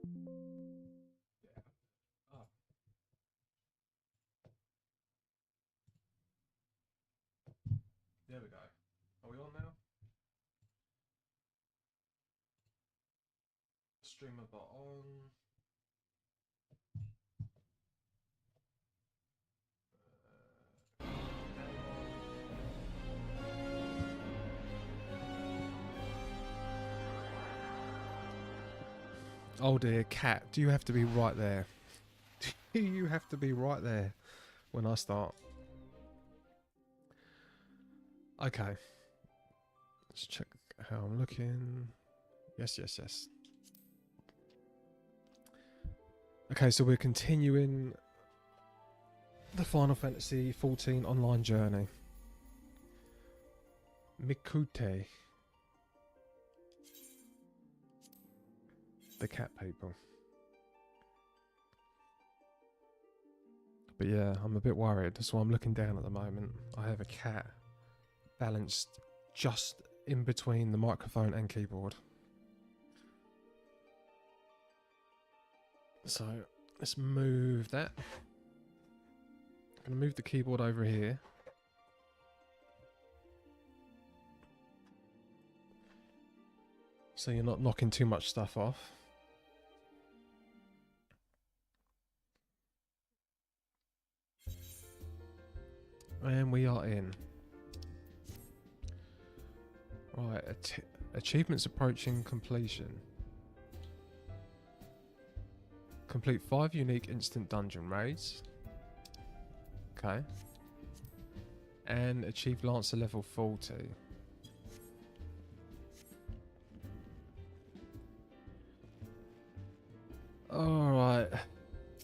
Oh, there we go. Are we on now? Streamer bot on. Oh dear, cat, do you have to be right there? Do you have to be right there when I start? Okay. Let's check how I'm looking. Yes, yes, yes. Okay, so we're continuing the Final Fantasy XIV online journey. Mikute. The cat people. But yeah, I'm a bit worried. That's why I'm looking down at the moment. I have a cat balanced just in between the microphone and keyboard. So let's move that. I'm going to move the keyboard over here. So you're not knocking too much stuff off. And we are in. Right, achievements approaching completion. Complete 5 unique instant dungeon raids. Okay. And achieve Lancer level 40. Alright.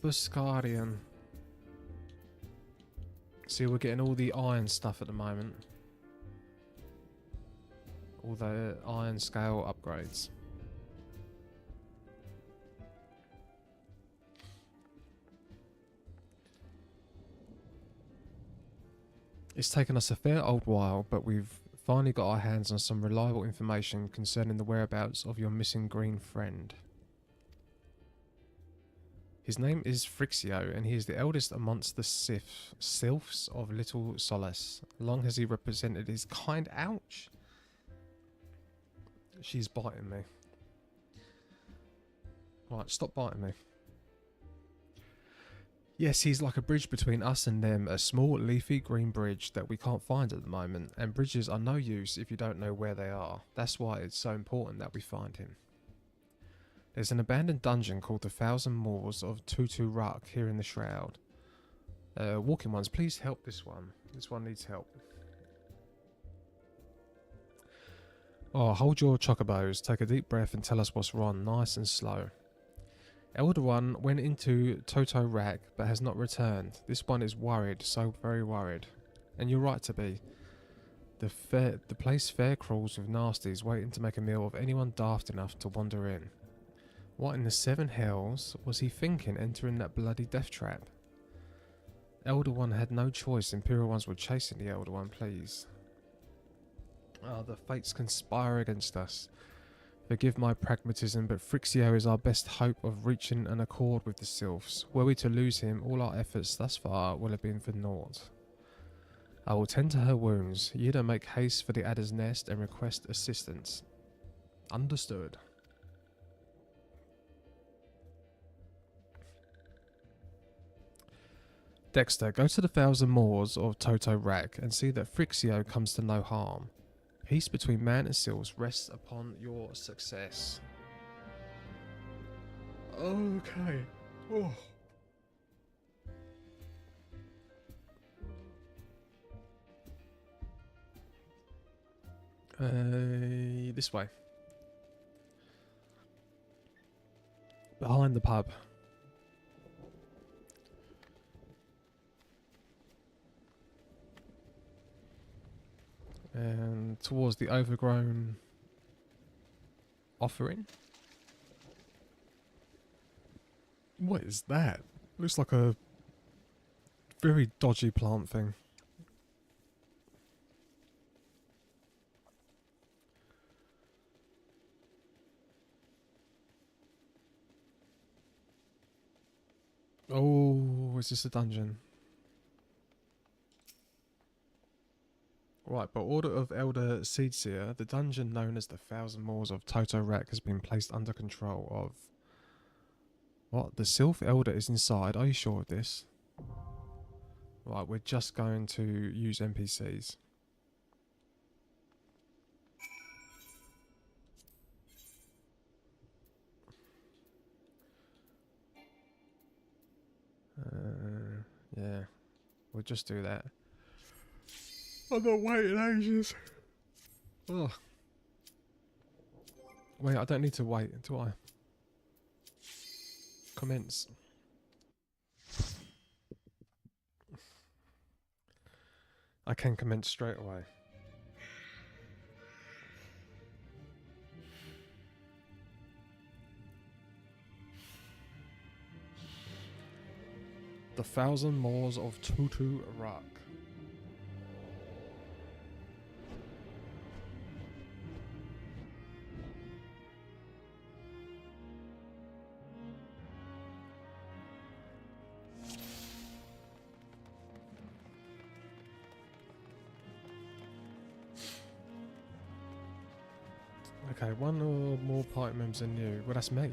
Buscarian. See, we're getting all the iron stuff at the moment. All the iron scale upgrades. It's taken us a fair old while, but we've finally got our hands on some reliable information concerning the whereabouts of your missing green friend. His name is Frixio, and he is the eldest amongst the sylphs of Little Solace. Long has he represented his kind. Ouch! She's biting me. Right, stop biting me. Yes, he's like a bridge between us and them, a small leafy green bridge that we can't find at the moment, and bridges are no use if you don't know where they are. That's why it's so important that we find him. There's an abandoned dungeon called the Thousand Moors of Tutu Rock here in the Shroud. Walking ones, please help this one. This one needs help. Oh, hold your chocobos, take a deep breath and tell us what's wrong, nice and slow. Elder One went into Toto Rack but has not returned. This one is worried, so very worried. And you're right to be. The place fair crawls with nasties waiting to make a meal of anyone daft enough to wander in. What in the 7 hells was he thinking entering that bloody death trap? Elder One had no choice. Imperial ones were chasing the Elder One, please. Ah, the fates conspire against us. Forgive my pragmatism, but Frixio is our best hope of reaching an accord with the Sylphs. Were we to lose him, all our efforts thus far will have been for naught. I will tend to her wounds. Yida, make haste for the Adder's Nest and request assistance. Understood. Dexter, go to the Thousand Moors of Toto Rack and see that Frixio comes to no harm. Peace between man and Sylphs rests upon your success. Okay. Oh. This way. Behind the pub. And towards the overgrown offering. What is that? Looks like a very dodgy plant thing. Oh, is this a dungeon? Right, by order of Elder Seedseer, the dungeon known as the Thousand Moors of Toto Rak has been placed under control of... What? The Sylph Elder is inside. Are you sure of this? Right, we're just going to use NPCs. Yeah, we'll just do that. I'm not waiting ages. Ugh. Wait, I don't need to wait, do I? Commence. I can commence straight away. The Thousand Moors of Tutu Rak. Okay, one or more party members are new. Well, that's me.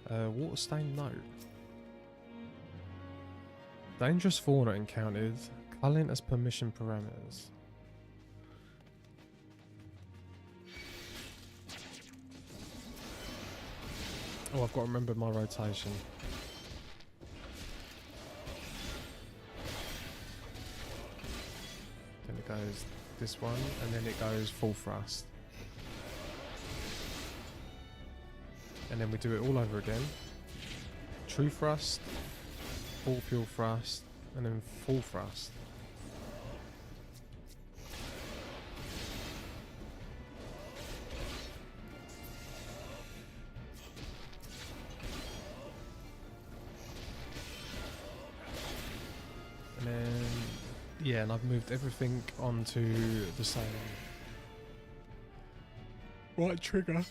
Water stain note. Dangerous fauna encountered. Culling as permission parameters. Oh, I've got to remember my rotation. Then it goes this one, and then it goes full thrust. And then we do it all over again. True thrust, full pure thrust, and then full thrust. And then, yeah, and I've moved everything onto the same right trigger.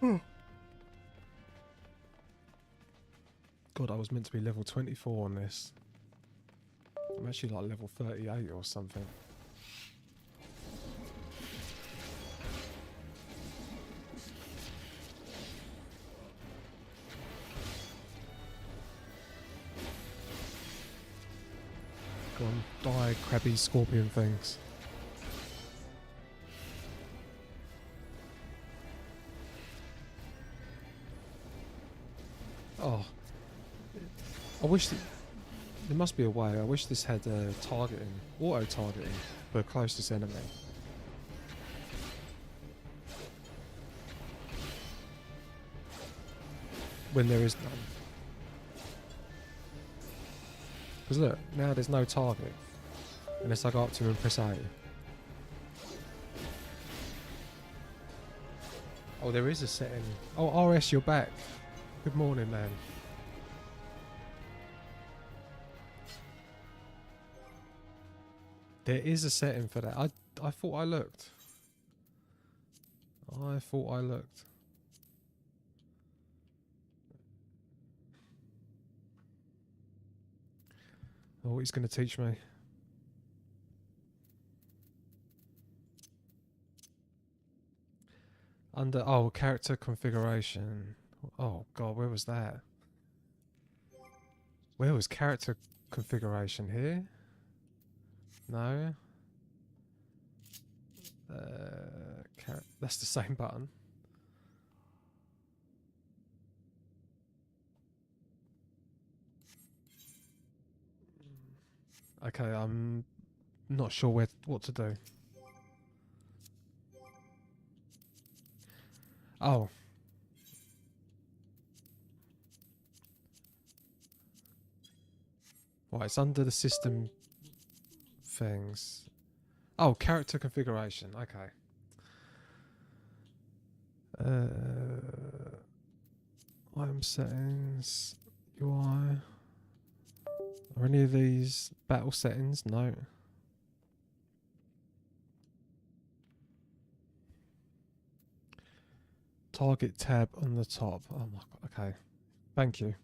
Oh. God, I was meant to be level 24 on this. I'm actually like level 38 or something. Go on, die, crabby scorpion things. Oh. I wish there must be a way. I wish this had targeting, auto targeting for closest enemy. When there is none. Because look, now there's no target unless I go up to him and press A. Oh, there is a setting. Oh, RS, you're back. Good morning, man. There is a setting for that. I thought I looked. I thought I looked. Oh, he's going to teach me. Under, oh, character configuration. Oh, God, where was that? Where was character configuration here? No. That's the same button. Okay, I'm not sure what to do. Oh. Right, it's under the system things. Oh, character configuration. Okay. Item settings. UI. Are any of these battle settings? No. Target tab on the top. Oh my god. Okay. Thank you.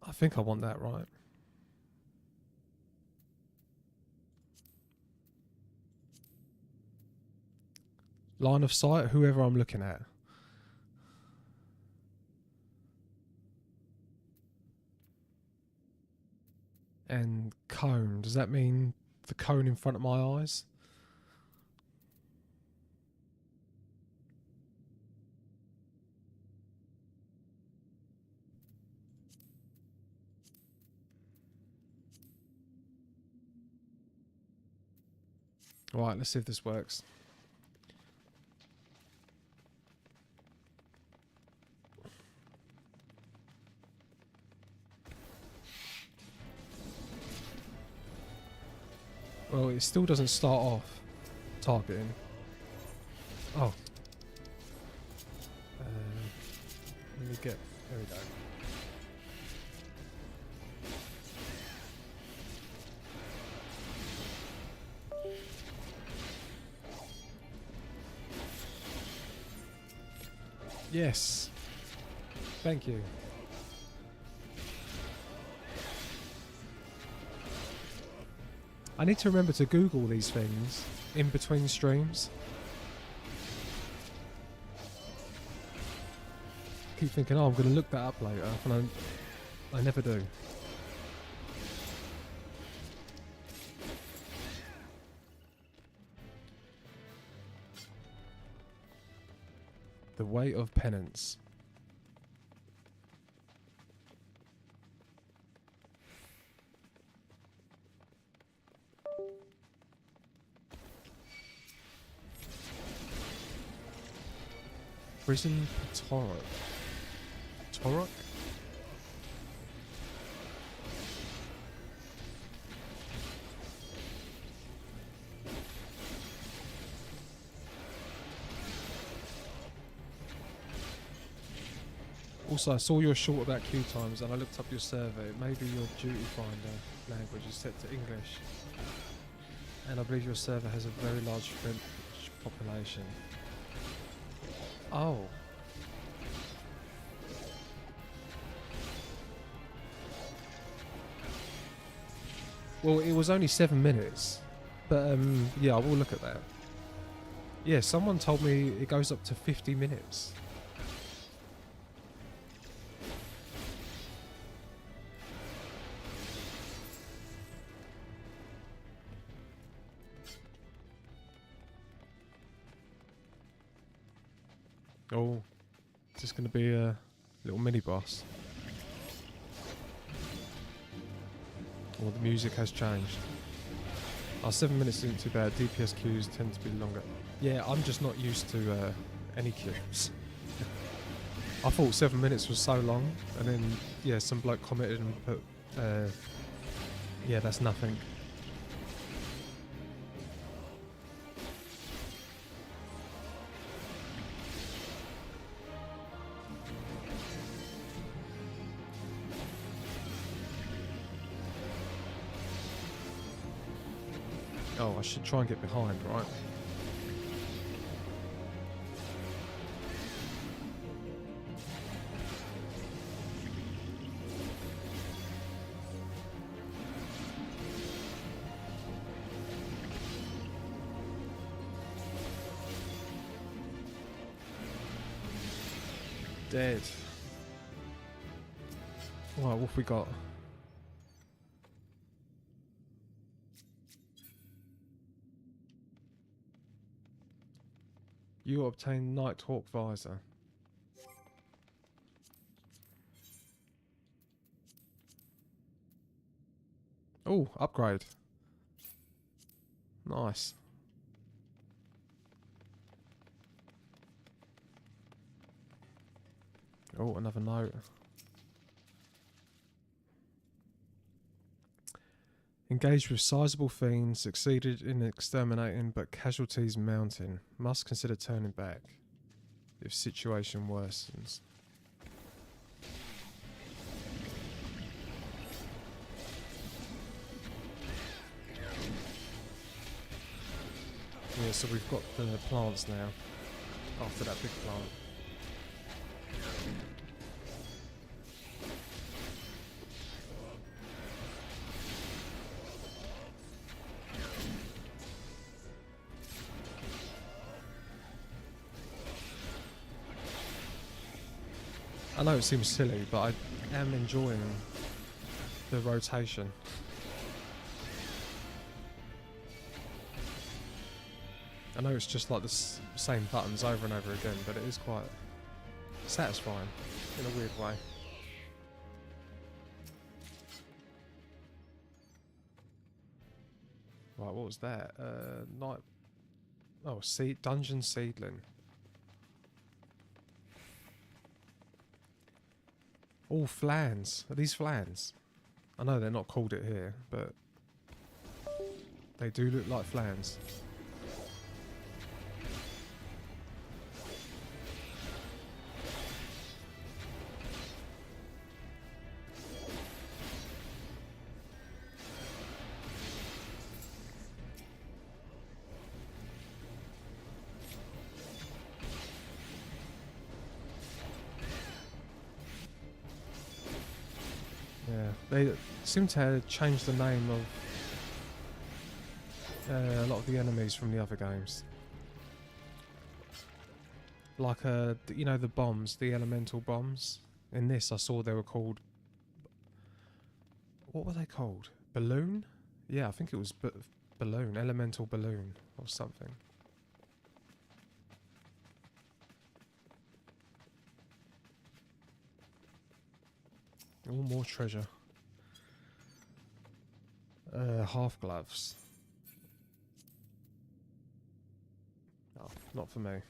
I think I want that, right? Line of sight, whoever I'm looking at. And cone, does that mean the cone in front of my eyes? Right, let's see if this works. Well, it still doesn't start off targeting. Oh. Let me get... There we go. Yes. Thank you. I need to remember to Google these things in between streams. Keep thinking, oh, I'm going to look that up later, and I never do. The Weight of Penance. Prison Torok. Torok? Also, I saw your short about queue times and I looked up your survey. Maybe your duty finder language is set to English. And I believe your server has a very large French population. Oh. Well, it was only 7 minutes. But, yeah, I will look at that. Yeah, someone told me it goes up to 50 minutes. Oh, it's just going to be a little mini boss. Well, the music has changed. 7 minutes isn't too bad. DPS queues tend to be longer. Yeah, I'm just not used to any queues. I thought 7 minutes was so long, and then, yeah, some bloke commented and put, yeah, that's nothing. Oh, I should try and get behind, right? Dead. Right, what have we got? You obtain Nighthawk Visor. Oh, upgrade. Nice. Oh, another note. Engaged with sizable fiends, succeeded in exterminating but casualties mounting. Must consider turning back if situation worsens. Yeah, so we've got the plants now, after that big plant. I know it seems silly, but I am enjoying the rotation. I know it's just like the same buttons over and over again, but it is quite satisfying in a weird way. Right, what was that? Night. Oh, dungeon seedling. Oh, flans. Are these flans? I know they're not called it here, but they do look like flans. Yeah, they seem to change the name of a lot of the enemies from the other games. Like, you know, the bombs, the elemental bombs. In this, I saw they were called... What were they called? Balloon? Yeah, I think it was balloon, elemental balloon or something. Oh, more treasure. Half gloves. Oh, not for me.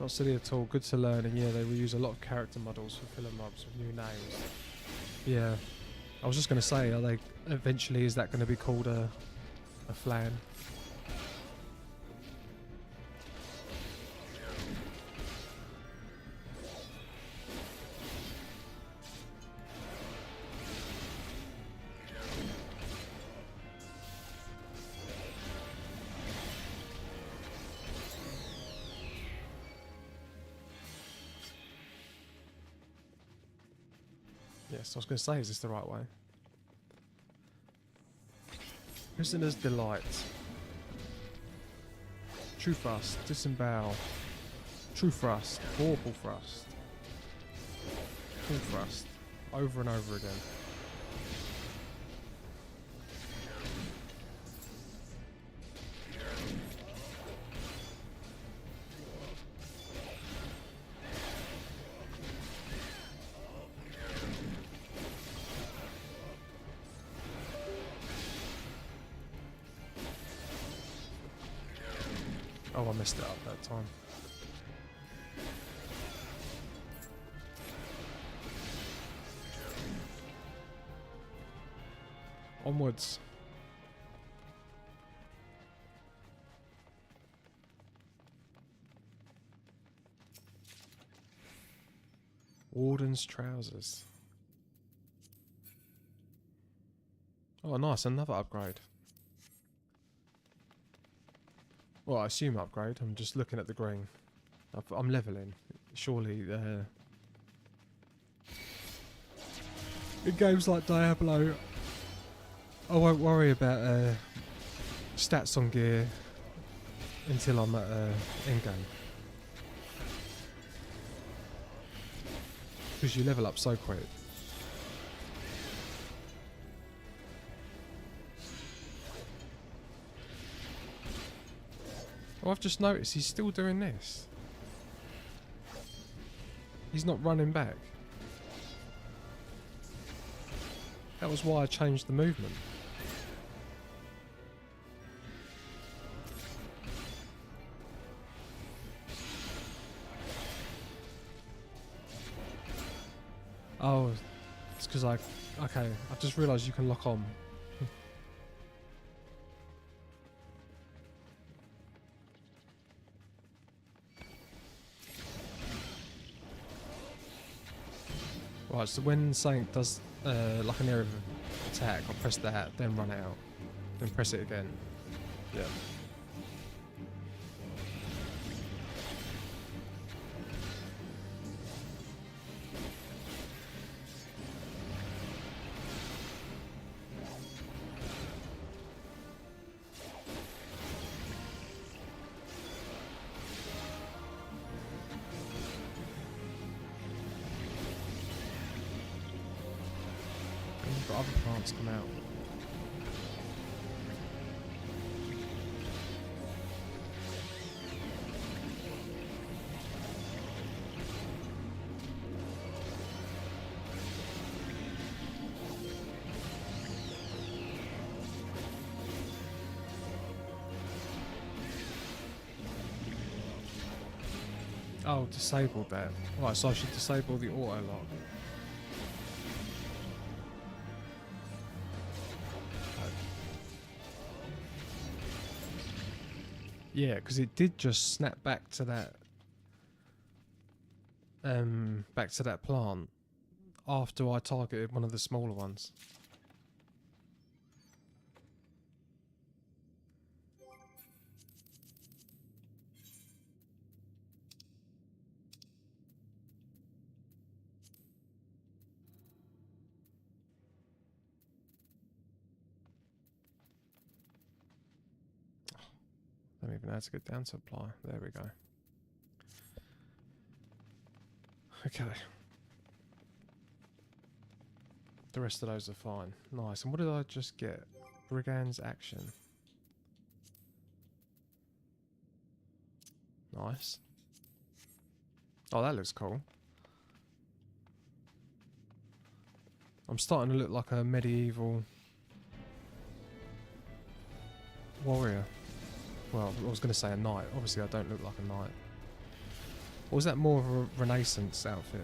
Not silly at all, good to learn, and yeah, they reuse a lot of character models for filler mobs with new names. Yeah, I was just going to say, are they eventually, is that going to be called a flan? Yes, I was going to say, is this the right way? Prisoner's Delight. True Thrust, Disembowel. True Thrust, Vorpal Thrust. Full Thrust. Over and over again. Oh, I messed it up that time. Onwards. Warden's trousers. Oh, nice, another upgrade. Well, I assume upgrade. I'm just looking at the green. I'm leveling. Surely, in games like Diablo, I won't worry about stats on gear until I'm at endgame. Because you level up so quick. Oh, I've just noticed he's still doing this. He's not running back. That was why I changed the movement. Oh, it's because okay, I've just realised you can lock on. Right, so when something does like an area of attack, I'll press that, then run out, then press it again. Yeah. But other plants come out. Oh, disabled that. Right, so I should disable the auto lock. Yeah, because it did just snap back to that plant after I targeted one of the smaller ones. Don't even have to get down to apply. There we go. Okay. The rest of those are fine. Nice. And what did I just get? Brigand's action. Nice. Oh, that looks cool. I'm starting to look like a medieval warrior. Well, I was going to say a knight. Obviously, I don't look like a knight. Or was that more of a Renaissance outfit?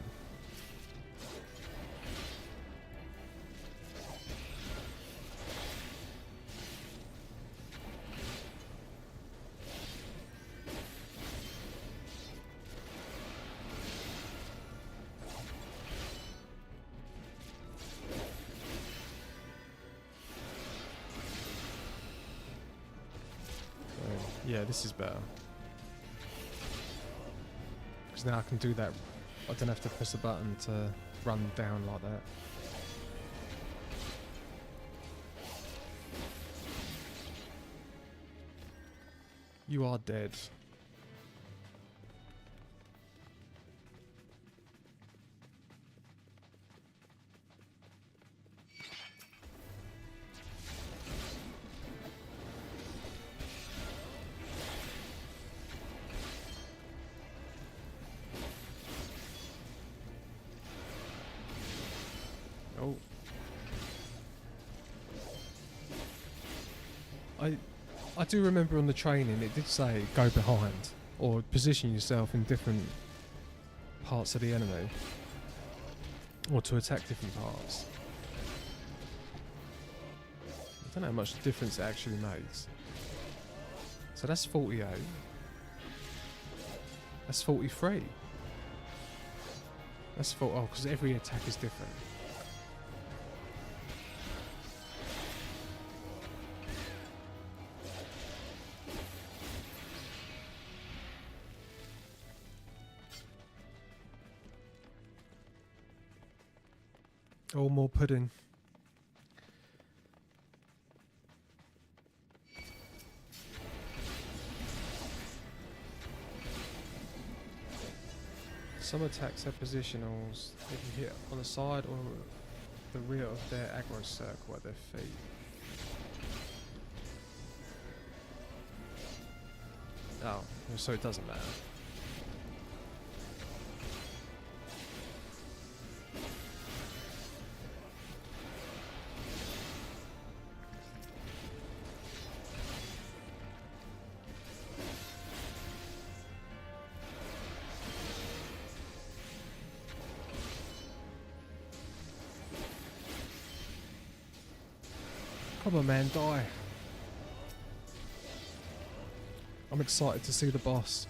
Yeah, this is better. Because now I can do that. I don't have to press a button to run down like that. You are dead. Oh. I do remember on the training it did say go behind or position yourself in different parts of the enemy or to attack different parts. I don't know how much difference it actually makes. So that's 48. That's 43. That's 40. Oh, because every attack is different. Oh, more pudding. Some attacks have positionals. They can hit on the side or the rear of their aggro circle at their feet. Oh, so it doesn't matter. Come on, man, die. I'm excited to see the boss.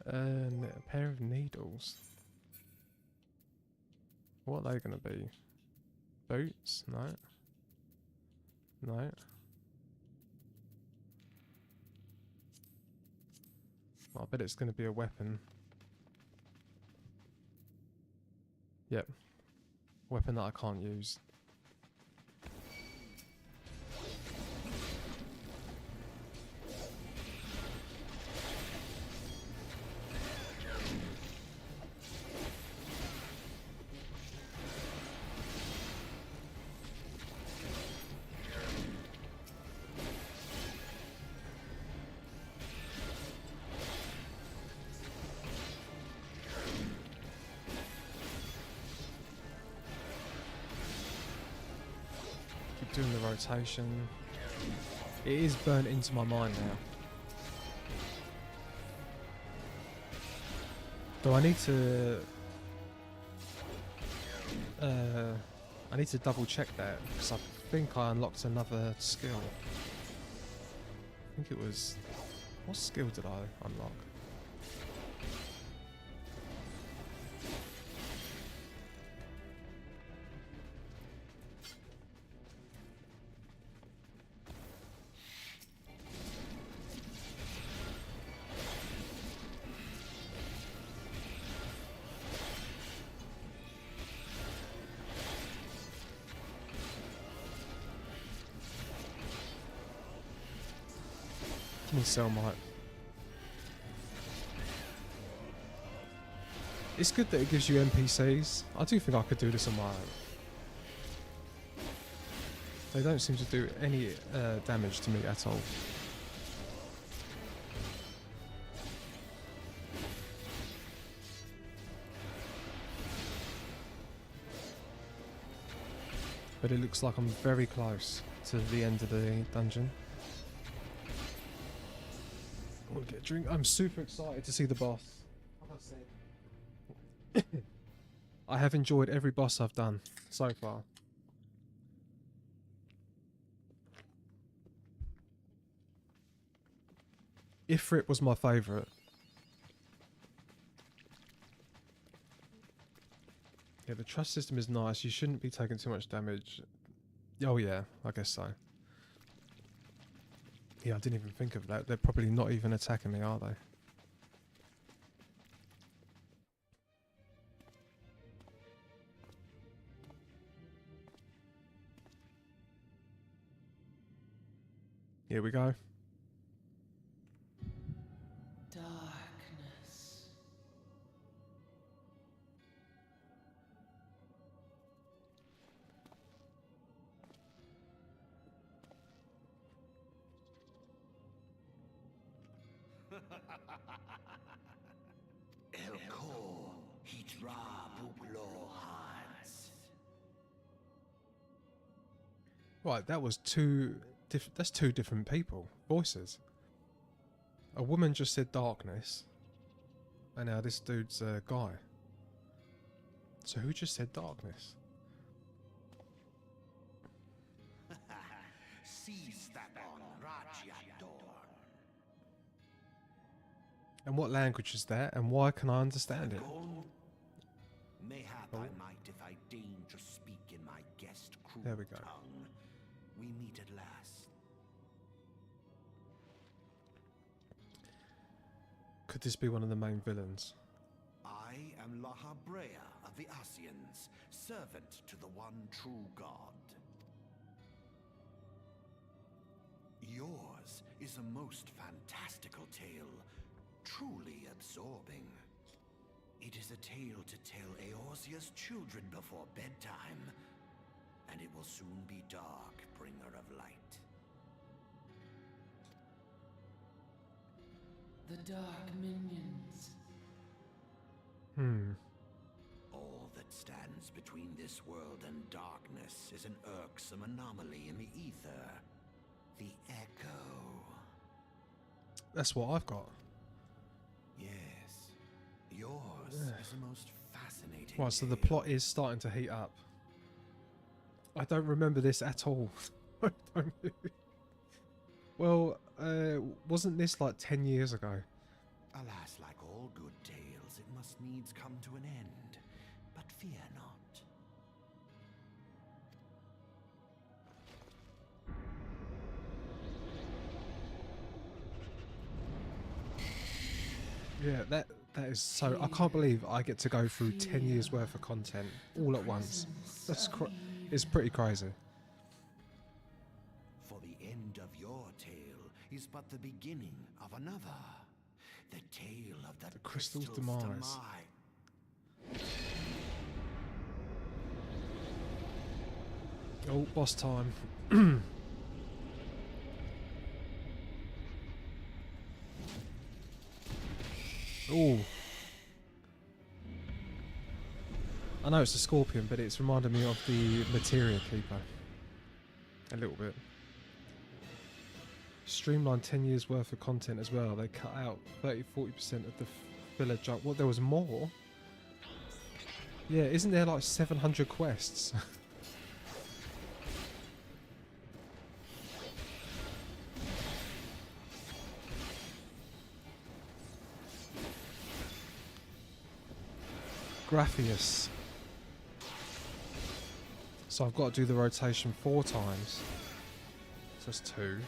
And a pair of needles. What are they going to be? Boots? No. No. I bet it's going to be a weapon. Yep. Weapon that I can't use. Doing the rotation. It is burnt into my mind now. Do I need to double check that because I think I unlocked another skill. I think it was, what skill did I unlock? Give me Selmite. It's good that it gives you NPCs. I do think I could do this on my own. They don't seem to do any damage to me at all. But it looks like I'm very close to the end of the dungeon. I want to get a drink. I'm super excited to see the boss. Like I said, I have enjoyed every boss I've done so far. Ifrit was my favourite. Yeah, the trust system is nice. You shouldn't be taking too much damage. Oh yeah, I guess so. Yeah, I didn't even think of that. They're probably not even attacking me, are they? Here we go. Darkness. Elko hitra buglo hearts. Right, that was that's two different people. Voices. A woman just said darkness. And now this dude's a guy. So who just said darkness? Seize that on Rajyador. And what language is that? And why can I understand it? Mayhap Oh. I might if I deign to speak in my guest cruel There we go. tongue. We meet at last. Could this be one of the main villains? I am Lahabrea of the Asians, servant to the one true God. Yours is a most fantastical tale, truly absorbing. It is a tale to tell Eorzea's children before bedtime, and it will soon be dark, bringer of light. The dark minions. All that stands between this world and darkness is an irksome anomaly in the ether. That's what I've got. Yes. Yours is the most fascinating. Right, so the tale. plot is starting to heat up. I don't remember this at all. I don't really- Well, wasn't this like 10 years ago? Alas, like all good tales, it must needs come to an end. But fear not. Yeah, that is so... I can't believe I get to go through 10 years worth of content all at once. That's it's pretty crazy. For the end of your tale is but the beginning of another. The tale of the crystal's crystal's demise. Oh, boss time. Oh. I know it's a scorpion, but it's reminded me of the Materia Keeper. A little bit. Streamlined 10 years worth of content as well. They cut out 30-40% of the filler junk. What, there was more? Yeah, isn't there like 700 quests? Graphius. So I've got to do the rotation 4 times. So that's 2.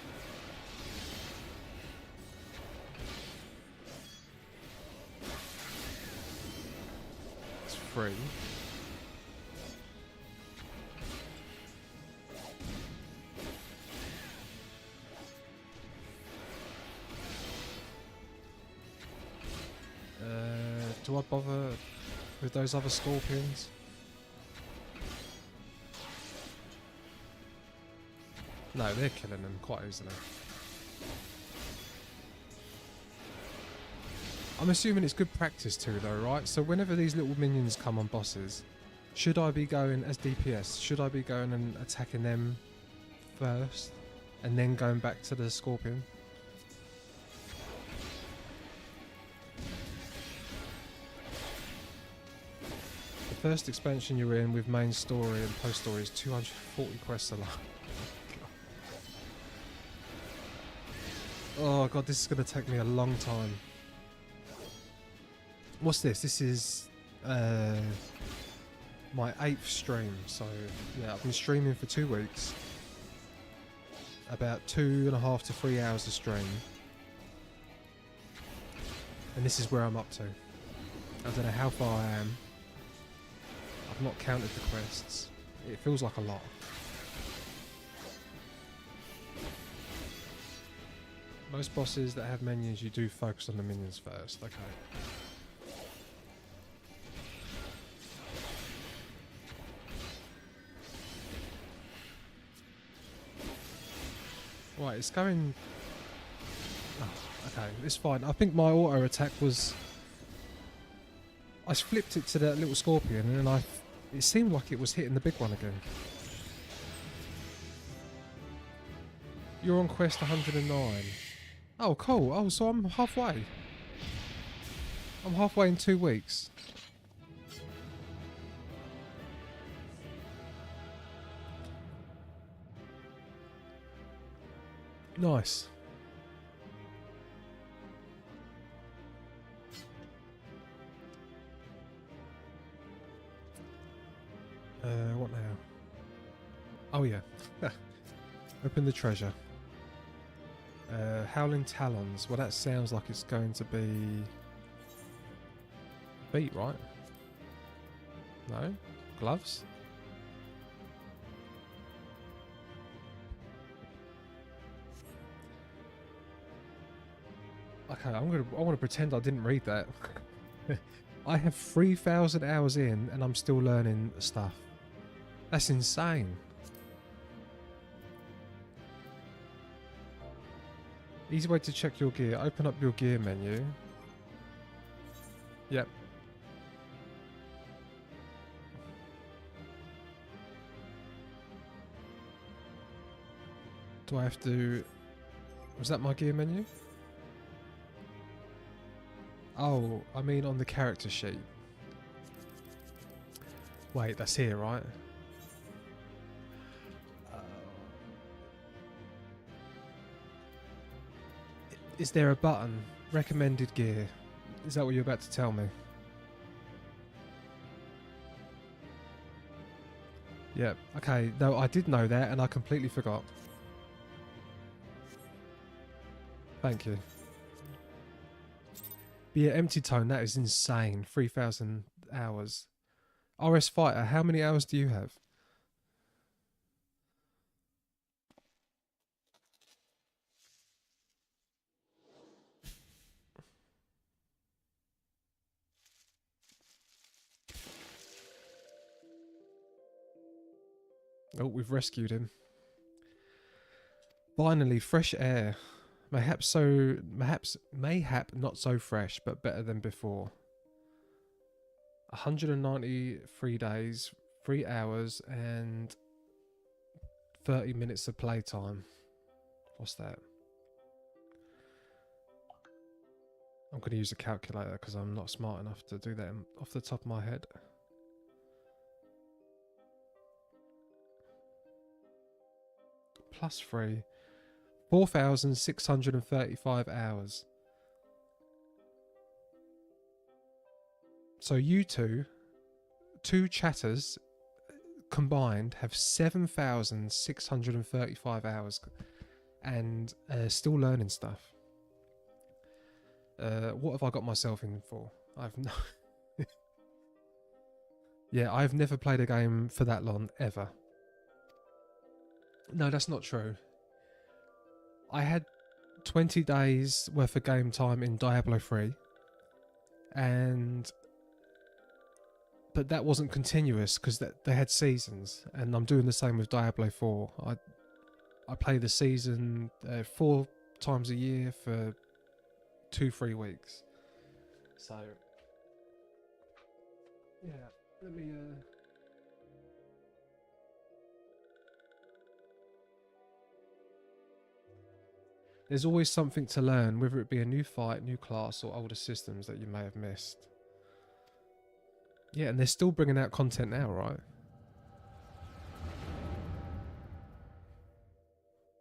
It's 3. Do I bother with those other scorpions? No, they're killing them quite easily. I'm assuming it's good practice too though, right? So whenever these little minions come on bosses, should I be going as DPS? Should I be going and attacking them first and then going back to the scorpion? The first expansion you're in with main story and post story is 240 quests alone. Oh god, this is going to take me a long time. What's this? This is my 8th stream, so yeah, I've been streaming for 2 weeks. About 2.5 to 3 hours a stream. And this is where I'm up to. I don't know how far I am. I've not counted the quests. It feels like a lot. Most bosses that have minions, you do focus on the minions first. Okay. Right, it's going... Oh, okay, it's fine. I think my auto attack was... I flipped it to that little scorpion and then it seemed like it was hitting the big one again. You're on quest 109. Oh, cool. Oh, so I'm halfway. I'm halfway in 2 weeks. Nice. What now? Oh yeah. Open the treasure. Howling Talons. Well, that sounds like it's going to be... Feet, right? No? Gloves? Okay, I want to pretend I didn't read that. I have 3,000 hours in and I'm still learning stuff. That's insane. Easy way to check your gear. Open up your gear menu. Yep. Do I have to... Was that my gear menu? Oh, I mean on the character sheet. Wait, that's here, right? Is there a button? Recommended gear. Is that what you're about to tell me? Yeah, okay. No, I did know that and I completely forgot. Thank you. But yeah, Empty Tone, that is insane. 3,000 hours. RS Fighter, how many hours do you have? Oh, we've rescued him. Finally, fresh air. Mayhap not so fresh, but better than before. 193 days, 3 hours, and 30 minutes of playtime. What's that? I'm going to use a calculator because I'm not smart enough to do that off the top of my head. Plus 3. 4,635 hours. So you two chatters combined have 7,635 hours and still learning stuff. What have I got myself in for? I've no... Yeah, I've never played a game for that long, ever. No, that's not true. I had 20 days worth of game time in Diablo 3. But that wasn't continuous because they had seasons. And I'm doing the same with Diablo 4. I play the season 4 times a year for 2-3 weeks. So, yeah, let me... There's always something to learn, whether it be a new fight, new class, or older systems that you may have missed. Yeah, and they're still bringing out content now, right?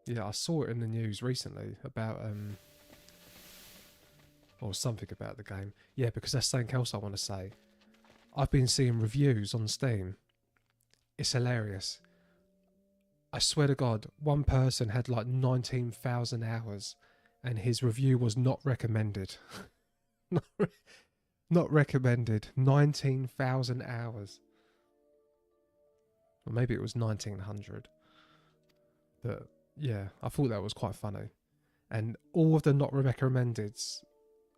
Yeah, I saw it in the news recently about, or something about the game. Yeah, because that's something else I want to say. I've been seeing reviews on Steam. It's hilarious. I swear to God, one person had like 19,000 hours and his review was not recommended. Not recommended. 19,000 hours. Or maybe it was 1900. But yeah, I thought that was quite funny. And all of the not recommendeds,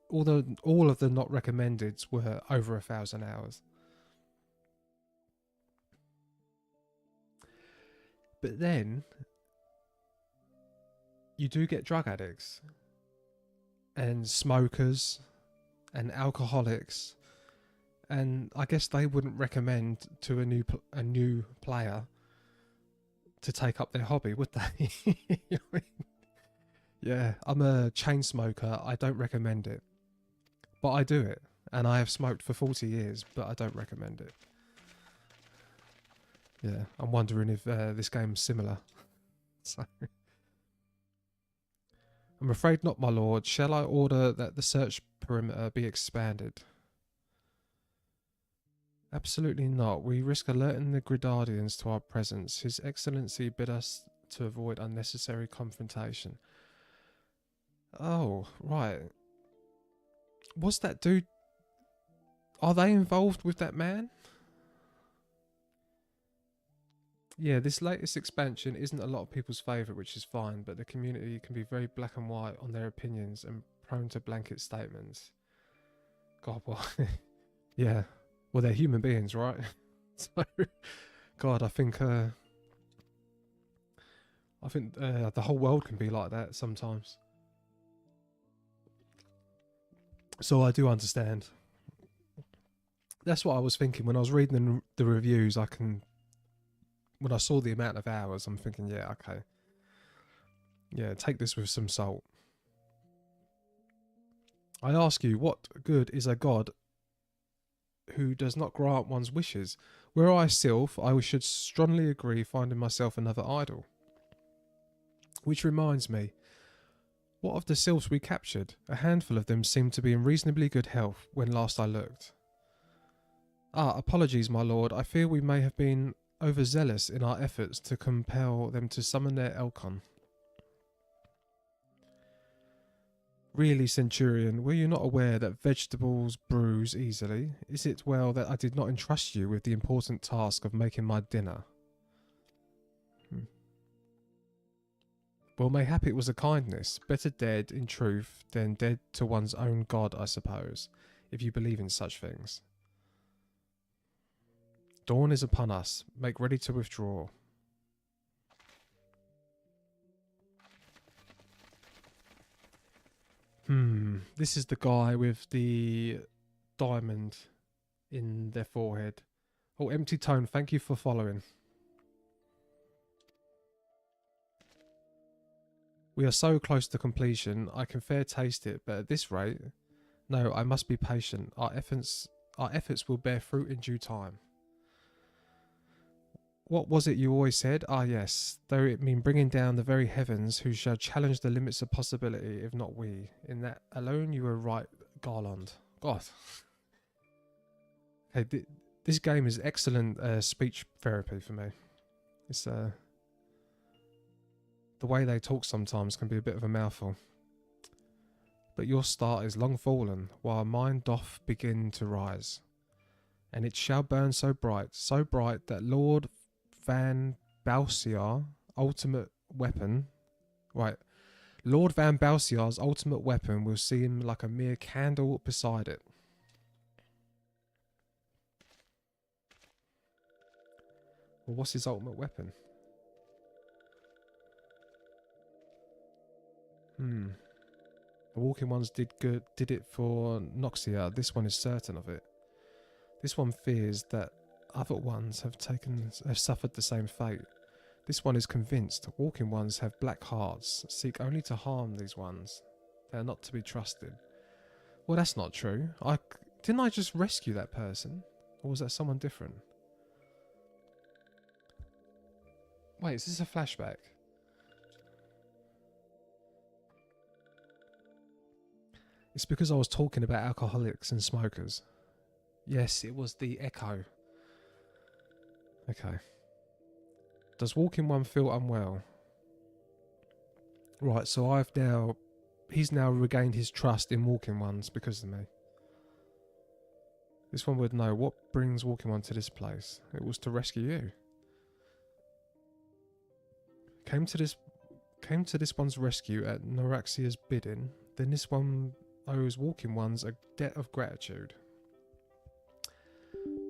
all of the not recommendeds were over 1,000 hours. But then you do get drug addicts and smokers and alcoholics, and I guess they wouldn't recommend to a new player to take up their hobby, would they? You know what I mean? Yeah, I'm a chain smoker. I don't recommend it, but I do it, and I have smoked for 40 years, but I don't recommend it. Yeah, I'm wondering if this game's similar. So, I'm afraid not, my lord. Shall I order that the search perimeter be expanded? Absolutely not. We risk alerting the Gridardians to our presence. His Excellency bid us to avoid unnecessary confrontation. Oh, right. Was that dude... Are they involved with that man? Yeah, this latest expansion isn't a lot of people's favourite, which is fine, but the community can be very black and white on their opinions and prone to blanket statements. God, what? Yeah. Well, they're human beings, right? So, God, I think the whole world can be like that sometimes. So I do understand. That's what I was thinking when I was reading the reviews. When I saw the amount of hours, I'm thinking, yeah, okay. Yeah, take this with some salt. I ask you, what good is a god who does not grant one's wishes? Were I sylph, I should strongly agree finding myself another idol. Which reminds me, what of the sylphs we captured? A handful of them seemed to be in reasonably good health when last I looked. Ah, apologies, my lord. I fear we may have been overzealous in our efforts to compel them to summon their Elkon. Really, Centurion, were you not aware that vegetables bruise easily? Is it well that I did not entrust you with the important task of making my dinner? Well, mayhap it was a kindness. Better dead, in truth, than dead to one's own god, I suppose, if you believe in such things. Dawn is upon us. Make ready to withdraw. This is the guy with the diamond in their forehead. Oh, Empty Tone, thank you for following. We are so close to completion, I can fair taste it, but at this rate... No, I must be patient. Our efforts will bear fruit in due time. What was it you always said? Ah, yes. Though it mean bringing down the very heavens, who shall challenge the limits of possibility, if not we. In that alone you were right, Garland. God. Okay, this game is excellent speech therapy for me. It's the way they talk sometimes can be a bit of a mouthful. But your start is long fallen, while mine doth begin to rise. And it shall burn so bright that Lord Van Balsiar ultimate weapon, right? Lord Van Balsiar's ultimate weapon will seem like a mere candle beside it. Well, what's his ultimate weapon? The walking ones did it for Noxia. This one is certain of it. This one fears that other ones have suffered the same fate. This one is convinced. Walking ones have black hearts, seek only to harm these ones. They are not to be trusted. Well, that's not true. Didn't I just rescue that person? Or was that someone different? Wait, is this a flashback? It's because I was talking about alcoholics and smokers. Yes, it was the echo. Okay. Does walking one feel unwell? Right, so he's now regained his trust in walking ones because of me. This one would know what brings walking one to this place. It was to rescue you. Came to this one's rescue at Noraxia's bidding. Then this one owes walking ones a debt of gratitude.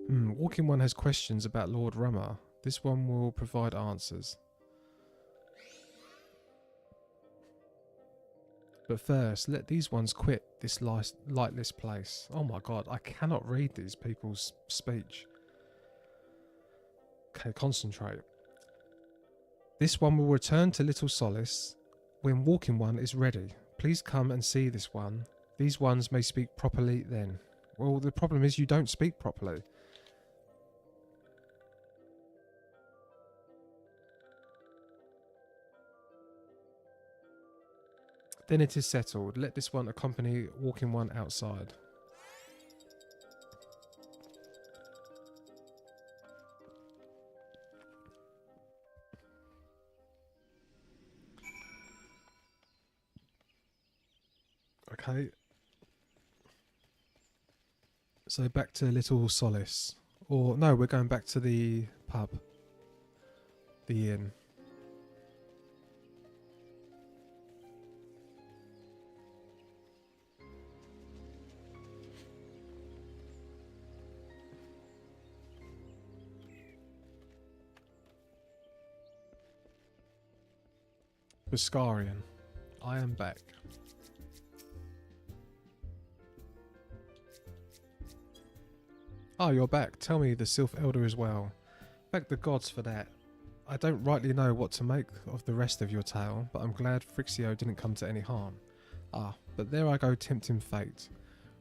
Walking one has questions about Lord Rummer. This one will provide answers. But first, let these ones quit this lightless place. Oh my god, I cannot read these people's speech. Okay, concentrate. This one will return to Little Solace when walking one is ready. Please come and see this one. These ones may speak properly then. Well, the problem is you don't speak properly. Then it is settled. Let this one accompany walking one outside. Okay. So back to Little Solace. Or no, we're going back to the pub. The inn. Buscarian. I am back. Oh, you're back. Tell me the Sylph Elder as well. Thank the gods for that. I don't rightly know what to make of the rest of your tale, but I'm glad Frixio didn't come to any harm. Ah, but there I go tempting fate.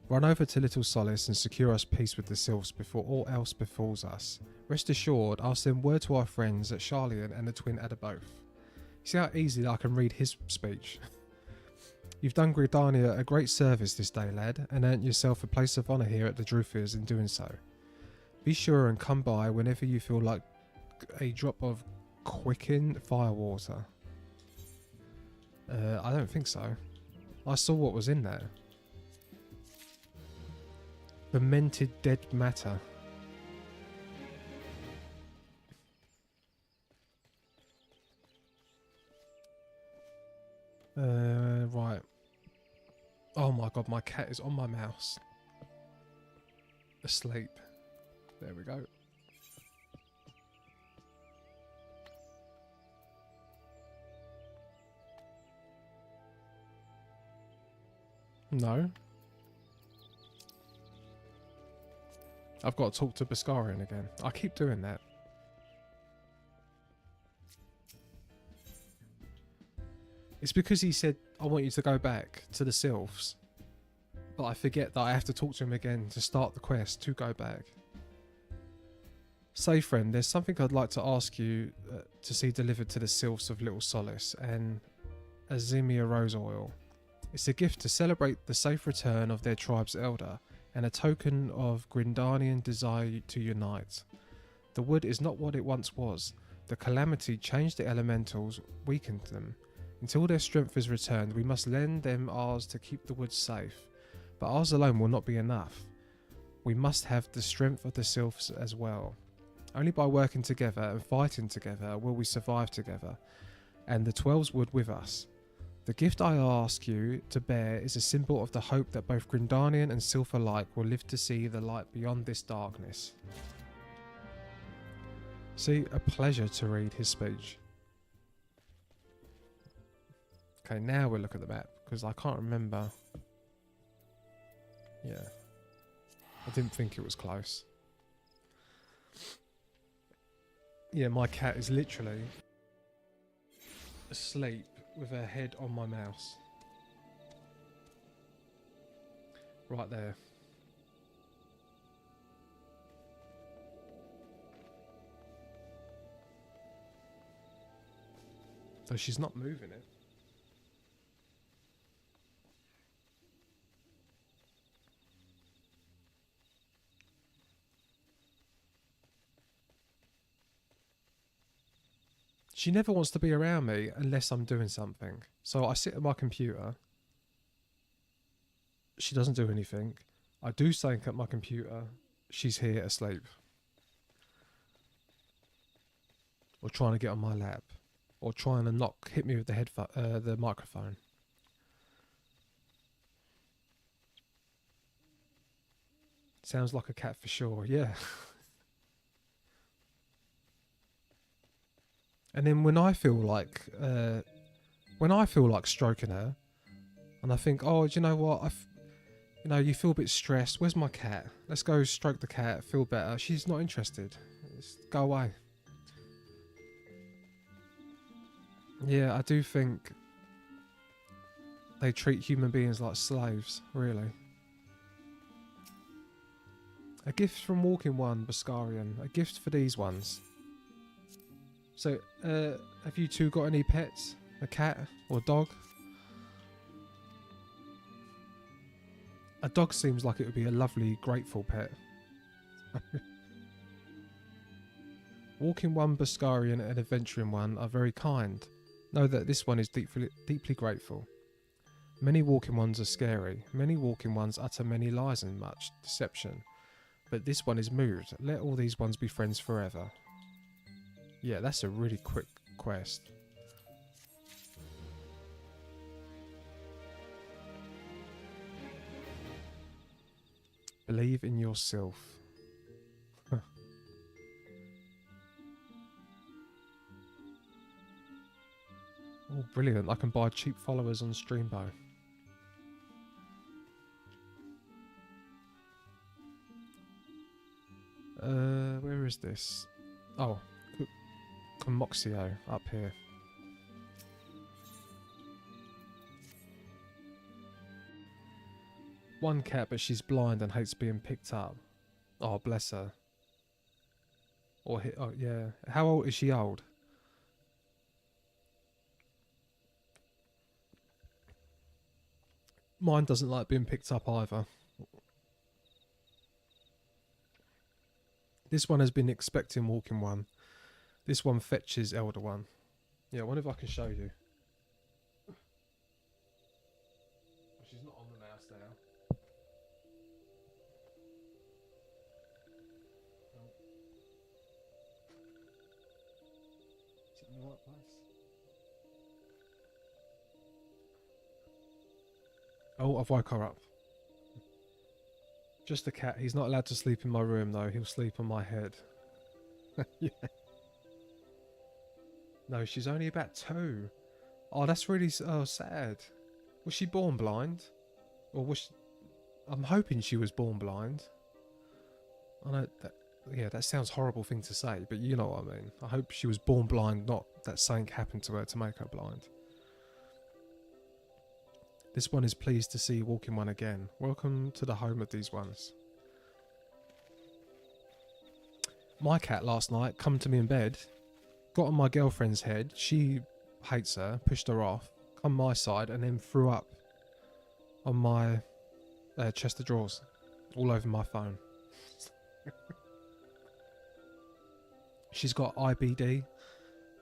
Run over to Little Solace and secure us peace with the sylphs before all else befalls us. Rest assured, I'll send word to our friends at Charlian and the twin Adaboth. See how easily I can read his speech? You've done Gridania a great service this day, lad, and earned yourself a place of honour here at the Drufirs in doing so. Be sure and come by whenever you feel like a drop of quicken firewater. I don't think so. I saw what was in there. Fermented dead matter. Right. Oh my god, my cat is on my mouse. Asleep. There we go. No. I've got to talk to Beskarian again. I keep doing that. It's because he said, I want you to go back to the sylphs. But I forget that I have to talk to him again to start the quest to go back. Say friend, there's something I'd like to ask you to see delivered to the sylphs of Little Solace and Azimia Rose Oil. It's a gift to celebrate the safe return of their tribe's elder and a token of Grindanian desire to unite. The wood is not what it once was. The calamity changed the elementals, weakened them. Until their strength is returned, we must lend them ours to keep the woods safe. But ours alone will not be enough. We must have the strength of the sylphs as well. Only by working together and fighting together will we survive together, and the 12s would with us. The gift I ask you to bear is a symbol of the hope that both Grindanian and sylph alike will live to see the light beyond this darkness. See, a pleasure to read his speech. Okay, now we'll look at the map, because I can't remember. Yeah. I didn't think it was close. Yeah, my cat is literally asleep with her head on my mouse. Right there. So she's not moving it. She never wants to be around me unless I'm doing something. So I sit at my computer. She doesn't do anything. I do something at my computer. She's here asleep. Or trying to get on my lap. Or trying to hit me with the microphone. Sounds like a cat for sure, yeah. And then when I feel like stroking her, and I think, oh, do you know what? You feel a bit stressed. Where's my cat? Let's go stroke the cat. Feel better. She's not interested. Just go away. Yeah, I do think they treat human beings like slaves. Really. A gift from Walking One, Beskarian. A gift for these ones. So, have you two got any pets? A cat or dog? A dog seems like it would be a lovely, grateful pet. Walking One, Beskarian and Adventuring One are very kind. Know that this one is deeply grateful. Many Walking Ones are scary. Many Walking Ones utter many lies and much deception. But this one is moved. Let all these ones be friends forever. Yeah, that's a really quick quest. Believe in yourself. Oh, brilliant. I can buy cheap followers on Streambo. Where is this? Oh. Moxio up here. one cat, but she's blind and hates being picked up. Oh, bless her. Or oh yeah. How old is she? Old? Mine doesn't like being picked up either. This one has been expecting walking one. This one fetches elder one. Yeah, I wonder if I can show you. She's not on the mouse now. Is it in the right place? Oh, I've woke her up. Just a cat. He's not allowed to sleep in my room though. He'll sleep on my head. Yeah. No, she's only about 2. Oh, that's really sad. Was she born blind? Or was she... I'm hoping she was born blind. I know that... Yeah, that sounds a horrible thing to say, but you know what I mean. I hope she was born blind, not that something happened to her to make her blind. This one is pleased to see walking one again. Welcome to the home of these ones. My cat last night come to me in bed, got on my girlfriend's head. She hates her, pushed her off, come my side, and then threw up on my chest of drawers, all over my phone. She's got IBD,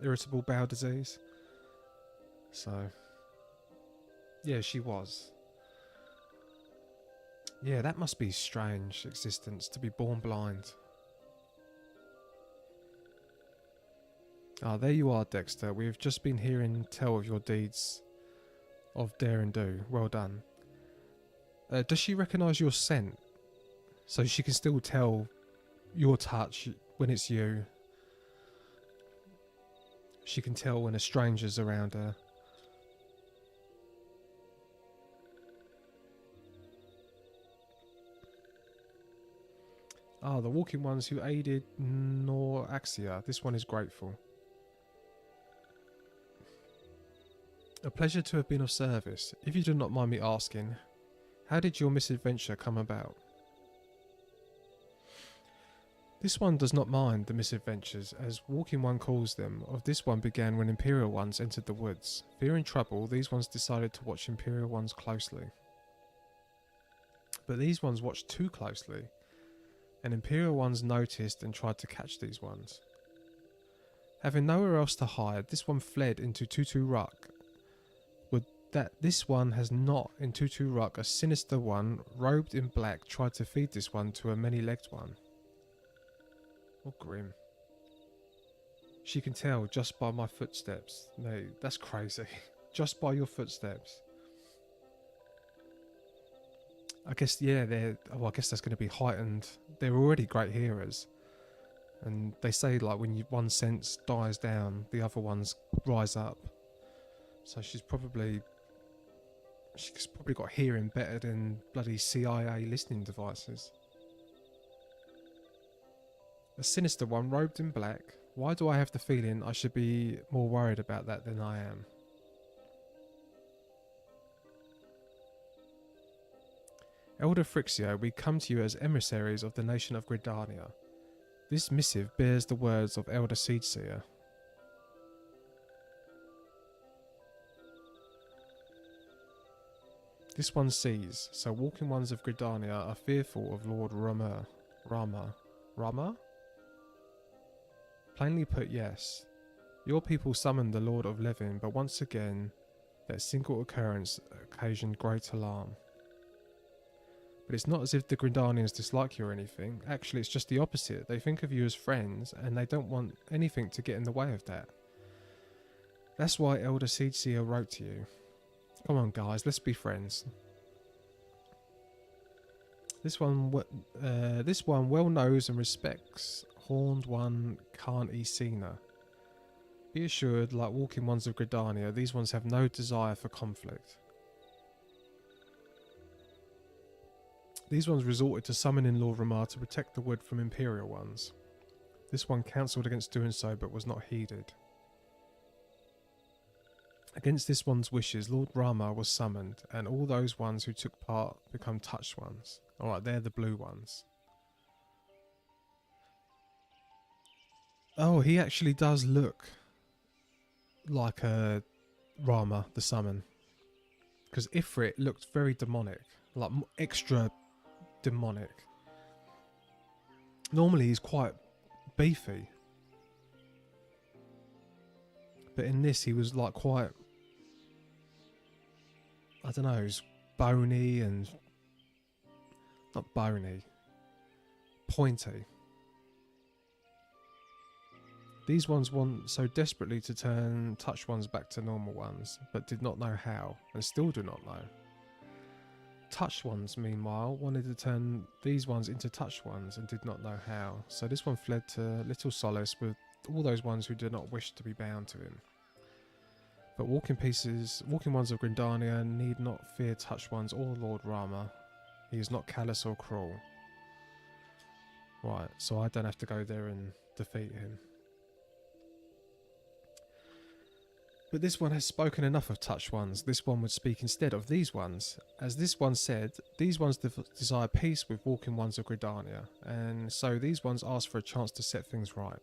irritable bowel disease. So, yeah, she was. Yeah, that must be strange existence to be born blind. Ah, there you are, Dexter. We've just been hearing tell of your deeds of dare and do. Well done. Does she recognise your scent? So she can still tell your touch when it's you. She can tell when a stranger's around her. Ah, the walking ones who aided Noraxia. This one is grateful. A pleasure to have been of service. If you do not mind me asking, how did your misadventure come about? This one does not mind the misadventures, as Walking One calls them. Of this one began when Imperial Ones entered the woods. Fearing trouble, these ones decided to watch Imperial Ones closely. But these ones watched too closely, and Imperial Ones noticed and tried to catch these ones. Having nowhere else to hide, this one fled into Tutu Ruck. Would that this one has not in Tutu Ruck, a sinister one, robed in black, tried to feed this one to a many-legged one. Oh, grim. She can tell just by my footsteps. No, that's crazy. Just by your footsteps. I guess, yeah, I guess that's going to be heightened. They're already great hearers. And they say, like, when one sense dies down, the other ones rise up. So she's probably got hearing better than bloody CIA listening devices. A sinister one robed in black. Why do I have the feeling I should be more worried about that than I am? Elder Frixio, we come to you as emissaries of the nation of Gridania. This missive bears the words of Elder Seedseer. This one sees, so walking ones of Gridania are fearful of Lord Rama? Plainly put, yes. Your people summoned the Lord of Levin, but once again, that single occurrence occasioned great alarm. But it's not as if the Gridanians dislike you or anything. Actually, it's just the opposite. They think of you as friends, and they don't want anything to get in the way of that. That's why Elder Seedseer wrote to you. Come on, guys, let's be friends. This one well knows and respects Horned One Khan Isina. Be assured, like walking ones of Gridania, these ones have no desire for conflict. These ones resorted to summoning Lord Ramar to protect the wood from Imperial ones. This one cancelled against doing so, but was not heeded. Against this one's wishes, Lord Rama was summoned, and all those ones who took part become touched ones. Alright, they're the blue ones. Oh, he actually does look like a Rama, the summon. Because Ifrit looked very demonic, like extra demonic. Normally he's quite beefy. But in this he was like quite, I don't know, he's bony and, not bony, pointy. These ones want so desperately to turn touch ones back to normal ones, but did not know how, and still do not know. Touch ones, meanwhile, wanted to turn these ones into touch ones, and did not know how, so this one fled to little solace with all those ones who did not wish to be bound to him. But walking ones of Grindania need not fear touch ones or Lord Rama. He is not callous or cruel. Right, so I don't have to go there and defeat him. But this one has spoken enough of touch ones. This one would speak instead of these ones. As this one said, these ones desire peace with walking ones of Gridania, and so these ones ask for a chance to set things right.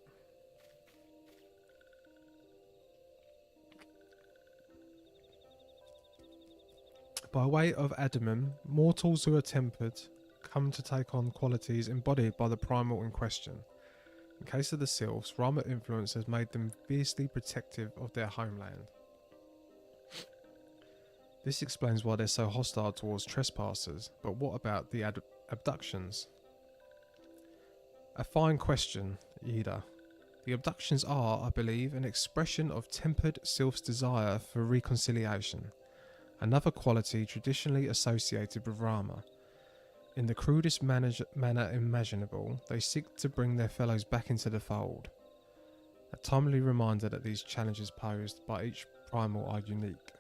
By way of Adamum, mortals who are tempered come to take on qualities embodied by the primal in question. In case of the Sylphs, Rama influence has made them fiercely protective of their homeland. This explains why they're so hostile towards trespassers, but what about the abductions? A fine question, Ida. The abductions are, I believe, an expression of tempered Sylph's desire for reconciliation, another quality traditionally associated with Rama. In the crudest manner imaginable, they seek to bring their fellows back into the fold. A timely reminder that these challenges posed by each primal are unique.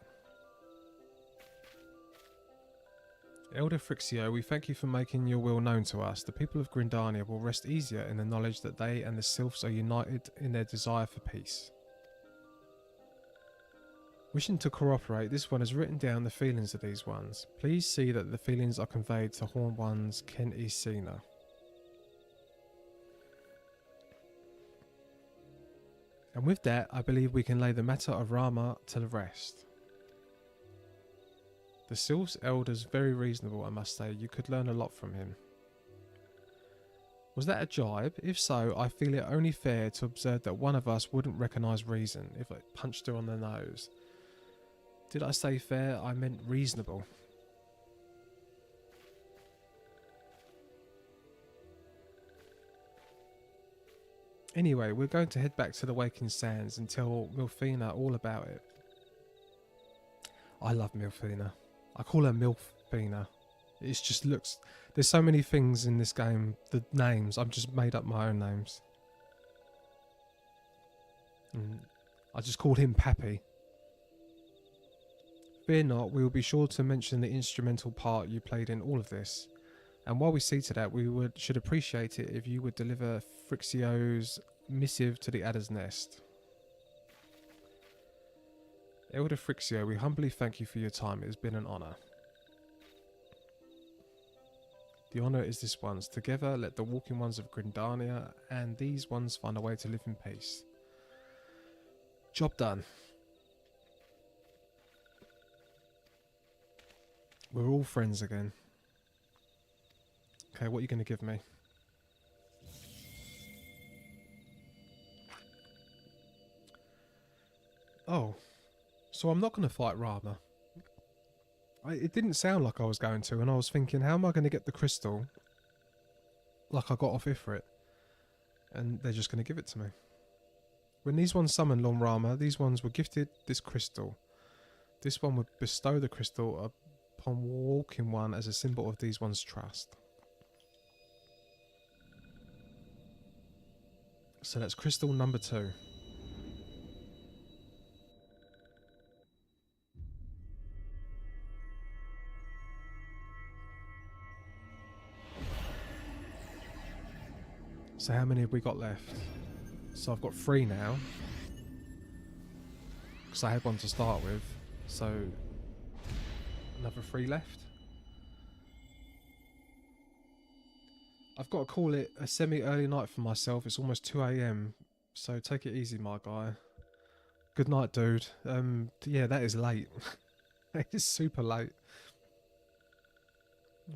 Elder Frixio, we thank you for making your will known to us. The people of Grindania will rest easier in the knowledge that they and the Sylphs are united in their desire for peace. Wishing to cooperate, this one has written down the feelings of these ones. Please see that the feelings are conveyed to Horn One's Ken Isina. And with that, I believe we can lay the matter of Rama to the rest. The Sylph's elder's very reasonable, I must say. You could learn a lot from him. Was that a jibe? If so, I feel it only fair to observe that one of us wouldn't recognise reason if I punched her on the nose. Did I say fair? I meant reasonable. Anyway, we're going to head back to the Waking Sands and tell Milfina all about it. I love Milfina. I call her Milfina. It just looks... There's so many things in this game. The names, I've just made up my own names. I just called him Pappy. Fear not, we will be sure to mention the instrumental part you played in all of this. And while we see to that, we should appreciate it if you would deliver Frixio's missive to the Adder's Nest. Elder Frixio, we humbly thank you for your time. It has been an honour. The honour is this one's. Together, let the walking ones of Grindania and these ones find a way to live in peace. Job done. We're all friends again. Okay, what are you going to give me? Oh, so I'm not going to fight Rama. It didn't sound like I was going to, and I was thinking, how am I going to get the crystal like I got off Ifrit? And they're just going to give it to me. When these ones summoned Lord Rama, these ones were gifted this crystal. This one would bestow the crystal upon walking one as a symbol of these ones' trust. So that's crystal number 2. So how many have we got left? So I've got 3 now. because I had one to start with. So another 3 left. I've got to call it a semi-early night for myself. It's almost 2 AM, so take it easy, my guy. Good night, dude. Yeah, that is late. It is super late.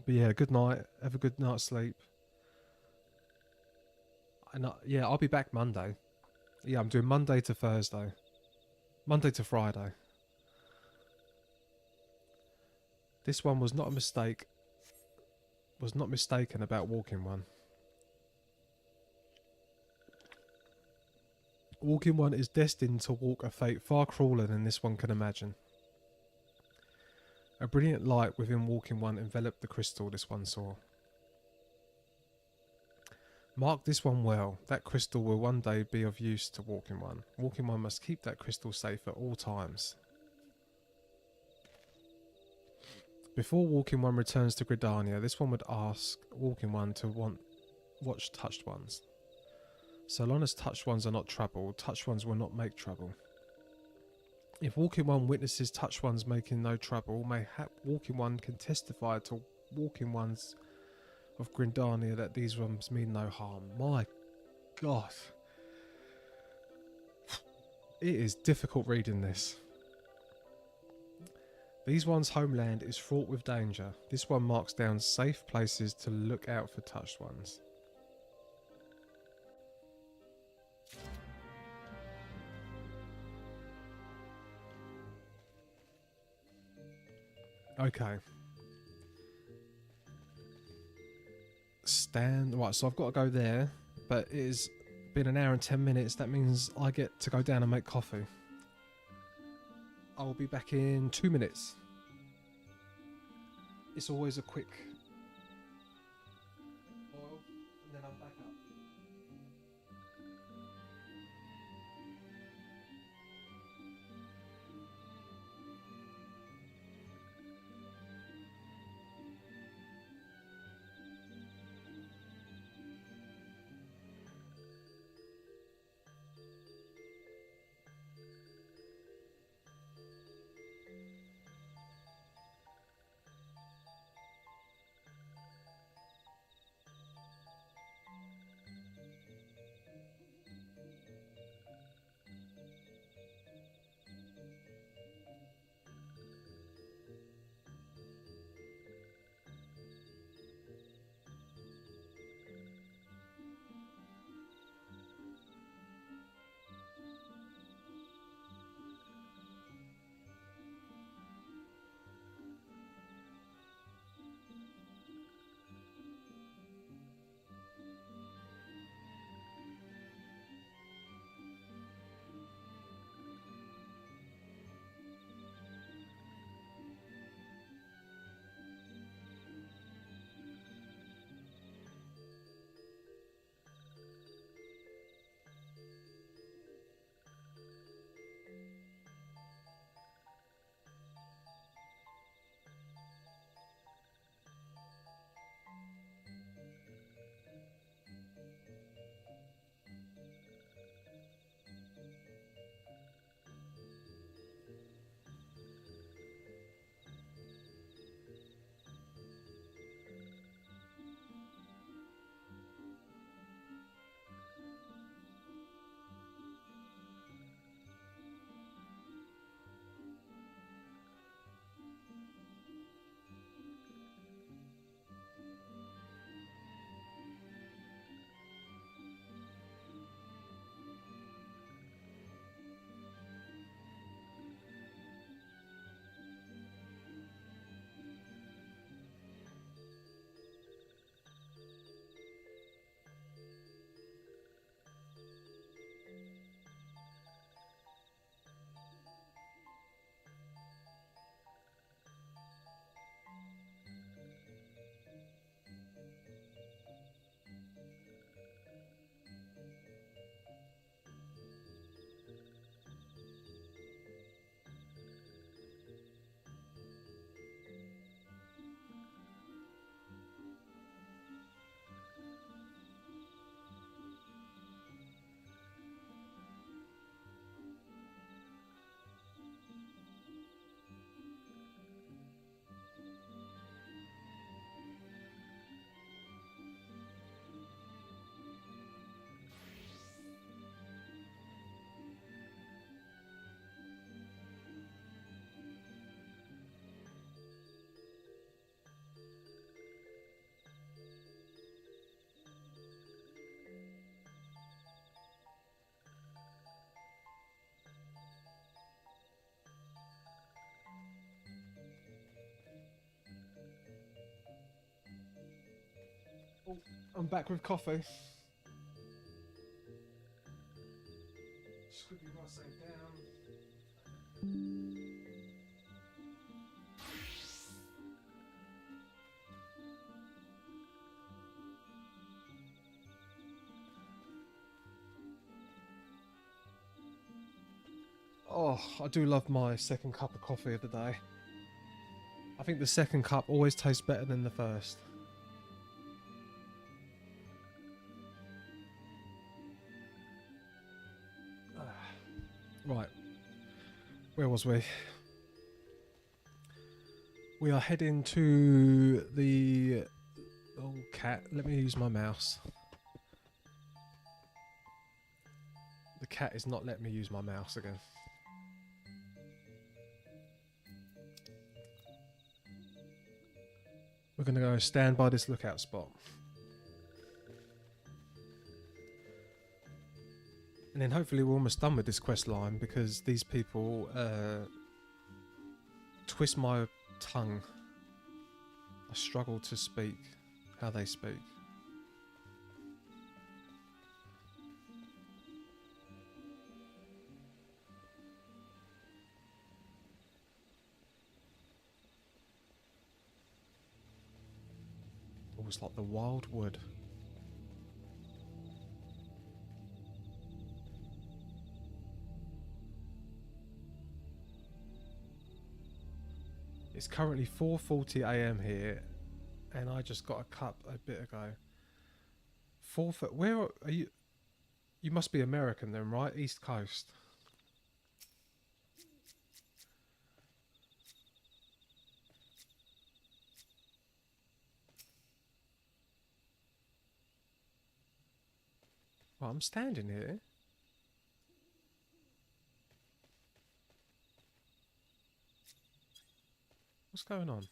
But yeah, good night. Have a good night's sleep. And yeah, I'll be back Monday. Yeah, I'm doing Monday to Thursday. Monday to Friday. This one was not a mistake. Was not mistaken about walking one. Walking one is destined to walk a fate far crueler than this one can imagine. A brilliant light within walking one enveloped the crystal this one saw. Mark this one well. That crystal will one day be of use to walking one. Walking one must keep that crystal safe at all times. Before walking one returns to Gridania, this one would ask walking one to watch touched ones. So long as touched ones are not troubled, touched ones will not make trouble. If walking one witnesses touched ones making no trouble, mayhap walking one can testify to walking ones of Gridania that these ones mean no harm. My God. It is difficult reading this. These ones' homeland is fraught with danger. This one marks down safe places to look out for touched ones. Okay. Right, so I've got to go there, but it has been an hour and 10 minutes. That means I get to go down and make coffee. I will be back in 2 minutes. It's always a quick boil, and then I'm back up. I'm back with coffee. Just quickly write something down. Oh, I do love my second cup of coffee of the day. I think the second cup always tastes better than the first. Right, where was we? We are heading to the... Oh, cat, let me use my mouse. The cat is not letting me use my mouse again. We're going to go stand by this lookout spot. And then hopefully we're almost done with this quest line, because these people twist my tongue. I struggle to speak how they speak. Almost like the wild wood. It's currently 4:40 AM here, and I just got a cup a bit ago. Where are you? You must be American then, right? East Coast. Well, I'm standing here. What's going on?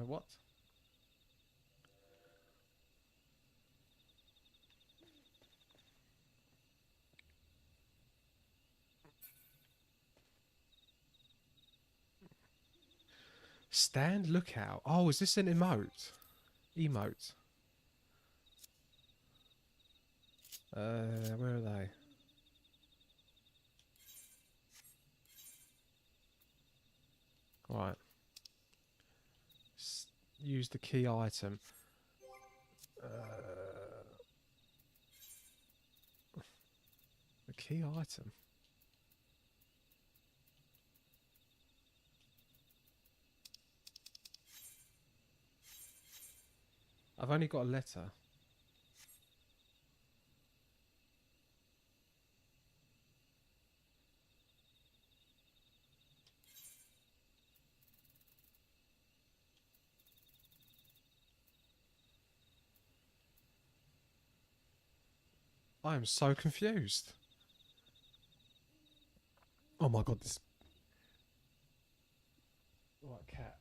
What? Stand lookout. Oh, is this an emote? Emote. Where are they? Right. Use the key item. The key item. I've only got a letter. I am so confused. Oh my god, this... Right, cat.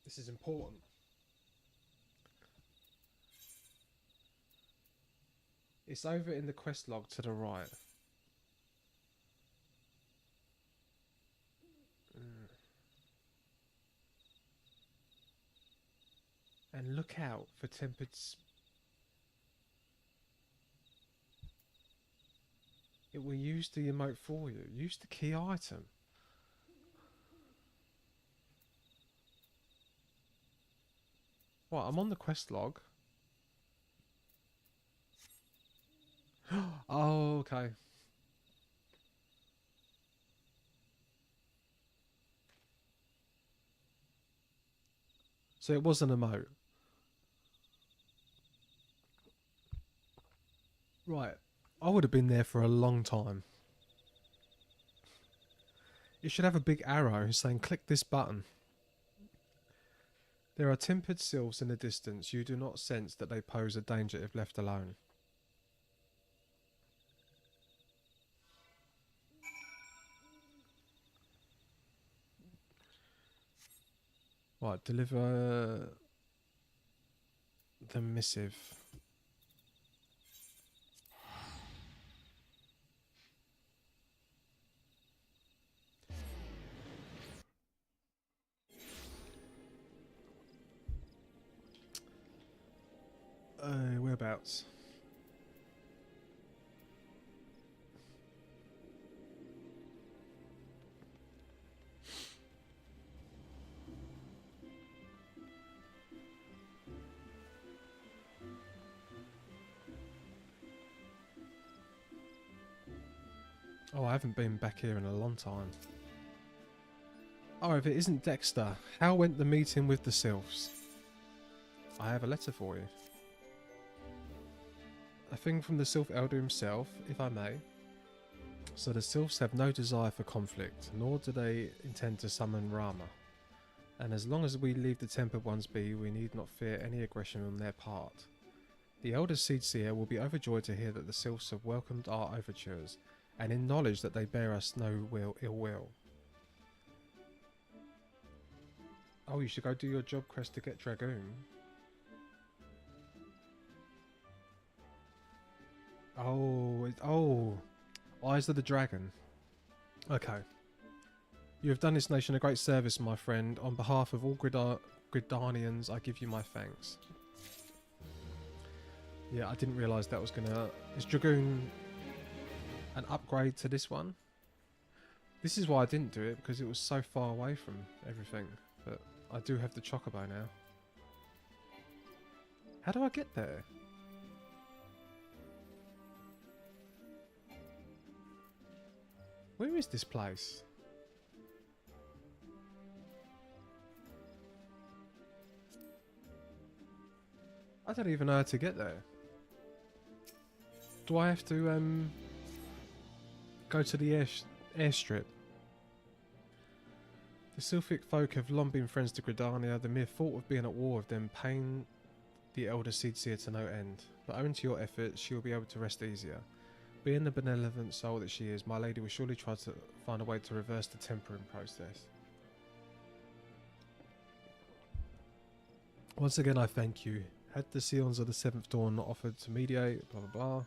This is important. It's over in the quest log to the right. And look out for tempered... It will use the emote for you. Use the key item. What? I'm on the quest log. Oh, okay. So it was an emote. Right. I would have been there for a long time. It should have a big arrow saying click this button. There are tempered sylphs in the distance. You do not sense that they pose a danger if left alone. Right, deliver the missive. Whereabouts? Oh, I haven't been back here in a long time. Oh, if it isn't Dexter, how went the meeting with the Sylphs? I have a letter for you. A thing from the Sylph Elder himself, if I may. So the Sylphs have no desire for conflict, nor do they intend to summon Rama. And as long as we leave the Tempered Ones be, we need not fear any aggression on their part. The Elder Seedseer will be overjoyed to hear that the Sylphs have welcomed our overtures, and in knowledge that they bear us no ill will. Oh, you should go do your job quest to get Dragoon. Oh, Eyes of the Dragon. Okay. You have done this nation a great service, my friend. On behalf of all Gridanians, I give you my thanks. Yeah, I didn't realise that was gonna... Is Dragoon an upgrade to this one? This is why I didn't do it, because it was so far away from everything. But I do have the Chocobo now. How do I get there? Where is this place? I don't even know how to get there. Do I have to go to the airstrip? The Sylphic folk have long been friends to Gridania. The mere thought of being at war with them pain the Elder Seedseer to no end. But owing to your efforts, she will be able to rest easier. Being the benevolent soul that she is, my lady will surely try to find a way to reverse the tempering process. Once again, I thank you. Had the Scions of the Seventh Dawn not offered to mediate, blah blah blah.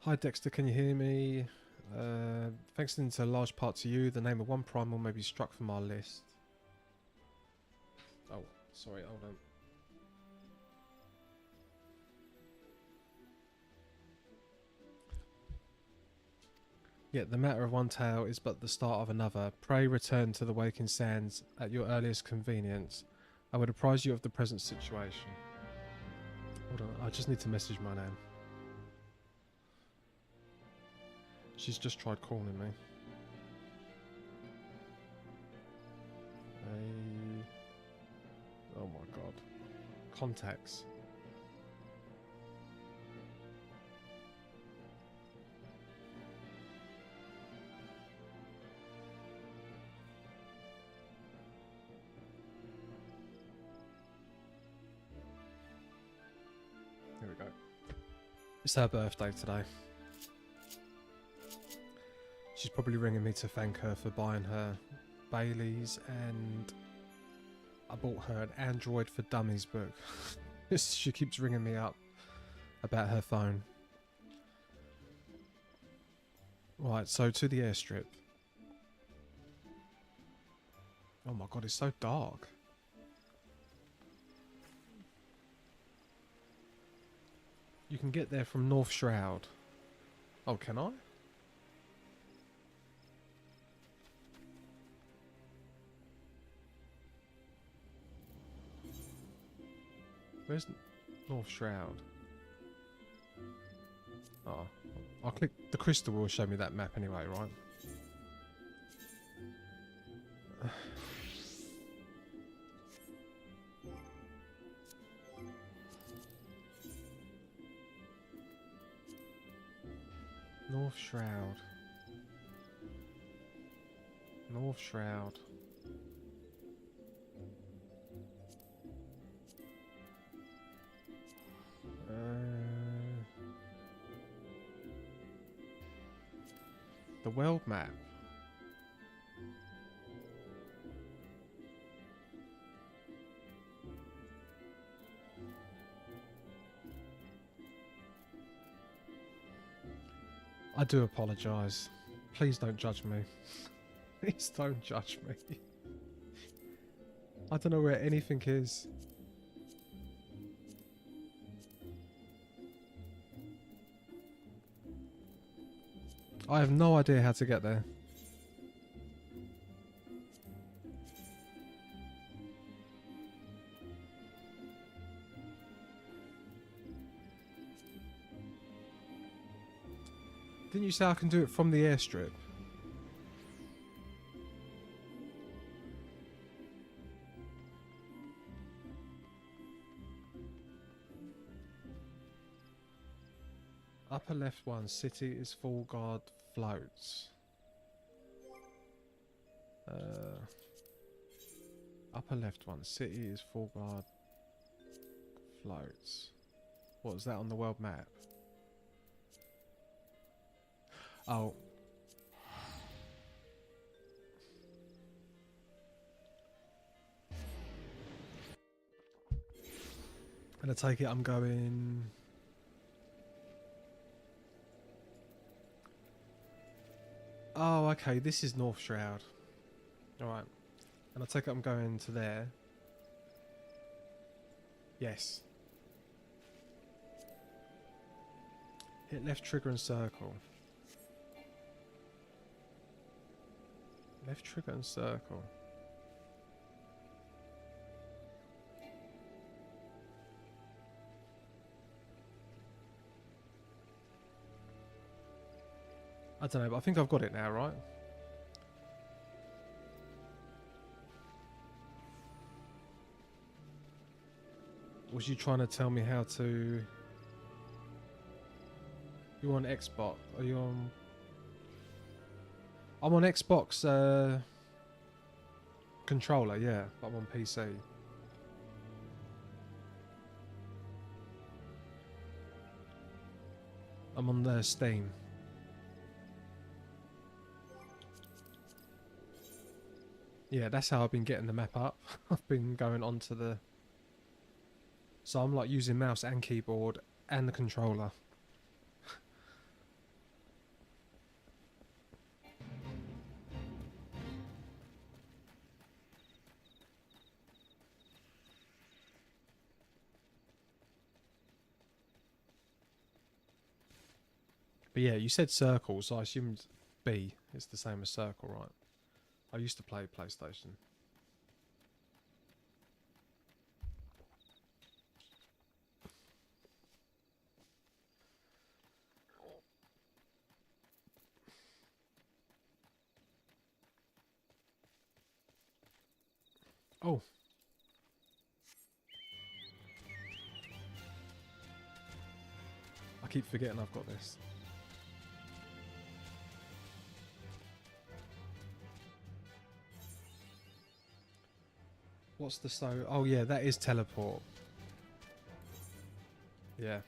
Hi Dexter, can you hear me? Thanks in a large part to you, the name of one primal may be struck from our list. Oh, sorry, hold on. Yet the matter of one tale is but the start of another. Pray return to the waking sands at your earliest convenience. I would apprise you of the present situation. Hold on, I just need to message my nan. She's just tried calling me. Oh my god. Contacts. Here we go. It's her birthday today. She's probably ringing me to thank her for buying her Bailey's, and I bought her an Android for Dummies book. She keeps ringing me up about her phone. Right, so to the airstrip. Oh my god, it's so dark. You can get there from North Shroud. Oh, can I? Where's North Shroud? Oh, I'll click the crystal will show me that map anyway, right? North Shroud. North Shroud. The world map. I do apologise. Please don't judge me. Please don't judge me. I don't know where anything is. I have no idea how to get there. Didn't you say I can do it from the airstrip? Upper left one, city is full guard floats. Upper left one, city is full guard floats. What was that on the world map? Oh. And I take it I'm going... Oh, okay, this is North Shroud. Alright. And I take it I'm going to there. Yes. Hit left trigger and circle. Left trigger and circle. I don't know, but I think I've got it now, right? Was you trying to tell me how to... You on Xbox? Are you on... I'm on Xbox controller, yeah. But I'm on PC. I'm on Steam. Yeah, that's how I've been getting the map up. I've been going onto the... So I'm like using mouse and keyboard and the controller. But yeah, you said circle, so I assumed B is the same as circle, right? I used to play PlayStation. Oh. I keep forgetting I've got this. What's the Oh yeah, that is teleport. Yeah.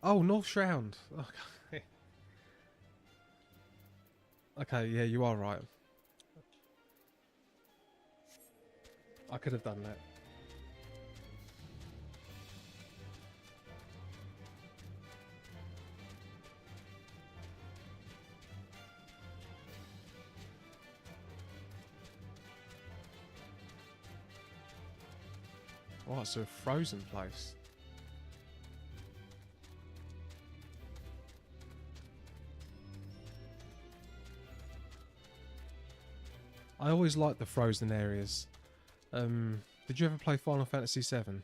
Oh, North Shroud. Okay. Okay, yeah, you are right. I could have done that. Oh, it's a frozen place. I always like the frozen areas. Did you ever play Final Fantasy VII?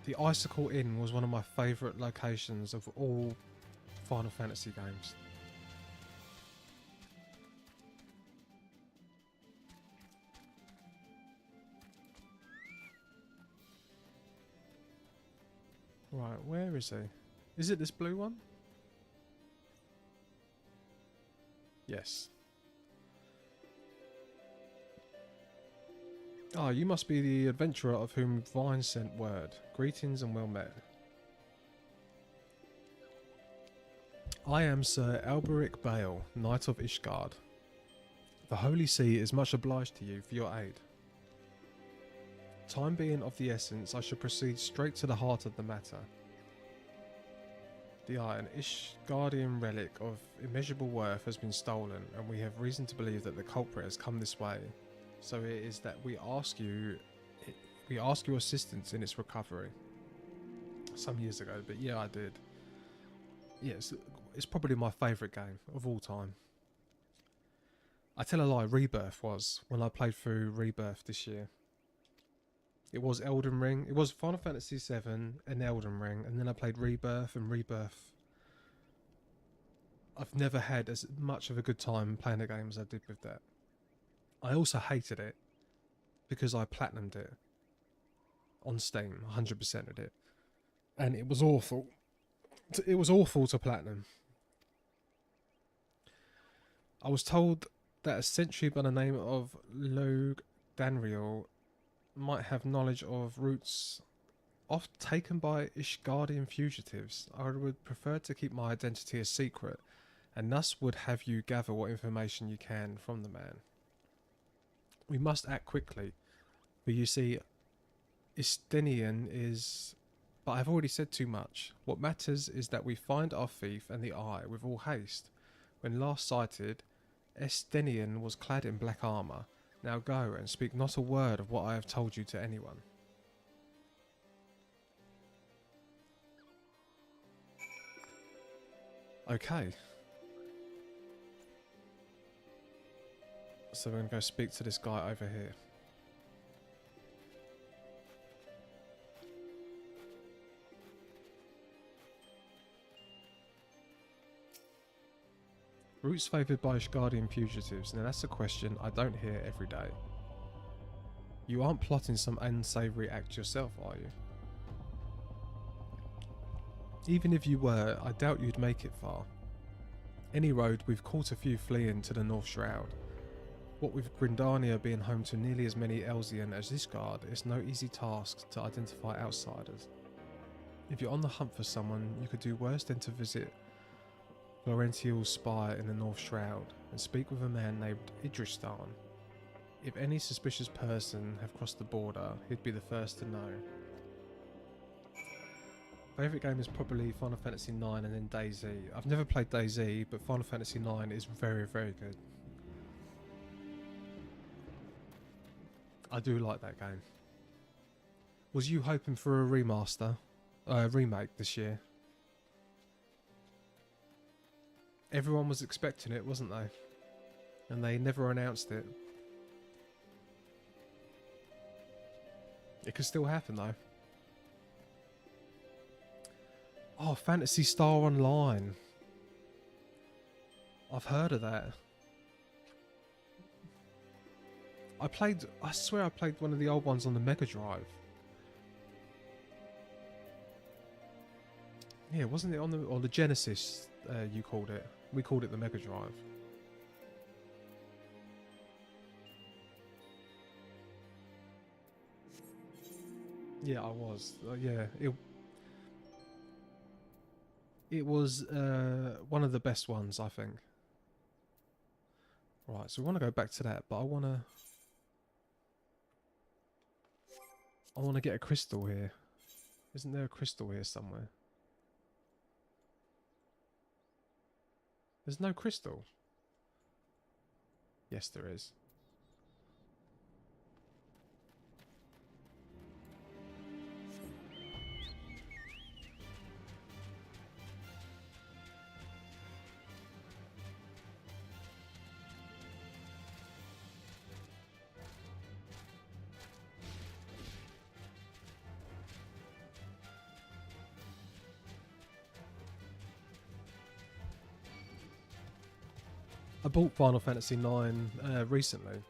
The Icicle Inn was one of my favourite locations of all Final Fantasy games. Right, where is he? Is it this blue one? Yes. Ah, you must be the adventurer of whom Vine sent word. Greetings and well met. I am Sir Alberic Bale, Knight of Ishgard. The Holy See is much obliged to you for your aid. Time being of the essence, I shall proceed straight to the heart of the matter. An Ishgardian relic of immeasurable worth has been stolen, and we have reason to believe that the culprit has come this way. So it is that we ask your assistance in its recovery. Some years ago, but yeah, I did. Yeah, it's probably my favourite game of all time. I tell a lie, Rebirth was, when I played through Rebirth this year. It was Elden Ring, it was Final Fantasy VII and Elden Ring, and then I played Rebirth, and Rebirth. I've never had as much of a good time playing a game as I did with that. I also hated it because I platinumed it on Steam, 100%ed it. And it was awful. It was awful to platinum. I was told that a sentry by the name of Logue Danriel might have knowledge of routes oft taken by Ishgardian fugitives. I would prefer to keep my identity a secret, and thus would have you gather what information you can from the man. We must act quickly, for you see, Istenian is... But I've already said too much. What matters is that we find our thief and the eye with all haste. When last sighted, Estenian was clad in black armour. Now go and speak not a word of what I have told you to anyone. Okay. So we're going to go speak to this guy over here. Routes favoured by Ishgardian fugitives. Now that's a question I don't hear every day. You aren't plotting some unsavoury act yourself, are you? Even if you were, I doubt you'd make it far. Any road, we've caught a few fleeing to the North Shroud. What with Grindania being home to nearly as many Elsian as Ishgard, it's no easy task to identify outsiders. If you're on the hunt for someone, you could do worse than to visit Florential's spire in the North Shroud and speak with a man named Idristan. If any suspicious person have crossed the border, he'd be the first to know. Favourite game is probably Final Fantasy IX and then DayZ. I've never played DayZ, but Final Fantasy IX is very, very good. I do like that game. Was you hoping for a remake this year? Everyone was expecting it, wasn't they? And they never announced it. It could still happen though. Oh, Phantasy Star Online. I've heard of that. I swear I played one of the old ones on the Mega Drive. Yeah, wasn't it on the Genesis, you called it? We called it the Mega Drive. Yeah, I was. Yeah, it was one of the best ones, I think. Right, so we want to go back to that, but I want to get a crystal here. Isn't there a crystal here somewhere? There's no crystal. Yes, there is. I bought Final Fantasy IX recently.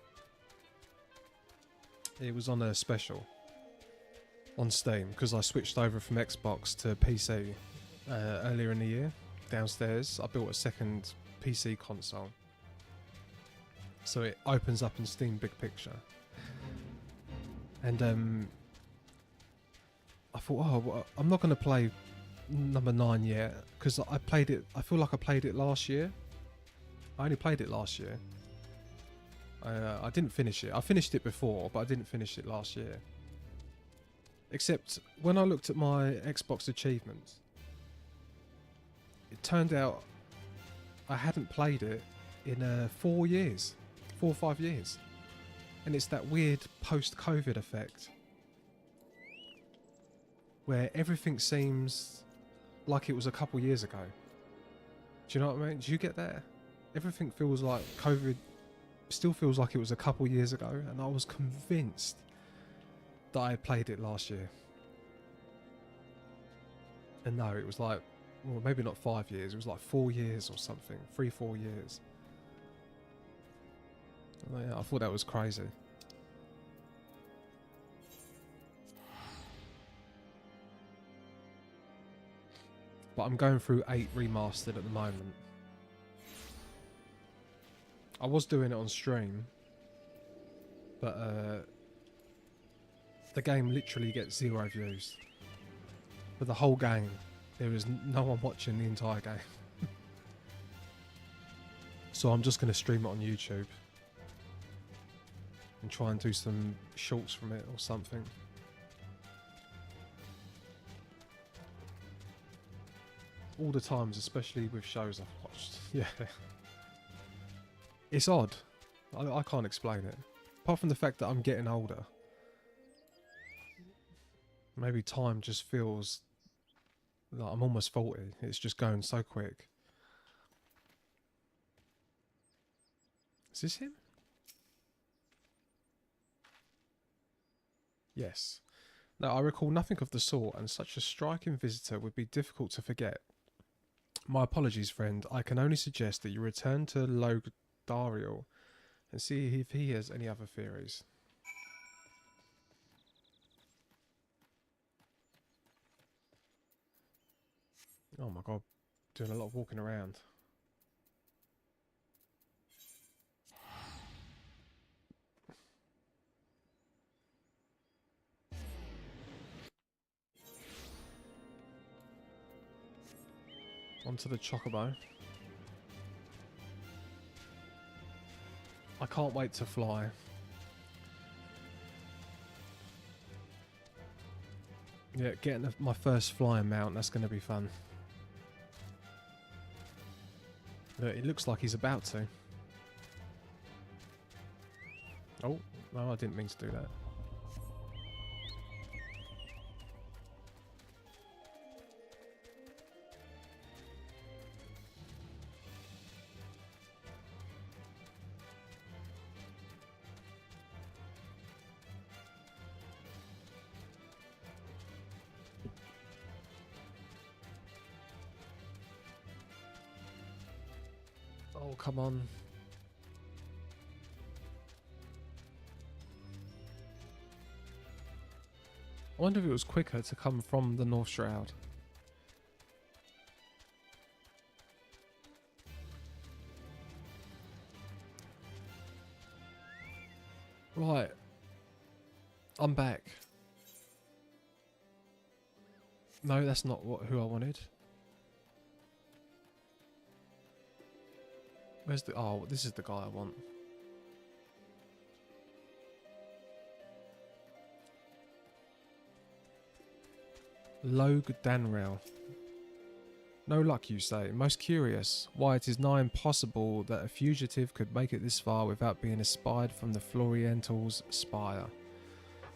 It was on a special on Steam because I switched over from Xbox to PC earlier in the year. Downstairs, I built a second PC console, so it opens up in Steam Big Picture. And I thought, oh, well, I'm not going to play number 9 yet because I played it. I feel like I played it last year. I only played it last year. I didn't finish it. I finished it before, but I didn't finish it last year. Except when I looked at my Xbox achievements, it turned out I hadn't played it in 4 years. 4 or 5 years. And it's that weird post-COVID effect where everything seems like it was a couple years ago. Do you know what I mean? Do you get that? Everything feels like COVID still feels like it was a couple years ago, and I was convinced that I played it last year. And no, it was like, well, maybe not 5 years, it was like 4 years or something. 3-4 years. Yeah, I thought that was crazy. But I'm going through 8 remastered at the moment. I was doing it on stream, but the game literally gets 0 views. For the whole game, there is no one watching the entire game. So I'm just going to stream it on YouTube and try and do some shorts from it or something. All the times, especially with shows I've watched. Yeah. It's odd. I can't explain it. Apart from the fact that I'm getting older. Maybe time just feels like I'm almost 40. It's just going so quick. Is this him? Yes. No, I recall nothing of the sort, and such a striking visitor would be difficult to forget. My apologies, friend. I can only suggest that you return to Logdariel and see if he has any other theories. Oh my god, doing a lot of walking around. Onto the chocobo. I can't wait to fly. Yeah, getting my first flying mount, that's going to be fun. Look, it looks like he's about to. Oh, no, I didn't mean to do that. Oh, come on. I wonder if it was quicker to come from the North Shroud. Right. I'm back. No, that's not who I wanted. Where's the... Oh, this is the guy I want. Log Danrel. No luck, you say. Most curious. Why, it is nigh impossible that a fugitive could make it this far without being espied from the Floriental's spire.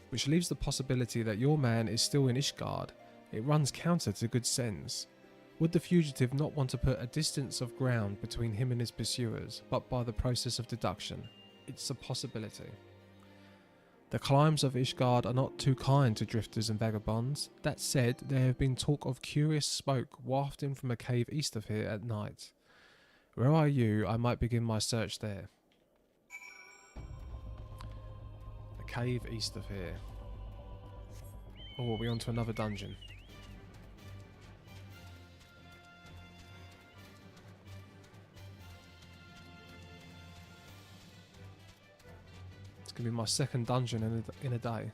Which leaves the possibility that your man is still in Ishgard. It runs counter to good sense. Would the fugitive not want to put a distance of ground between him and his pursuers, but by the process of deduction? It's a possibility. The climes of Ishgard are not too kind to drifters and vagabonds. That said, there have been talk of curious smoke wafting from a cave east of here at night. Where are you? I might begin my search there. A cave east of here. Oh, are we on to another dungeon? It's going to be my second dungeon in a day.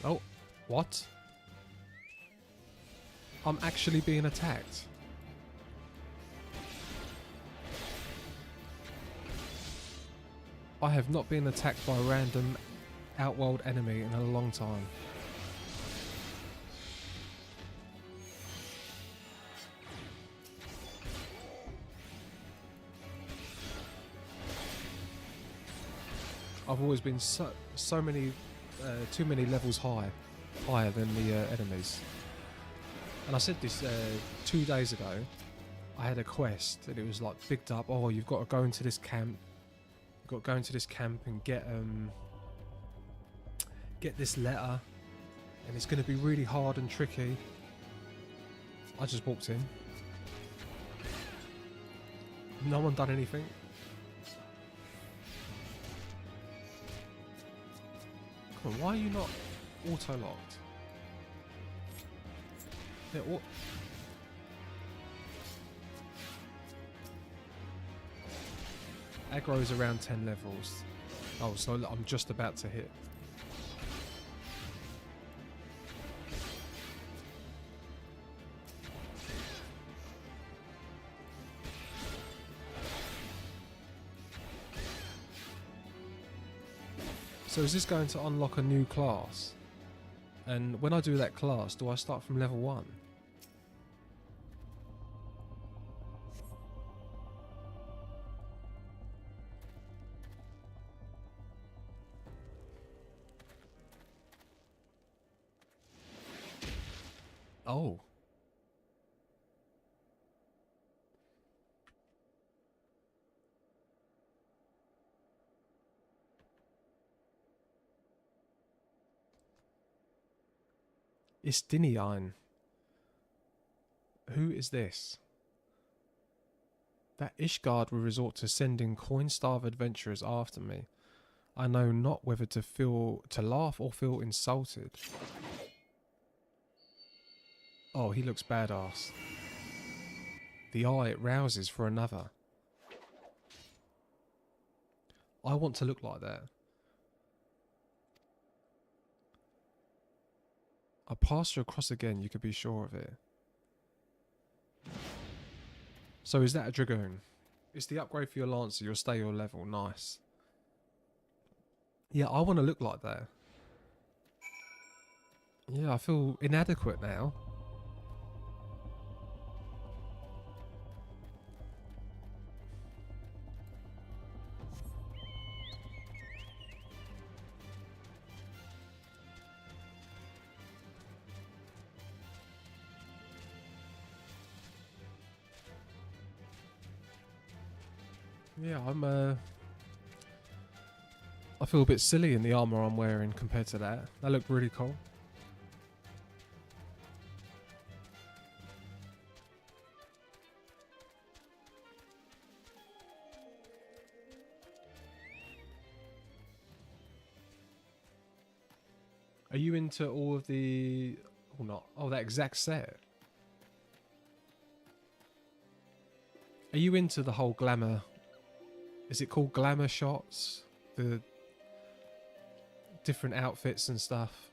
Oh, what? I'm actually being attacked. I have not been attacked by a random outworld enemy in a long time. I've always been so many, too many levels higher than the enemies. And I said this 2 days ago. I had a quest and it was like bigged up. Oh, you've got to go into this camp. You've got to go into this camp and get this letter, and it's going to be really hard and tricky. I just walked in. No one done anything. Come on, why are you not auto-locked? Aggro's around 10 levels. Oh, so I'm just about to hit. So is this going to unlock a new class? And when I do that class, do I start from level 1? Oh. Istinian. Who is this? That Ishgard will resort to sending coin-starved adventurers after me. I know not whether to laugh or feel insulted. Oh, he looks badass. The eye it rouses for another. I want to look like that. I passed you across again, you could be sure of it. So is that a Dragoon? It's the upgrade for your Lancer, you'll stay your level, nice. Yeah, I want to look like that. Yeah, I feel inadequate now. Yeah, I feel a bit silly in the armor I'm wearing compared to that. That looked really cool. Are you into all of the... Oh, not... Oh, that exact set. Are you into the whole glamour... Is it called glamour shots? The different outfits and stuff.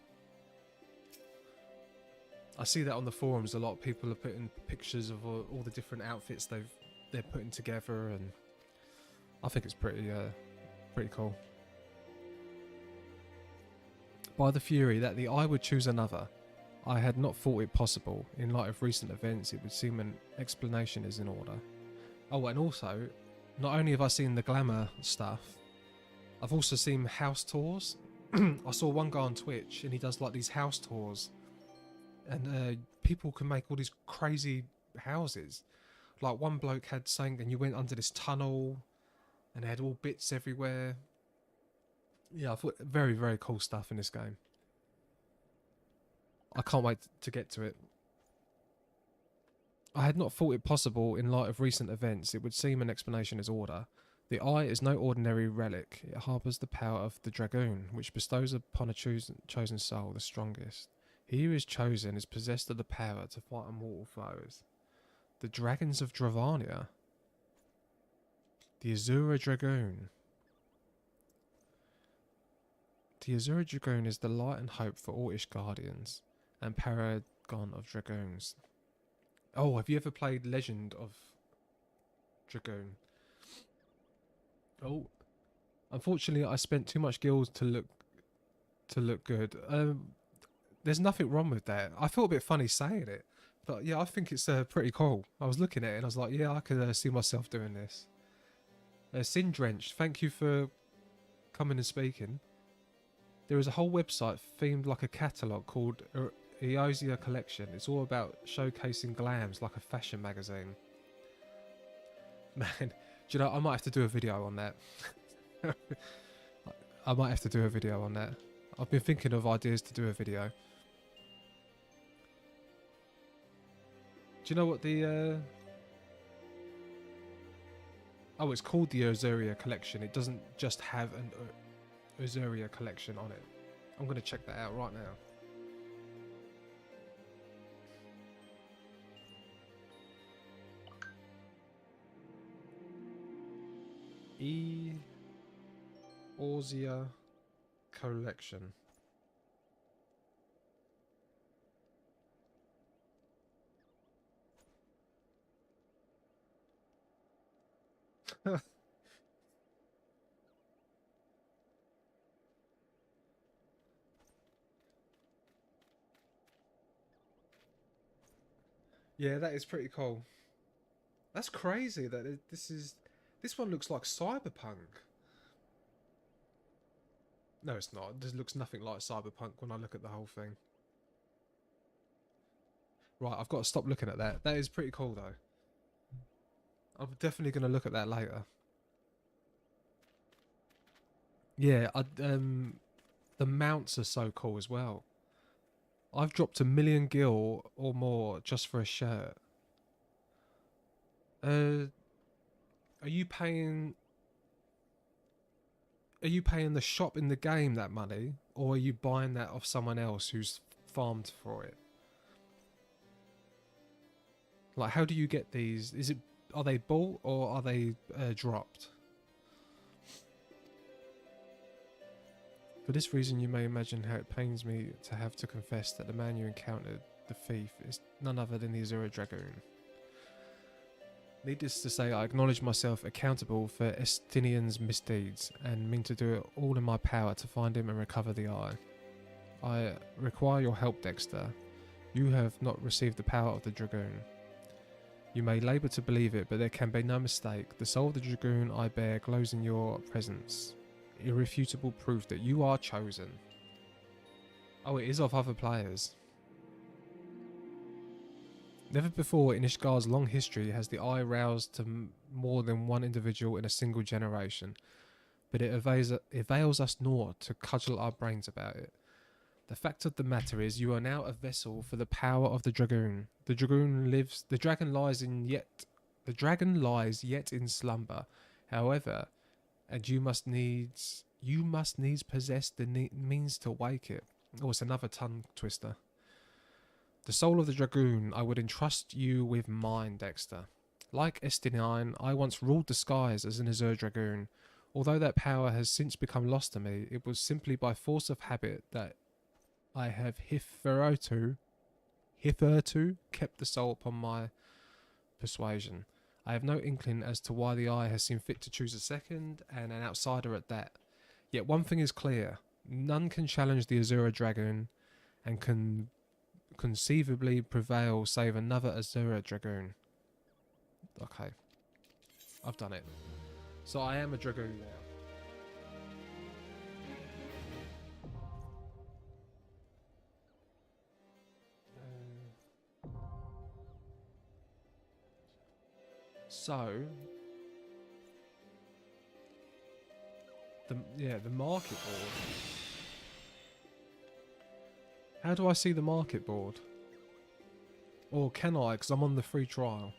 I see that on the forums. A lot of people are putting pictures of all the different outfits they're putting together, and I think it's pretty cool. By the fury that the eye would choose another, I had not thought it possible. In light of recent events, it would seem an explanation is in order. Oh, and also, not only have I seen the glamour stuff, I've also seen house tours. I saw one guy on Twitch and he does like these house tours, and people can make all these crazy houses. Like one bloke had saying, and you went under this tunnel and they had all bits everywhere. Yeah, I thought very, very cool stuff in this game. I can't wait to get to it. I had not thought it possible in light of recent events. It would seem an explanation is order. The eye is no ordinary relic. It harbours the power of the Dragoon, which bestows upon a chosen soul the strongest. He who is chosen is possessed of the power to fight immortal foes. The dragons of Dravania. The Azura Dragoon. The Azura Dragoon is the light and hope for all Ishgardians, and paragon of Dragoons. Oh, have you ever played Legend of Dragoon? Oh, unfortunately, I spent too much gills to look good. There's nothing wrong with that. I feel a bit funny saying it, but yeah, I think it's pretty cool. I was looking at it and I was like, yeah, I could see myself doing this. Sin Drenched, thank you for coming and speaking. There is a whole website themed like a catalogue called Eosia Collection. It's all about showcasing glams like a fashion magazine. Man, do you know, I might have to do a video on that. I might have to do a video on that. I've been thinking of ideas to do a video. Do you know what the... Oh, it's called the Eosia Collection. It doesn't just have an Eosia Collection on it. I'm going to check that out right now. Eosia Collection. Yeah, that is pretty cool. That's crazy that this one looks like Cyberpunk. No, it's not. This looks nothing like Cyberpunk when I look at the whole thing. Right, I've got to stop looking at that. That is pretty cool though. I'm definitely going to look at that later. Yeah, the mounts are so cool as well. I've dropped 1,000,000 gil or more just for a shirt. Are you paying the shop in the game that money, or are you buying that off someone else who's farmed for it? Like, how do you get these? Are they bought or are they dropped? For this reason, you may imagine how it pains me to have to confess that the man you encountered, the thief, is none other than the Azura Dragoon. Needless to say, I acknowledge myself accountable for Estinian's misdeeds and mean to do it all in my power to find him and recover the eye. I require your help, Dexter. You have not received the power of the Dragoon. You may labour to believe it, but there can be no mistake. The soul of the Dragoon I bear glows in your presence. Irrefutable proof that you are chosen. Oh, it is of other players. Never before in Ishgar's long history has the eye roused to more than one individual in a single generation, but it avails us naught to cudgel our brains about it. The fact of the matter is, you are now a vessel for the power of the Dragoon. The dragon lies yet in slumber. However, and you must needs possess the means to wake it. Oh, it's another tongue twister. The soul of the Dragoon, I would entrust you with mine, Dexter. Like Estinian, I once ruled the skies as an Azure Dragoon. Although that power has since become lost to me, it was simply by force of habit that I have hitherto kept the soul upon my persuasion. I have no inkling as to why the eye has seen fit to choose a second, and an outsider at that. Yet one thing is clear. None can challenge the Azura Dragoon, and can conceivably prevail save another Azura Dragoon. Okay. I've done it. So I am a Dragoon now. So, the market board. How do I see the market board? Or can I, because I'm on the free trial?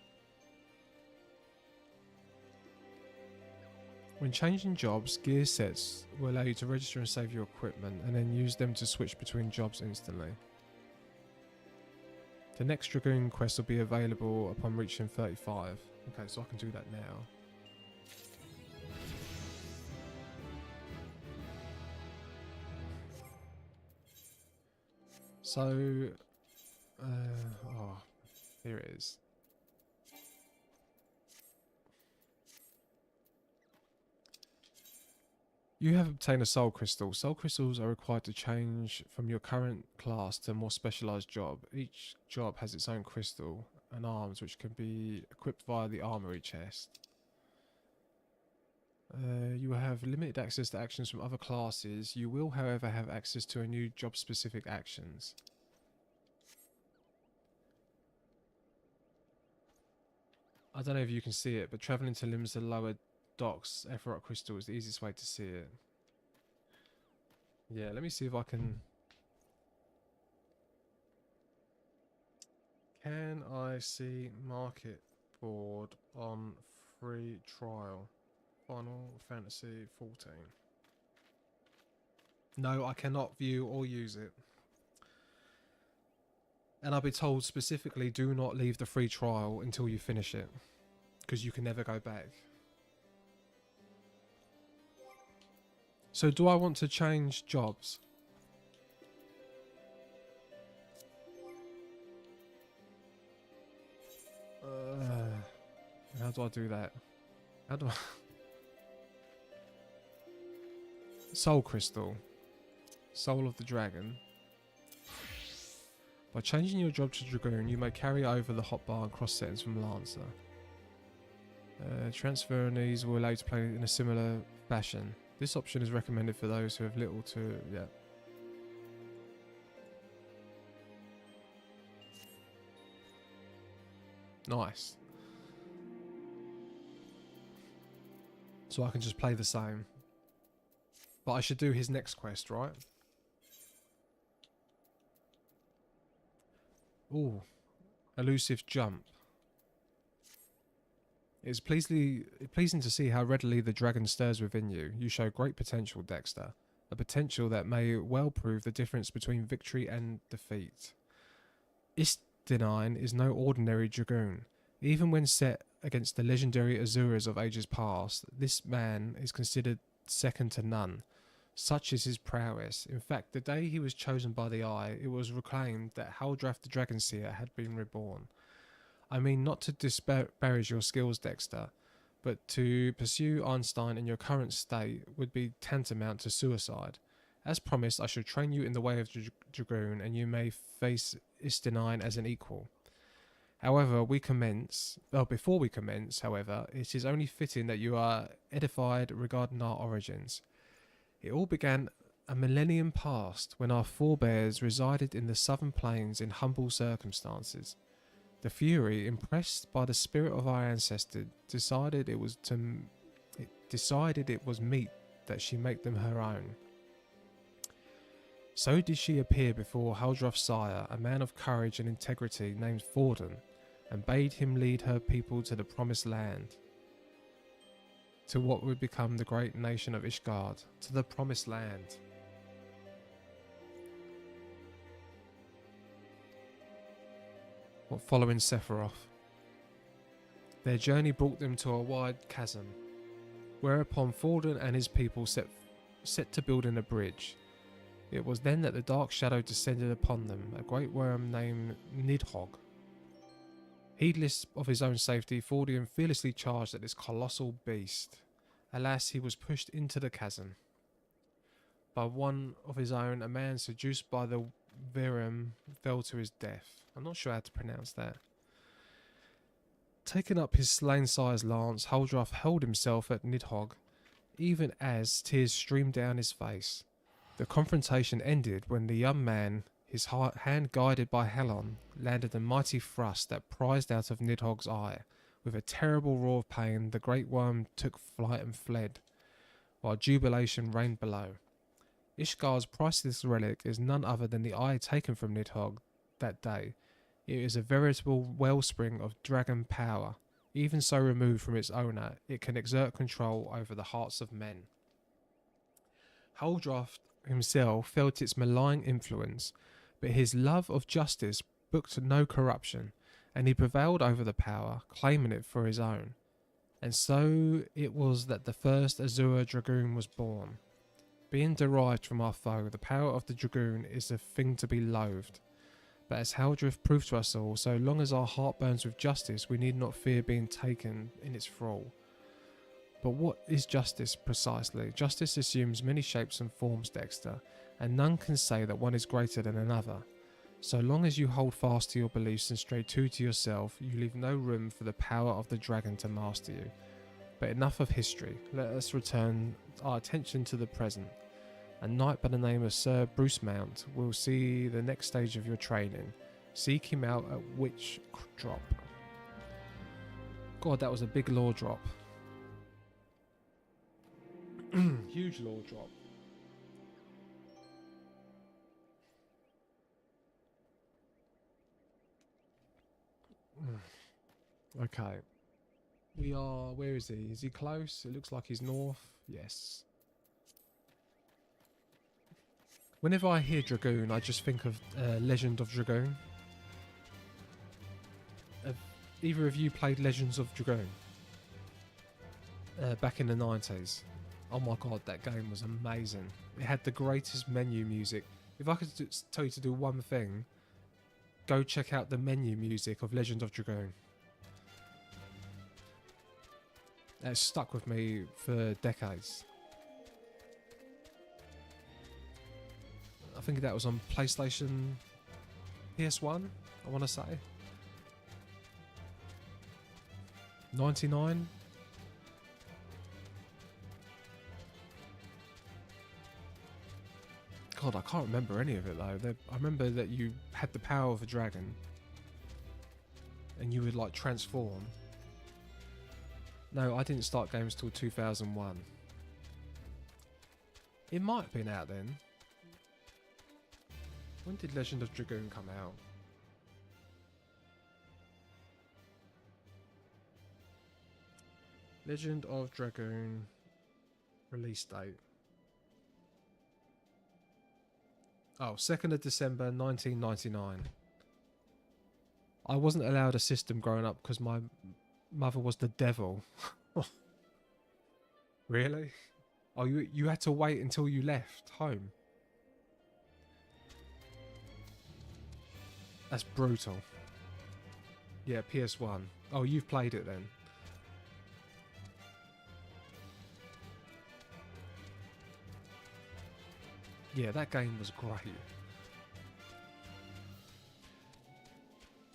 When changing jobs, gear sets will allow you to register and save your equipment, and then use them to switch between jobs instantly. The next Dragoon quest will be available upon reaching 35. Okay, so I can do that now. So, oh, here it is. You have obtained a soul crystal. Soul crystals are required to change from your current class to a more specialised job. Each job has its own crystal and arms which can be equipped via the armory chest. You will have limited access to actions from other classes. You will, however, have access to a new job-specific actions. I don't know if you can see it, but travelling to Lim's the lower docks, Efferot Crystal is the easiest way to see it. Yeah, let me see if I can... Can I see market board on free trial? Final Fantasy 14. No, I cannot view or use it. And I'll be told specifically, do not leave the free trial until you finish it, because you can never go back. So do I want to change jobs? How do I do that? How do I... Soul Crystal. Soul of the Dragon. By changing your job to Dragoon, you may carry over the hotbar and cross settings from Lancer. Transferees will allow you to play in a similar fashion. This option is recommended for those who have little to... yeah. Nice. So I can just play the same. But I should do his next quest, right? Ooh. Elusive jump. It is pleasing to see how readily the dragon stirs within you. You show great potential, Dexter. A potential that may well prove the difference between victory and defeat. Istinine is no ordinary dragoon. Even when set against the legendary Azuras of ages past, this man is considered second to none. Such is his prowess. In fact, the day he was chosen by the Eye, it was proclaimed that Haldrath the Dragonseer had been reborn. I mean, not to disparage your skills, Dexter, but to pursue Einstein in your current state would be tantamount to suicide. As promised, I shall train you in the way of Dragoon, and you may face Istinine as an equal. However, before we commence, however, it is only fitting that you are edified regarding our origins. It all began a millennium past, when our forebears resided in the southern plains in humble circumstances. The Fury, impressed by the spirit of our ancestor, decided it was meet that she make them her own. So did she appear before Haldrath's sire, a man of courage and integrity named Forden, and bade him lead her people to the promised land. To what would become the great nation of Ishgard, to the promised land. Following Sephiroth. Their journey brought them to a wide chasm, whereupon Forden and his people set to building a bridge. It was then that the dark shadow descended upon them, a great worm named Nidhogg. Heedless of his own safety, Forden fearlessly charged at this colossal beast. Alas, he was pushed into the chasm by one of his own. A man seduced by the Virum fell to his death. I'm not sure how to pronounce that. Taking up his slain sire's lance, Haldrath held himself at Nidhogg, even as tears streamed down his face. The confrontation ended when the young man, his hand guided by Helon, landed a mighty thrust that prized out of Nidhogg's eye. With a terrible roar of pain, the great worm took flight and fled, while jubilation reigned below. Ishgard's priceless relic is none other than the eye taken from Nidhogg that day. It is a veritable wellspring of dragon power. Even so removed from its owner, it can exert control over the hearts of men. Haldrath himself felt its malign influence, but his love of justice brooked no corruption, and he prevailed over the power, claiming it for his own. And so it was that the first Azura Dragoon was born. Being derived from our foe, the power of the Dragoon is a thing to be loathed. But as Haldrath proved to us all, so long as our heart burns with justice, we need not fear being taken in its thrall. But what is justice precisely? Justice assumes many shapes and forms, Dexter, and none can say that one is greater than another. So long as you hold fast to your beliefs and stay true to yourself, you leave no room for the power of the dragon to master you. But enough of history. Let us return our attention to the present. A knight by the name of Sir Bruce Mount will see the next stage of your training. Seek him out at Witch Drop. God, that was a big lore drop. Huge lore drop. Okay. We are... Where is he? Is he close? It looks like he's north. Yes. Whenever I hear Dragoon, I just think of Legend of Dragoon. Have either of you played Legends of Dragoon? Back in the 90s. Oh my god, that game was amazing. It had the greatest menu music. If I could tell you to do one thing, go check out the menu music of Legend of Dragoon. That stuck with me for decades. I think that was on PlayStation PS1, I want to say. 99? God, I can't remember any of it though. I remember that you had the power of a dragon. And you would like transform. No, I didn't start games till 2001. It might have been out then. When did Legend of Dragoon come out? Legend of Dragoon release date. Oh, 2nd of December 1999. I wasn't allowed a system growing up because my mother was the devil. Really? Oh, you had to wait until you left home? That's brutal. Yeah, PS1. Oh, you've played it then. Yeah, that game was great.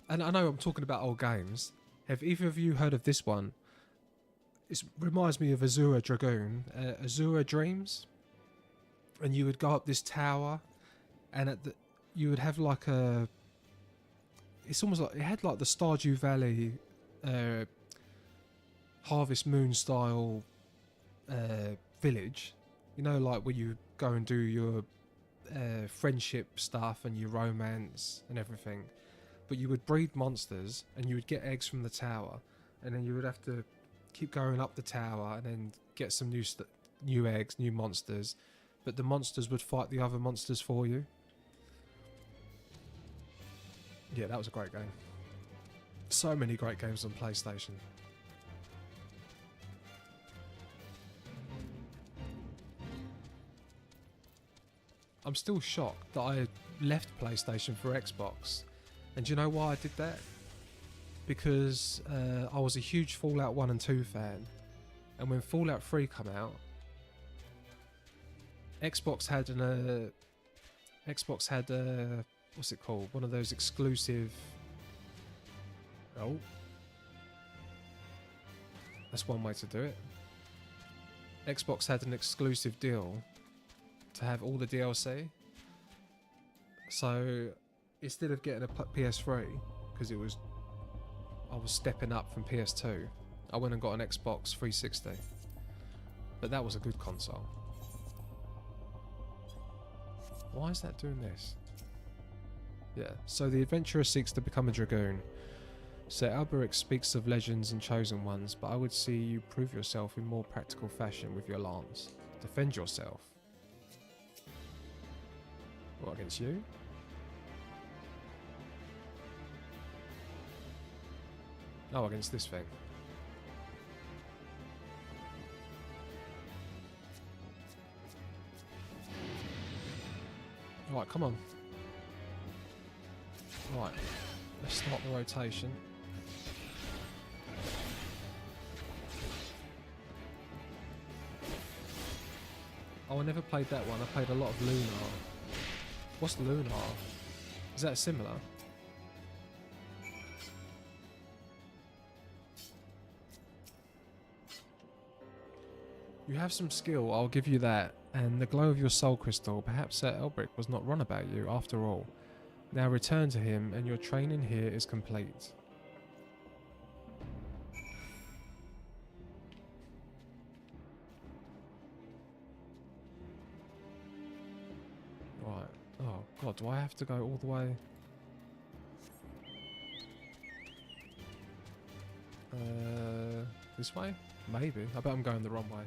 And I know I'm talking about old games. Have either of you heard of this one? It reminds me of Azura Dragoon. Azura Dreams. And you would go up this tower, and you would have like a... It's almost like... It had like the Stardew Valley Harvest Moon style village. You know, like where you go and do your friendship stuff and your romance and everything. But you would breed monsters and you would get eggs from the tower, and then you would have to keep going up the tower and then get some new eggs, new monsters. But the monsters would fight the other monsters for you. Yeah, that was a great game. So many great games on PlayStation. I'm still shocked that I left PlayStation for Xbox. And do you know why I did that? Because I was a huge Fallout 1 and 2 fan. And when Fallout 3 came out, Xbox had what's it called? One of those exclusive... Oh. That's one way to do it. Xbox had an exclusive deal to have all the DLC. So instead of getting a PS3, because I was stepping up from PS2, I went and got an Xbox 360. But that was a good console. Why is that doing this? Yeah, so the adventurer seeks to become a dragoon. Sir Alberic speaks of legends and chosen ones, but I would see you prove yourself in more practical fashion with your lance. Defend yourself. What, against you? Oh, against this thing. Alright, come on. Right, let's start the rotation. Oh, I never played that one. I played a lot of Lunar. What's Lunar? Is that similar? You have some skill, I'll give you that, and the glow of your soul crystal. Perhaps Sir Elbrick was not wrong about you after all. Now return to him, and your training here is complete. Right. Oh god, do I have to go all the way? This way? Maybe. I bet I'm going the wrong way.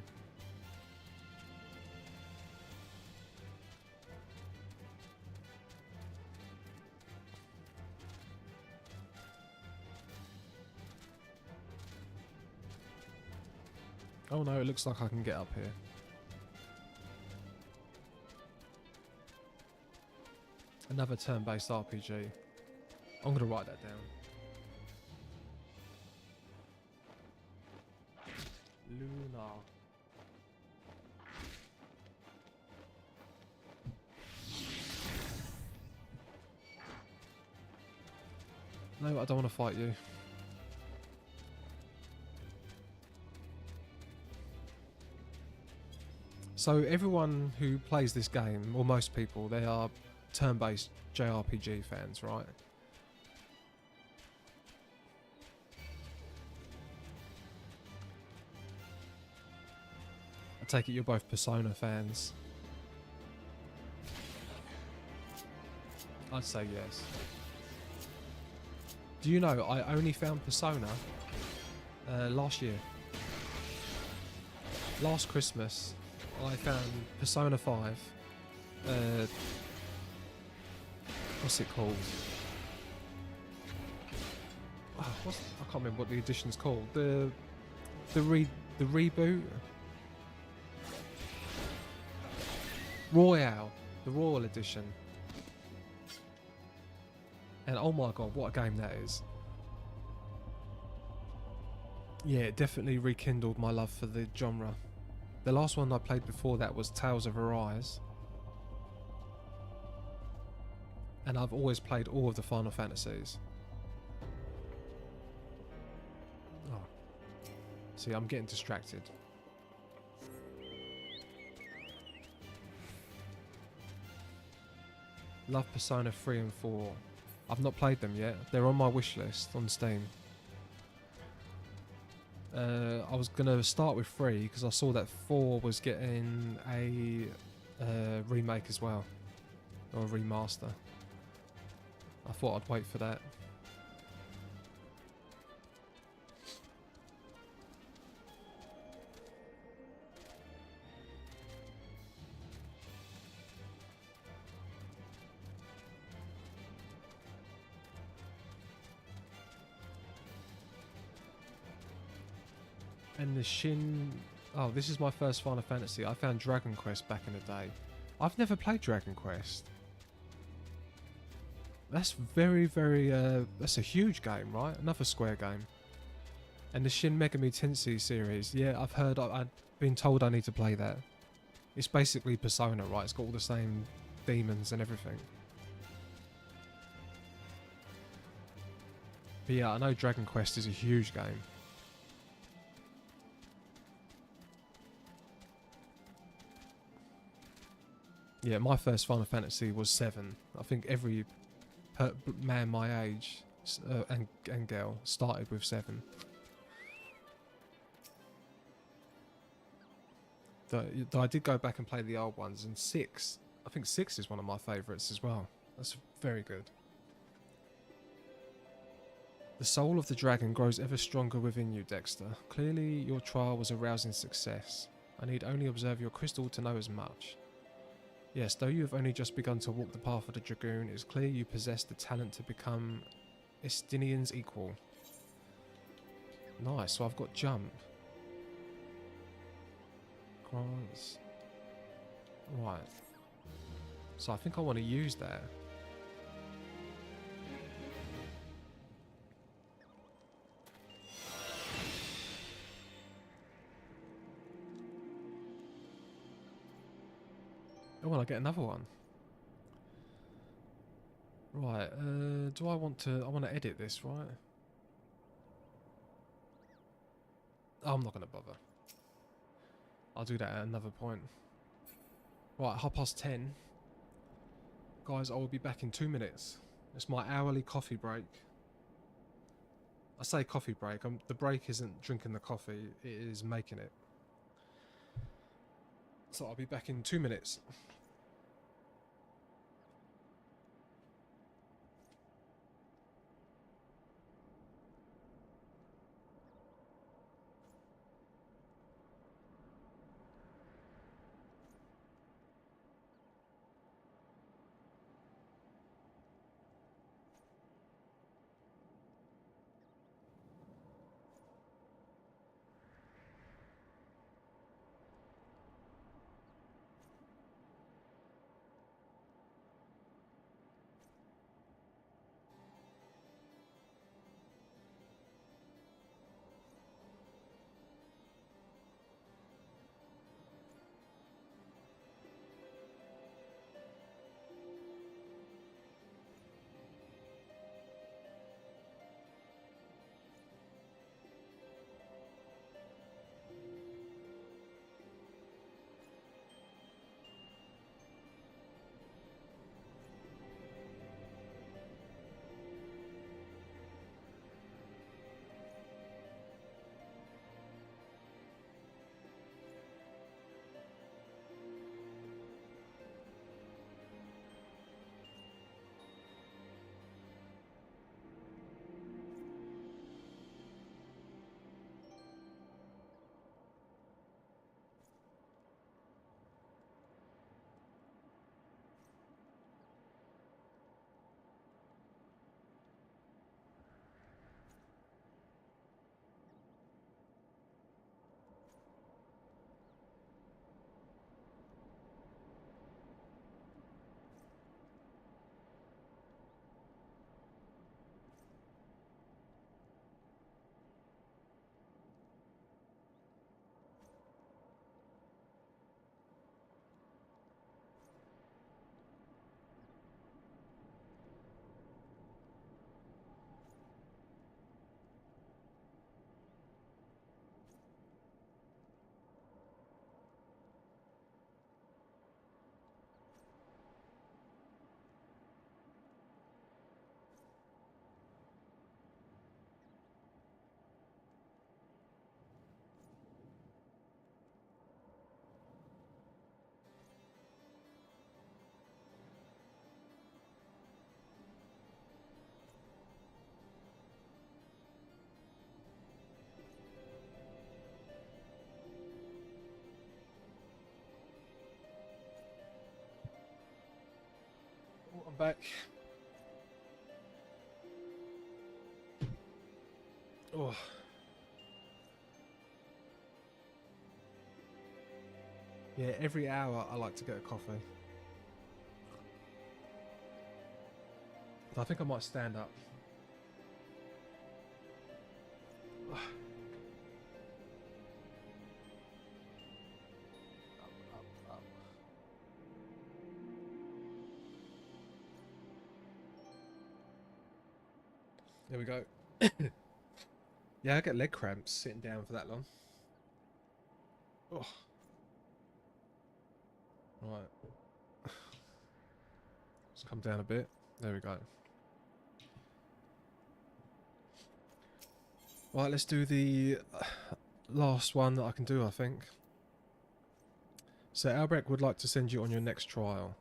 Oh no, it looks like I can get up here. Another turn-based RPG. I'm gonna write that down. Luna. No, I don't want to fight you. So everyone who plays this game, or most people, they are turn-based JRPG fans, right? I take it you're both Persona fans. I'd say yes. Do you know, I only found Persona last year. Last Christmas, I found Persona 5. What's it called? Oh, I can't remember what the edition's called. The reboot. Royale, the Royal Edition. And oh my god, what a game that is. Yeah, it definitely rekindled my love for the genre. The last one I played before that was Tales of Arise. And I've always played all of the Final Fantasies. Oh. See, I'm getting distracted. Love Persona 3 and 4. I've not played them yet. They're on my wish list on Steam. I was going to start with 3 because I saw that 4 was getting a remake as well. Or a remaster. I thought I'd wait for that. And the Shin... Oh, this is my first Final Fantasy. I found Dragon Quest back in the day. I've never played Dragon Quest. That's very, very... that's a huge game, right? Another Square game. And the Shin Megami Tensei series. Yeah, I've heard... I've been told I need to play that. It's basically Persona, right? It's got all the same demons and everything. But yeah, I know Dragon Quest is a huge game. Yeah, my first Final Fantasy was 7. I think every man my age and girl started with 7. Though I did go back and play the old ones, and 6, I think 6 is one of my favourites as well. That's very good. The soul of the dragon grows ever stronger within you, Dexter. Clearly your trial was a rousing success. I need only observe your crystal to know as much. Yes, though you have only just begun to walk the path of the Dragoon, it is clear you possess the talent to become Estinian's equal. Nice, so I've got jump. Grants. Right. So I think I want to use that. Oh, well, I get another one. Right, do I want to... I want to edit this, right? Oh, I'm not going to bother. I'll do that at another point. Right, 10:30. Guys, I will be back in 2 minutes. It's my hourly coffee break. I say coffee break. The break isn't drinking the coffee, it is making it. So I'll be back in 2 minutes. Oh, I'm back. Oh. Yeah, every hour I like to get a coffee. I think I might stand up. Up. There we go. Yeah, I get leg cramps sitting down for that long. Oh. Right. Let's come down a bit. There we go. Right, let's do the last one that I can do, I think. So Albrecht would like to send you on your next trial.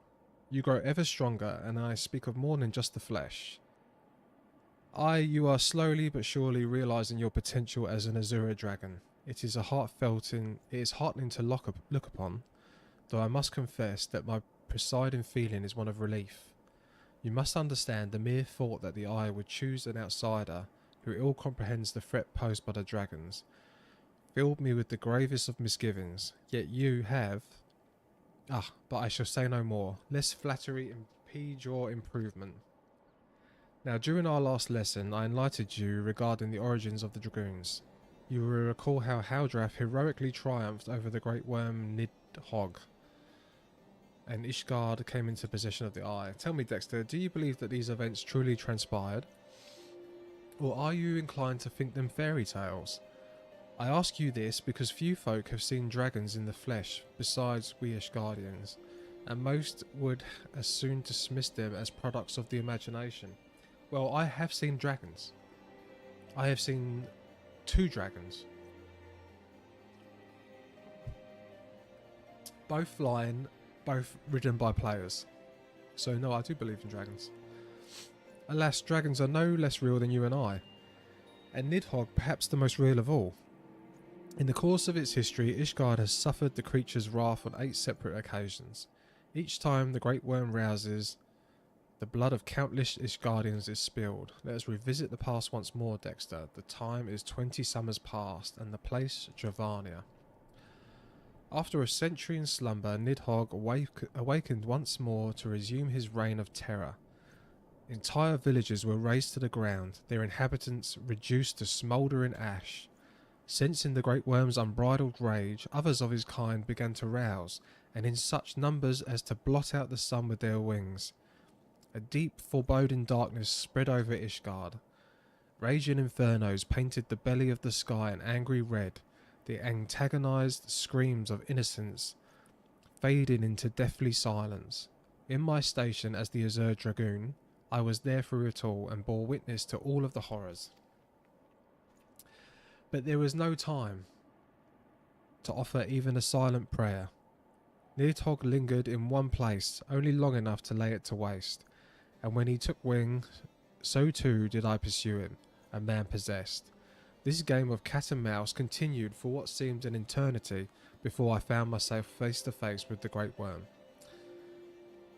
You grow ever stronger, and I speak of more than just the flesh. You are slowly but surely realizing your potential as an Azura dragon. It is heartening to look upon, though I must confess that my presiding feeling is one of relief. You must understand the mere thought that the Eye would choose an outsider who ill comprehends the threat posed by the dragons filled me with the gravest of misgivings. Yet you have... but I shall say no more, lest flattery impede your improvement. Now, during our last lesson, I enlightened you regarding the origins of the dragoons. You will recall how Haldrath heroically triumphed over the great worm Nidhogg, and Ishgard came into possession of the Eye. Tell me, Dexter, do you believe that these events truly transpired? Or are you inclined to think them fairy tales? I ask you this because few folk have seen dragons in the flesh besides we Ishgardians, and most would as soon dismiss them as products of the imagination. Well, I have seen dragons. I have seen 2 dragons. Both flying, both ridden by players. So no, I do believe in dragons. Alas, dragons are no less real than you and I, and Nidhogg perhaps the most real of all. In the course of its history, Ishgard has suffered the creature's wrath on 8 separate occasions. Each time the great worm rouses, the blood of countless Ishgardians is spilled. Let us revisit the past once more, Dexter. The time is 20 summers past, and the place Dravania. After a century in slumber, Nidhogg awakened once more to resume his reign of terror. Entire villages were razed to the ground, their inhabitants reduced to smouldering ash. Sensing the great worm's unbridled rage, others of his kind began to rouse, and in such numbers as to blot out the sun with their wings. A deep, foreboding darkness spread over Ishgard. Raging infernos painted the belly of the sky an angry red, the antagonized screams of innocence fading into deathly silence. In my station as the Azure Dragoon, I was there through it all and bore witness to all of the horrors. But there was no time to offer even a silent prayer. Nidhogg lingered in one place only long enough to lay it to waste, and when he took wing, so too did I pursue him, a man possessed. This game of cat and mouse continued for what seemed an eternity before I found myself face to face with the great worm.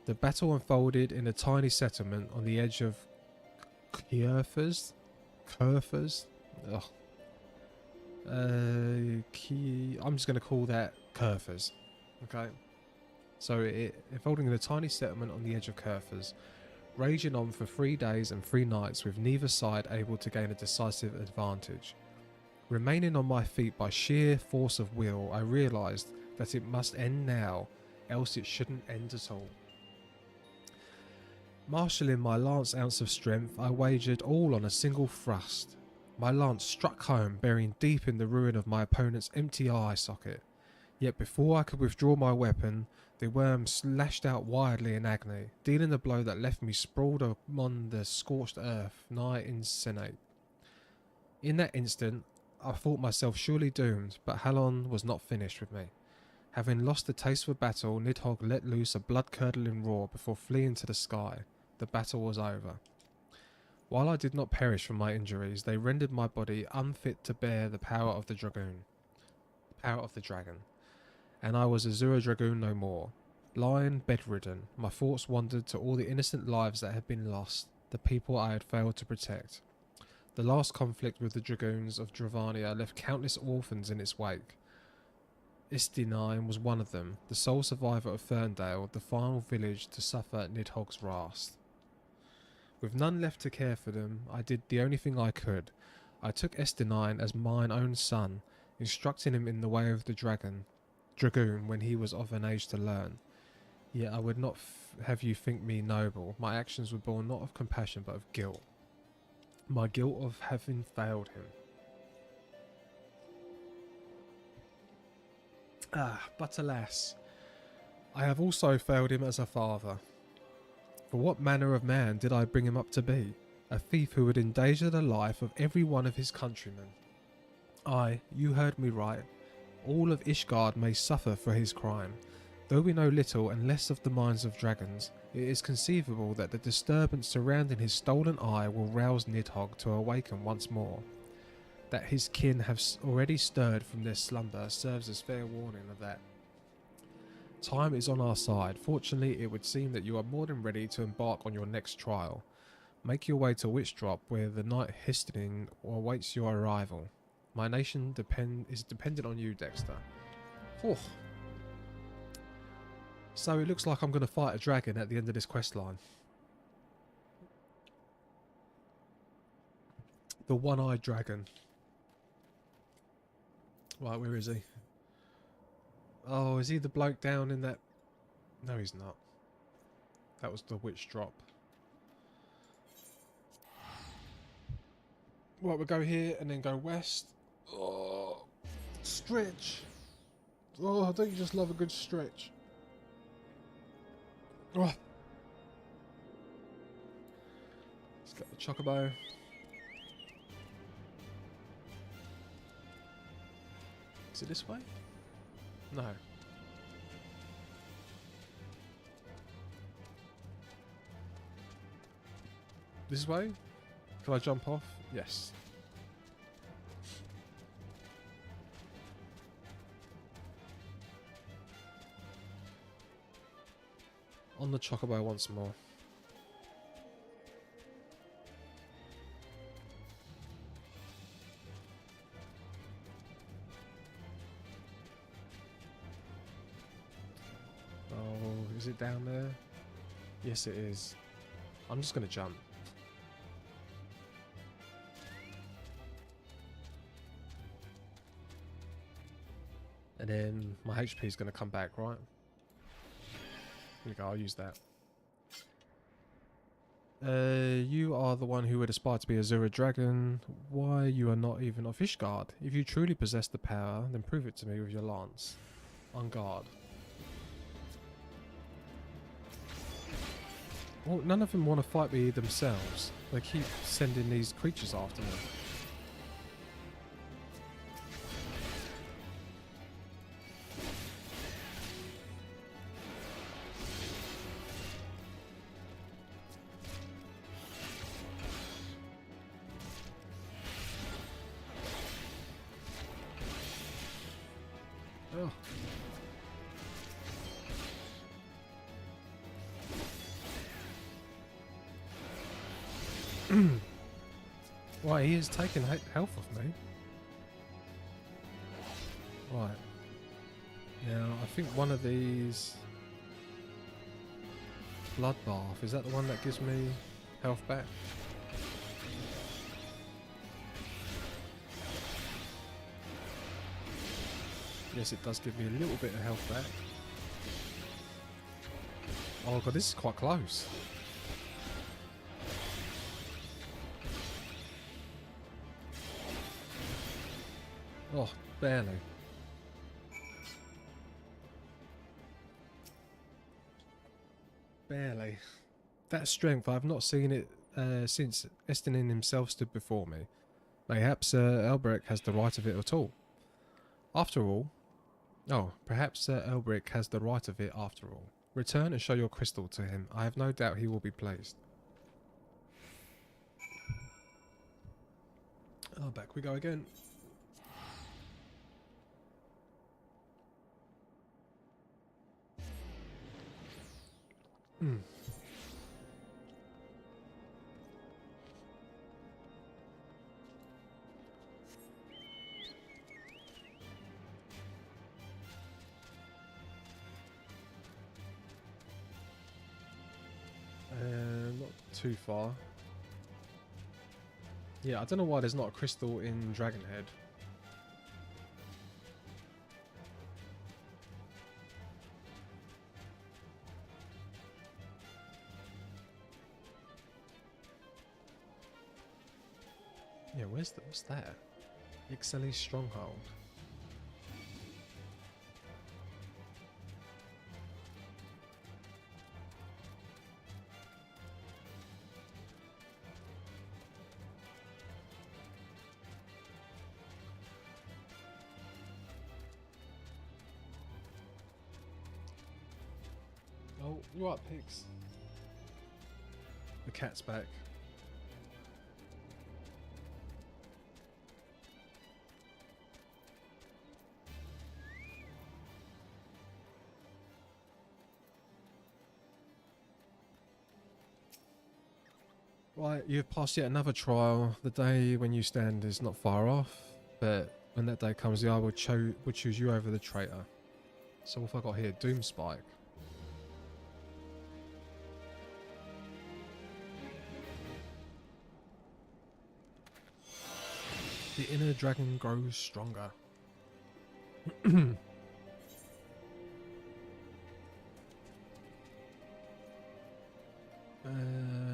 The battle unfolded in a tiny settlement on the edge of Kerfers? Ugh. I'm just going to call that Kerfers. Okay. So it unfolding in a tiny settlement on the edge of Kerfers, raging on for 3 days and 3 nights with neither side able to gain a decisive advantage. Remaining on my feet by sheer force of will, I realised that it must end now, else it shouldn't end at all. Marshalling my lance ounce of strength, I wagered all on a single thrust. My lance struck home, burying deep in the ruin of my opponent's empty eye socket. Yet before I could withdraw my weapon, the worm slashed out wildly in agony, dealing a blow that left me sprawled upon the scorched earth, nigh incinate. In that instant, I thought myself surely doomed, but Halon was not finished with me. Having lost the taste for battle, Nidhogg let loose a blood-curdling roar before fleeing to the sky. The battle was over. While I did not perish from my injuries, they rendered my body unfit to bear the power of the dragon. And I was Azure Dragoon no more. Lying bedridden, my thoughts wandered to all the innocent lives that had been lost, the people I had failed to protect. The last conflict with the dragoons of Dravania left countless orphans in its wake. Istinine was one of them, the sole survivor of Ferndale, the final village to suffer Nidhogg's wrath. With none left to care for them, I did the only thing I could. I took Estinine as mine own son, instructing him in the way of the dragoon when he was of an age to learn. Yet I would not have you think me noble. My actions were born not of compassion but of guilt. My guilt of having failed him. But alas, I have also failed him as a father. For what manner of man did I bring him up to be? A thief who would endanger the life of every one of his countrymen. Aye, you heard me right. All of Ishgard may suffer for his crime. Though we know little and less of the minds of dragons, it is conceivable that the disturbance surrounding his stolen eye will rouse Nidhogg to awaken once more. That his kin have already stirred from their slumber serves as fair warning of that. Time is on our side. Fortunately, it would seem that you are more than ready to embark on your next trial. Make your way to Witchdrop, where the Knight Histinin awaits your arrival. My nation is dependent on you, Dexter. Oh. So it looks like I'm going to fight a dragon at the end of this quest line. The one-eyed dragon. Right, where is he? Oh, is he the bloke down in that... No, he's not. That was the Witchdrop. Right, we'll go here and then go west. Oh, Stretch. Oh, don't you just love a good stretch? Oh. Let's get the chocobo. Is it this way? No. This way? Can I jump off? Yes. On the chocobo once more. Oh, is it down there? Yes, it is. I'm just going to jump. And then my HP is going to come back, right? Here we go, I'll use that. You are the one who would aspire to be a Zura Dragon. Why you are not even a fish guard? If you truly possess the power, then prove it to me with your lance. On guard. Well, none of them want to fight me themselves. They keep sending these creatures after me. Oh. Right, he is taking health off me. Right. Now, I think one of these... Bloodbath, is that the one that gives me health back? Yes, it does give me a little bit of health back. Oh god, this is quite close. Oh, barely. Barely. That strength, I've not seen it since Estinin himself stood before me. Mayhaps Elbrick has the right of it at all. After all... Oh, perhaps Elbrick has the right of it after all. Return and show your crystal to him. I have no doubt he will be pleased. Oh, back we go again. Not too far. Yeah, I don't know why there's not a crystal in Dragonhead. Yeah, what's that? Ixali's stronghold. Oh, you right, pigs? The cat's back. Right, you've passed yet another trial. The day when you stand is not far off, but when that day comes, the eye will choose you over the traitor. So what have I got here? Doomspike. The inner dragon grows stronger.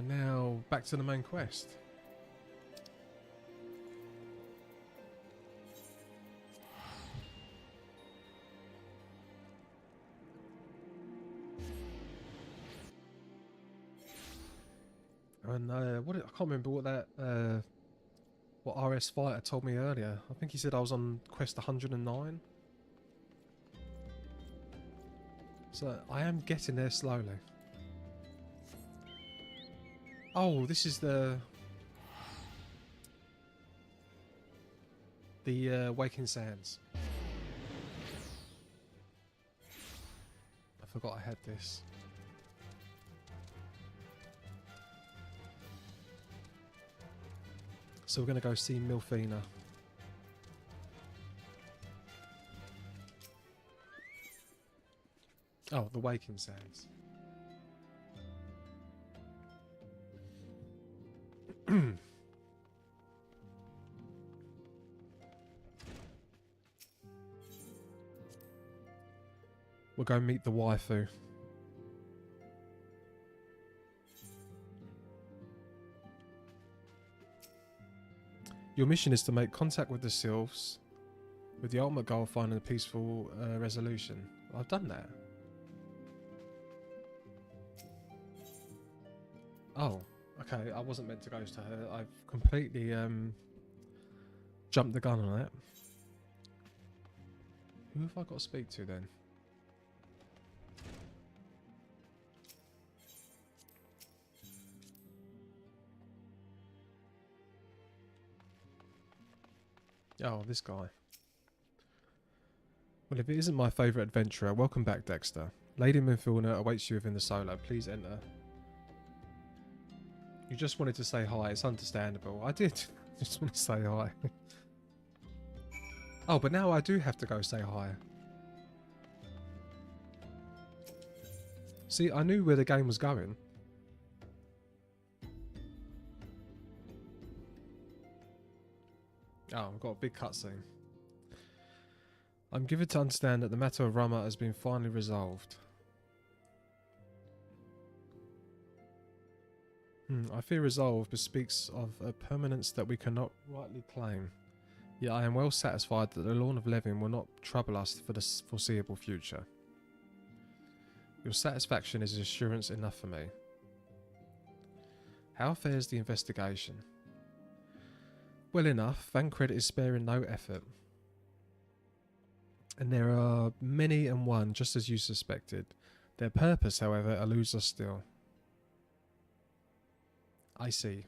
Now back to the main quest. And I can't remember what that what RS Fighter told me earlier. I think he said I was on quest 109. So I am getting there slowly. Oh, this is the Waking Sands. I forgot I had this. So we're going to go see Milfina. Oh, the Waking Sands. We'll go meet the waifu. Your mission is to make contact with the Sylphs, with the ultimate goal of finding a peaceful resolution. I've done that. Oh, okay. I wasn't meant to go to her. I've completely jumped the gun on that. Who have I got to speak to then? Oh, this guy. Well, if it isn't my favourite adventurer, welcome back, Dexter. Lady Milfina awaits you within the solo. Please enter. You just wanted to say hi. It's understandable. I did. Just want to say hi. Oh, but now I do have to go say hi. See, I knew where the game was going. Oh, I've got a big cutscene. I'm given to understand that the matter of Rama has been finally resolved. I fear resolve bespeaks of a permanence that we cannot rightly claim. Yet I am well satisfied that the Lawn of Levin will not trouble us for the foreseeable future. Your satisfaction is assurance enough for me. How fares the investigation? Well enough, Vancred is sparing no effort. And there are many and one, just as you suspected. Their purpose, however, eludes us still. I see.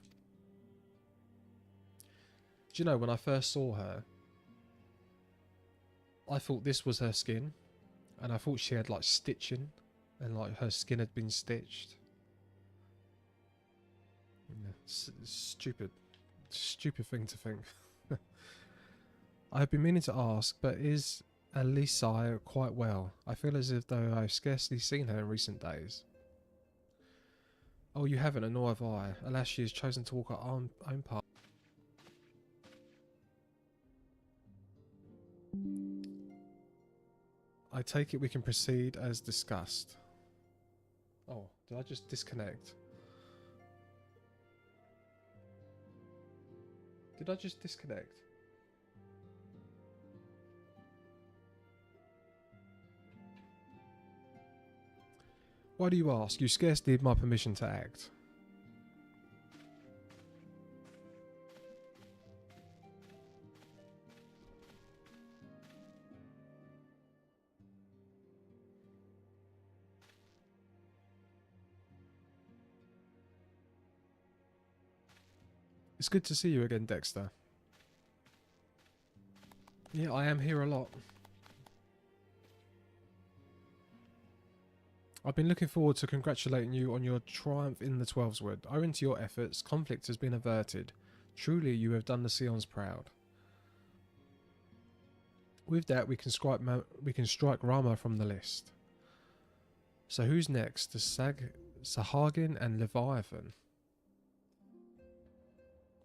Do you know, when I first saw her, I thought this was her skin. And I thought she had like stitching. And like her skin had been stitched. Yeah, stupid thing to think. I have been meaning to ask, but is Elisai quite well? I feel as if though I've scarcely seen her in recent days. Oh, you haven't, and nor have I. Alas, she has chosen to walk her own path. I take it we can proceed as discussed. Oh, did I just disconnect? Did I just disconnect? Why do you ask? You scarce need my permission to act. It's good to see you again, Dexter. Yeah, I am here a lot. I've been looking forward to congratulating you on your triumph in the Twelveswood. Owing to your efforts, conflict has been averted. Truly, you have done the Sions proud. With that, we can strike Rama from the list. So who's next? The Sahagin and Leviathan.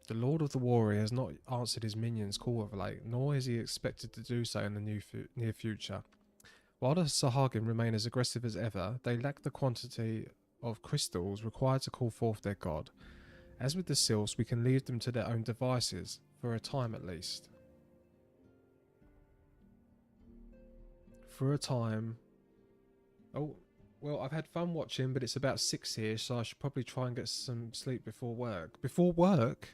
The Lord of the Warrior has not answered his minions' call of late, nor is he expected to do so in the near future. While the Sahagin remain as aggressive as ever, they lack the quantity of crystals required to call forth their god. As with the Sylphs, we can leave them to their own devices, for a time at least. For a time... Oh, Well, I've had fun watching, but it's about 6 here, so I should probably try and get some sleep before work. Before work?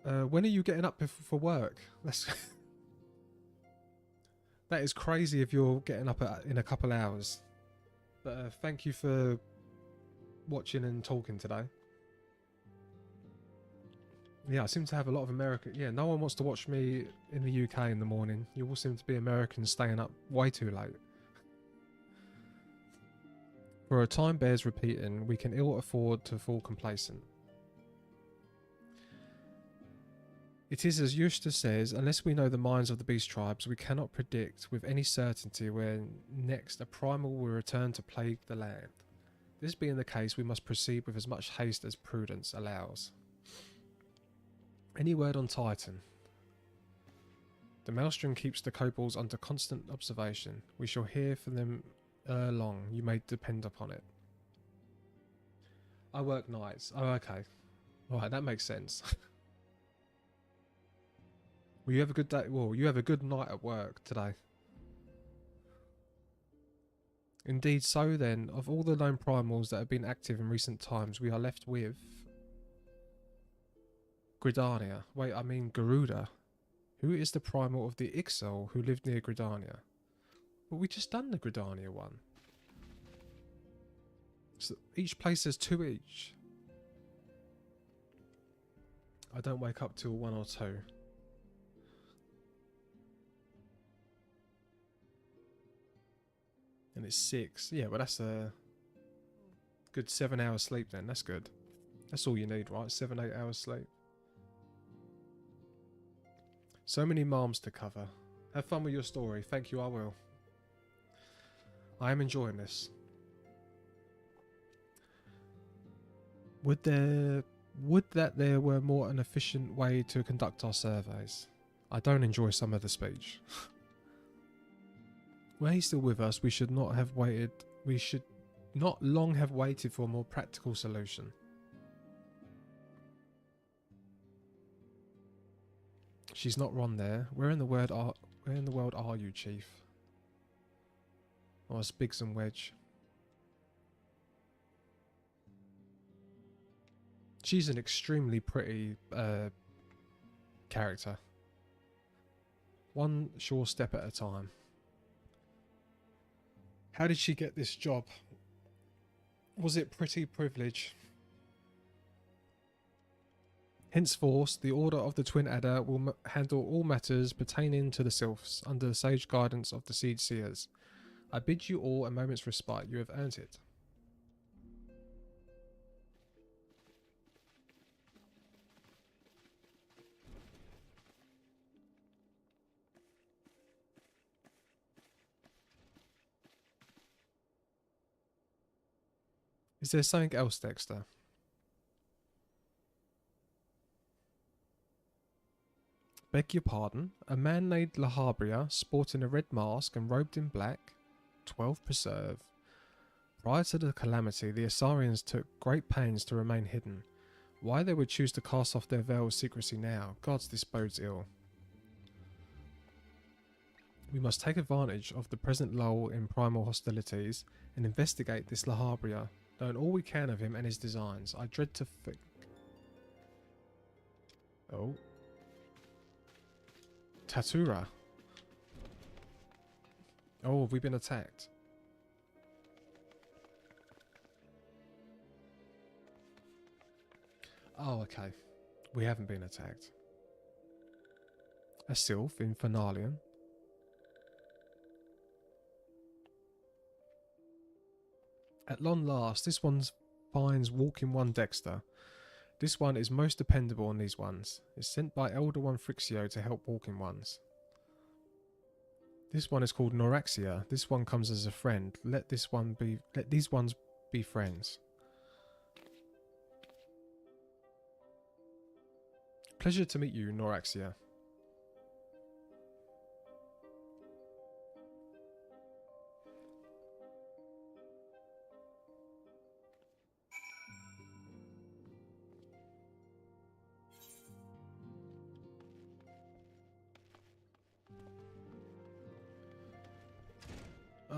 When are you getting up for work? That's that is crazy if you're getting up in a couple hours. But thank you for watching and talking today. Yeah, I seem to have a lot of American... Yeah, no one wants to watch me in the UK in the morning. You all seem to be Americans staying up way too late. For a time bears repeating, we can ill afford to fall complacent. It is as Eustace says, unless we know the minds of the beast tribes, we cannot predict with any certainty when next a primal will return to plague the land. This being the case, we must proceed with as much haste as prudence allows. Any word on Titan? The Maelstrom keeps the kobolds under constant observation. We shall hear from them ere long, you may depend upon it. I work nights. Oh, okay. Alright, that makes sense. Well, you have a good day. Well, you have a good night at work today. Indeed, so then, of all the known primals that have been active in recent times, we are left with Gridania. Wait, I mean Garuda. Who is the primal of the Ixal who lived near Gridania? Well, we just done the Gridania one. So each place has 2 each. I don't wake up till 1 or 2. And it's 6. Yeah, well that's a good 7 hours sleep then. That's good. That's all you need, right? 7-8 hours sleep. So many moms to cover. Have fun with your story. Thank you, I will. I am enjoying this. Would that there were more an efficient way to conduct our surveys. I don't enjoy some of the speech. Were he still with us, we should not have waited. We should not long have waited for a more practical solution. She's not Ron there. Where in the world are you, Chief? Oh, it's Biggs and Wedge. She's an extremely pretty character. One sure step at a time. How did she get this job? Was it pretty privilege? Henceforth, the Order of the Twin Adder will handle all matters pertaining to the Sylphs under the sage guidance of the Seed Seers. I bid you all a moment's respite. You have earned it. Is there something else, Dexter? Beg your pardon. A man named Lahabria, sporting a red mask and robed in black. 12 preserve. Prior to the calamity, the Asarians took great pains to remain hidden. Why they would choose to cast off their veil of secrecy now? Gods, this bodes ill. We must take advantage of the present lull in primal hostilities and investigate this Lahabria. Learn all we can of him and his designs. I dread to think. Oh. Tatura. Oh, have we been attacked? Oh, okay. We haven't been attacked. A sylph in Finalian. At long last, this one finds Walking One Dexter. This one is most dependable on these ones. It's sent by Elder One Frixio to help Walking Ones. This one is called Noraxia. This one comes as a friend. Let these ones be friends. Pleasure to meet you, Noraxia.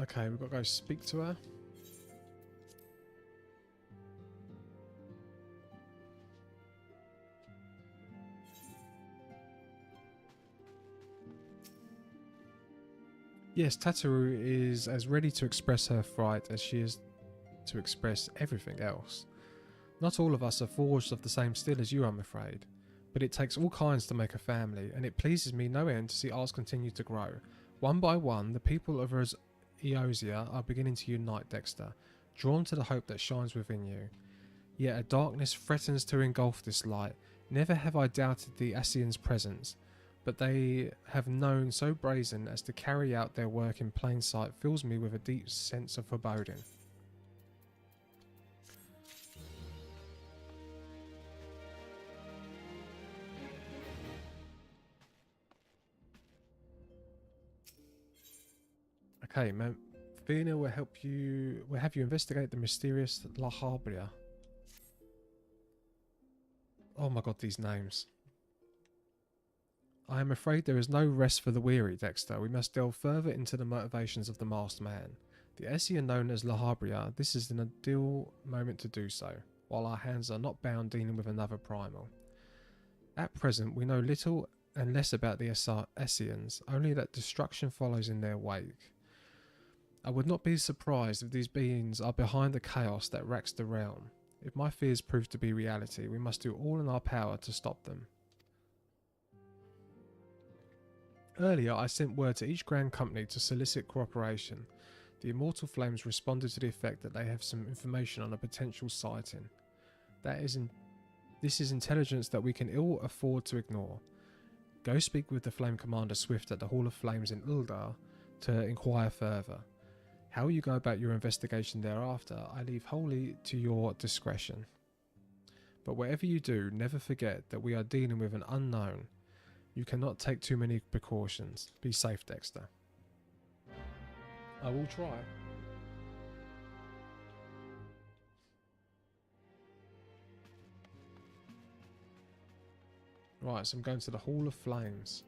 Okay, we've got to go speak to her. Yes, Tataru is as ready to express her fright as she is to express everything else. Not all of us are forged of the same steel as you, I'm afraid, but it takes all kinds to make a family, and it pleases me no end to see ours continue to grow. One by one, the people of Eosia are beginning to unite, Dexter, drawn to the hope that shines within you. Yet a darkness threatens to engulf this light. Never have I doubted the Asians' presence, but they have known so brazen as to carry out their work in plain sight fills me with a deep sense of foreboding. Okay, ma'am. Fina will help you. Will have you investigate the mysterious La Habria. Oh my god, these names. I am afraid there is no rest for the weary, Dexter. We must delve further into the motivations of the masked man. The Essia known as La Habria, this is an ideal moment to do so, while our hands are not bound dealing with another primal. At present, we know little and less about the Essians, only that destruction follows in their wake. I would not be surprised if these beings are behind the chaos that racks the realm. If my fears prove to be reality, we must do all in our power to stop them. Earlier, I sent word to each Grand Company to solicit cooperation. The Immortal Flames responded to the effect that they have some information on a potential sighting. This is intelligence that we can ill afford to ignore. Go speak with the Flame Commander Swift at the Hall of Flames in Uldar to inquire further. How you go about your investigation thereafter, I leave wholly to your discretion. But whatever you do, never forget that we are dealing with an unknown. You cannot take too many precautions. Be safe, Dexter. I will try. Right, so I'm going to the Hall of Flames.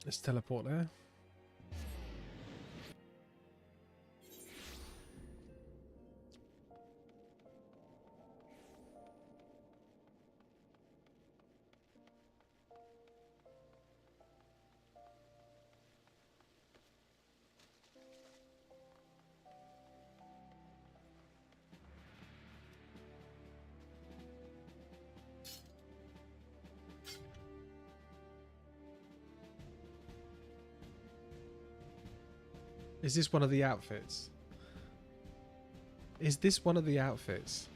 Let's teleport there. Is this one of the outfits? Is this one of the outfits?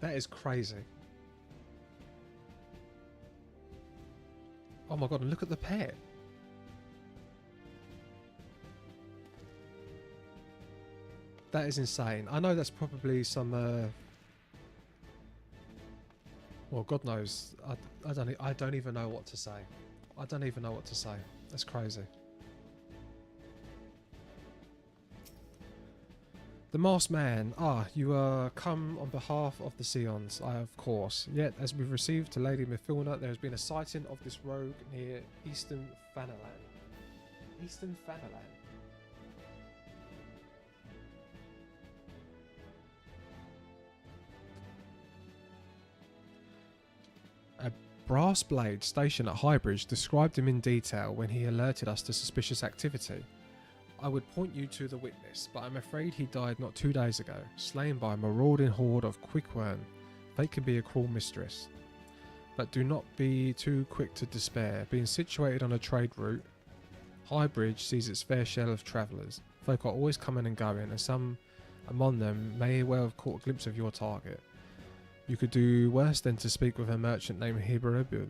That is crazy. Oh my god, and look at the pet. That is insane. I know that's probably some well, God knows. I don't even know what to say. I don't even know what to say. That's crazy. The masked man. Ah, you come on behalf of the Seons. I, of course. Yet, as we've received to Lady Mifilna, there has been a sighting of this rogue near Eastern Fanalan. Eastern Fanalan. A brass blade stationed at Highbridge described him in detail when he alerted us to suspicious activity. I would point you to the witness, but I'm afraid he died not 2 days ago, slain by a marauding horde of quickworm. Fate can be a cruel mistress. But do not be too quick to despair. Being situated on a trade route, Highbridge sees its fair share of travellers. Folk are always coming and going, and some among them may well have caught a glimpse of your target. You could do worse than to speak with a merchant named Hiribaru.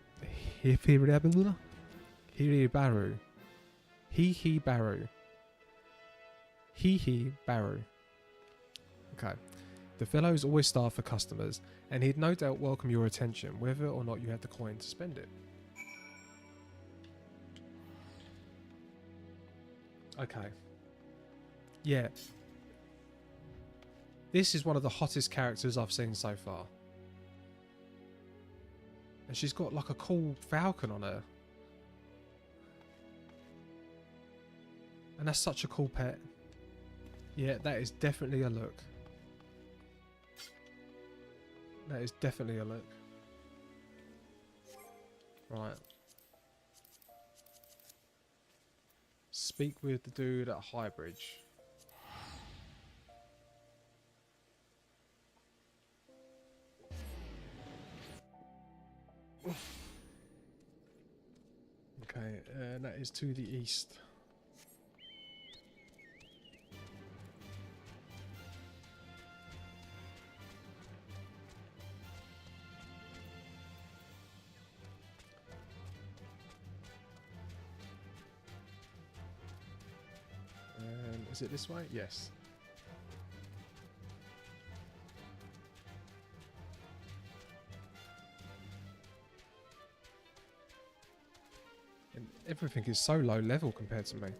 Baru. Okay. The fellow's always starved for customers, and he'd no doubt welcome your attention, whether or not you had the coin to spend it. Okay. Yeah. This is one of the hottest characters I've seen so far. And she's got like a cool falcon on her. And that's such a cool pet. Yeah, that is definitely a look. That is definitely a look. Right. Speak with the dude at Highbridge. Okay, and that is to the east. Is it this way? Yes. And everything is so low level compared to me.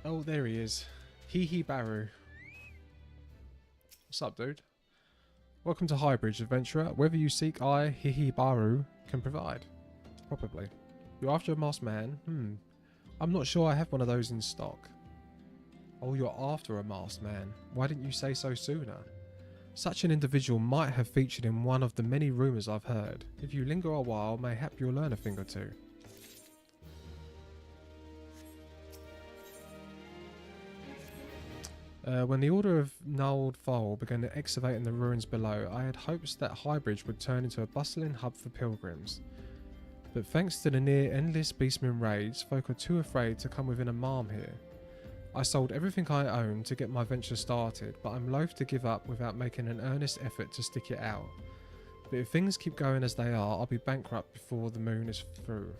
Oh, there he is. Hee Baru. What's up, dude? Welcome to Highbridge, adventurer. Whether you seek I, Hee Baru, can provide. Probably. You're after a masked man? I'm not sure I have one of those in stock. Oh, you're after a masked man. Why didn't you say so sooner? Such an individual might have featured in one of the many rumours I've heard. If you linger a while, mayhap you'll learn a thing or two. When the Order of Nold Foal began excavating the ruins below, I had hopes that Highbridge would turn into a bustling hub for pilgrims. But thanks to the near-endless beastmen raids, folk are too afraid to come within a mile here. I sold everything I owned to get my venture started, but I'm loath to give up without making an earnest effort to stick it out. But if things keep going as they are, I'll be bankrupt before the moon is through.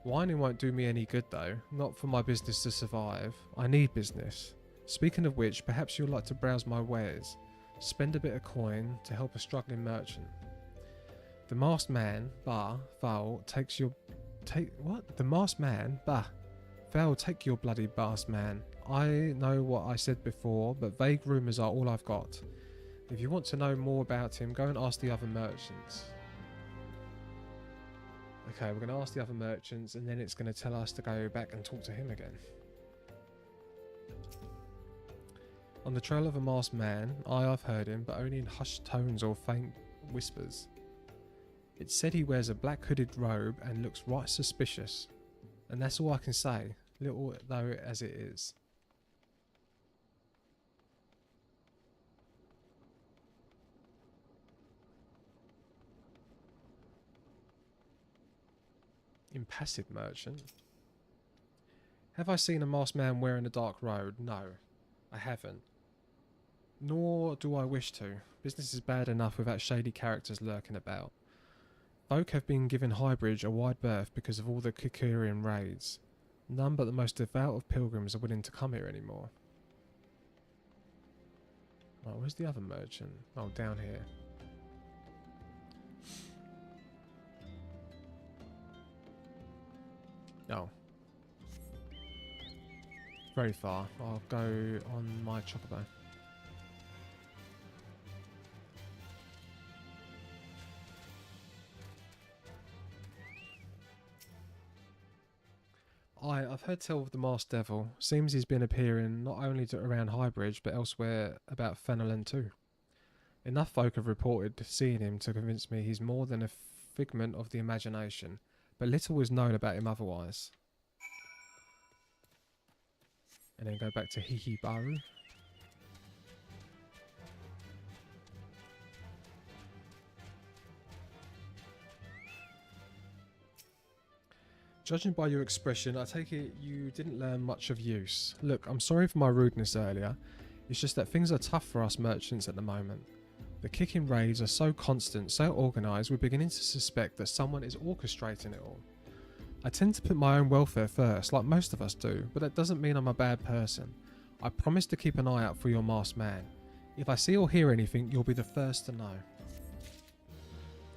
Whining won't do me any good though, not for my business to survive. I need business. Speaking of which, perhaps you'd like to browse my wares. Spend a bit of coin to help a struggling merchant. The masked man, Val, takes your... what? The masked man? Val, take your bloody masked man. I know what I said before, but vague rumours are all I've got. If you want to know more about him, go and ask the other merchants. Okay, we're going to ask the other merchants, and then it's going to tell us to go back and talk to him again. On the trail of a masked man, I've heard him, but only in hushed tones or faint whispers. It's said he wears a black hooded robe and looks right suspicious. And that's all I can say, little though as it is. Impassive merchant. Have I seen a masked man wearing a dark robe? No, I haven't. Nor do I wish to. Business is bad enough without shady characters lurking about. Folk have been given Highbridge a wide berth because of all the Kikurian raids. None but the most devout of pilgrims are willing to come here anymore. Right, where's the other merchant? Oh, down here. Oh. Very far. I'll go on my chocobo. I've heard tell of the Masked Devil. Seems he's been appearing not only around Highbridge, but elsewhere about Fenelon too. Enough folk have reported seeing him to convince me he's more than a figment of the imagination, but little is known about him otherwise. And then go back to Hee Baru. Judging by your expression, I take it you didn't learn much of use. Look, I'm sorry for my rudeness earlier. It's just that things are tough for us merchants at the moment. The kicking raids are so constant, so organised, we're beginning to suspect that someone is orchestrating it all. I tend to put my own welfare first, like most of us do, but that doesn't mean I'm a bad person. I promise to keep an eye out for your masked man. If I see or hear anything, you'll be the first to know.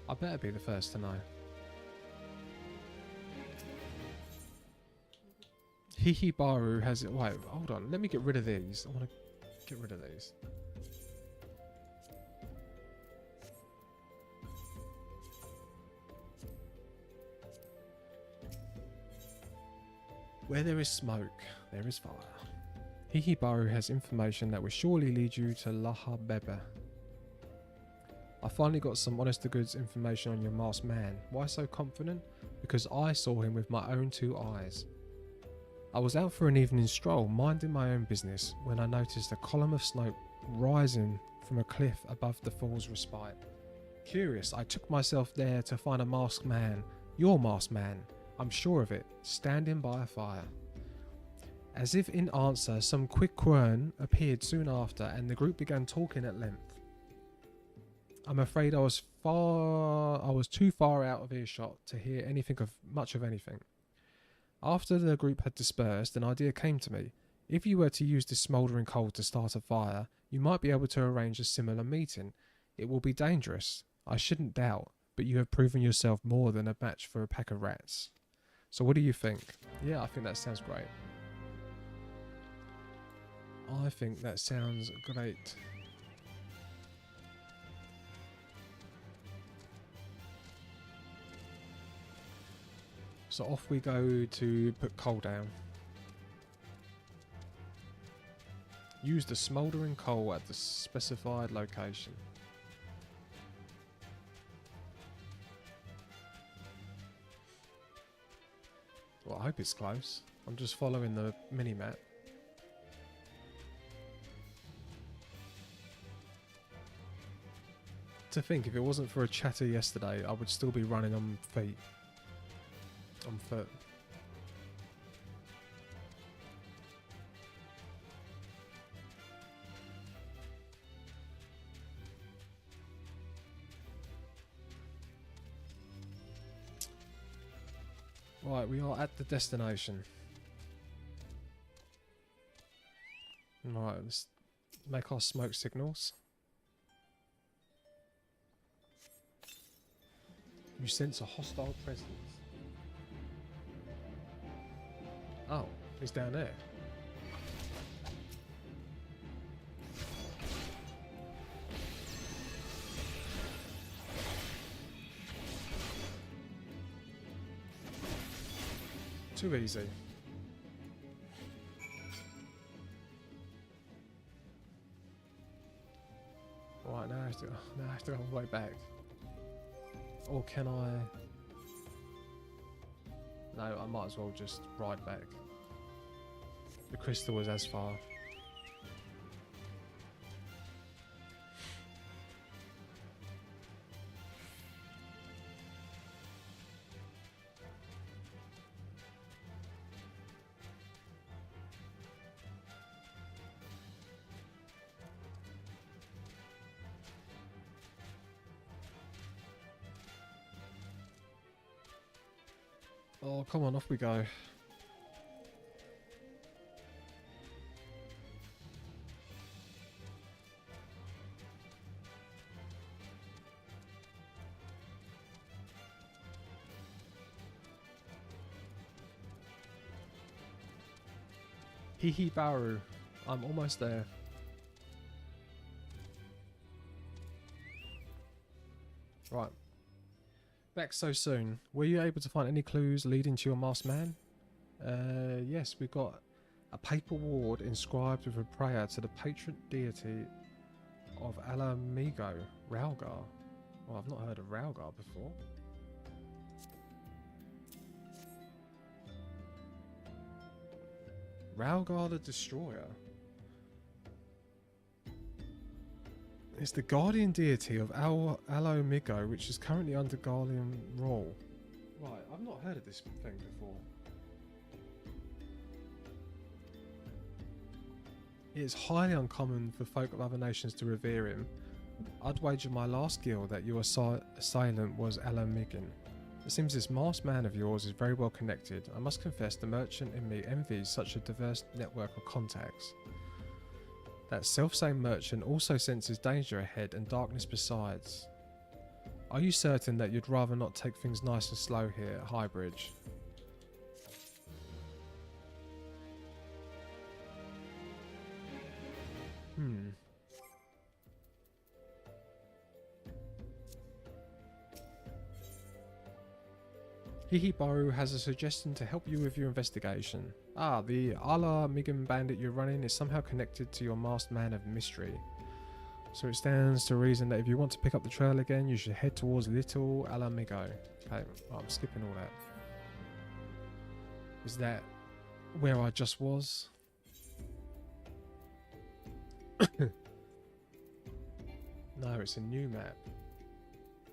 I better be the first to know. Hihibaru has it. Wait, hold on. Let me get rid of these. I want to get rid of these. Where there is smoke, there is fire. Hihibaru has information that will surely lead you to Laha Bebe. I finally got some honest to goods information on your masked man. Why so confident? Because I saw him with my own 2 eyes. I was out for an evening stroll, minding my own business, when I noticed a column of smoke rising from a cliff above the Fool's Respite. Curious, I took myself there to find a masked man, your masked man, I'm sure of it, standing by a fire. As if in answer, some quick quern appeared soon after, and the group began talking at length. I'm afraid I was too far out of earshot to hear much of anything. After the group had dispersed, an idea came to me. If you were to use this smouldering coal to start a fire, you might be able to arrange a similar meeting. It will be dangerous, I shouldn't doubt, but you have proven yourself more than a match for a pack of rats. So what do you think? Yeah, I think that sounds great. I think that sounds great. So off we go to put coal down. Use the smouldering coal at the specified location. Well, I hope it's close. I'm just following the mini-map. To think, if it wasn't for a chatter yesterday, I would still be running on feet. On foot. Right, we are at the destination. Right, let's make our smoke signals. You sense a hostile presence. Oh, he's down there. Too easy. Right, now I have to go all the way back. Or can I? No, I might as well just ride back. The crystal was as far. Oh, come on, off we go. Hihibaru, I'm almost there. Right. Back so soon. Were you able to find any clues leading to your masked man? Yes, we've got a paper ward inscribed with a prayer to the patron deity of Alamigo, Ralgar. Well, I've not heard of Ralgar before. Ralgar the Destroyer. It's the guardian deity of Alamigo, which is currently under Guardian rule. Right, I've not heard of this thing before. It is highly uncommon for folk of other nations to revere him. I'd wager my last guild that your assailant was Alamigan. It seems this masked man of yours is very well connected. I must confess the merchant in me envies such a diverse network of contacts. That self-same merchant also senses danger ahead and darkness besides. Are you certain that you'd rather not take things nice and slow here at Highbridge? Hihibaru has a suggestion to help you with your investigation. Ah, the Ala Migan bandit you're running is somehow connected to your masked man of mystery. So it stands to reason that if you want to pick up the trail again, you should head towards Little Alamigo. Okay, I'm skipping all that. Is that where I just was? No, it's a new map.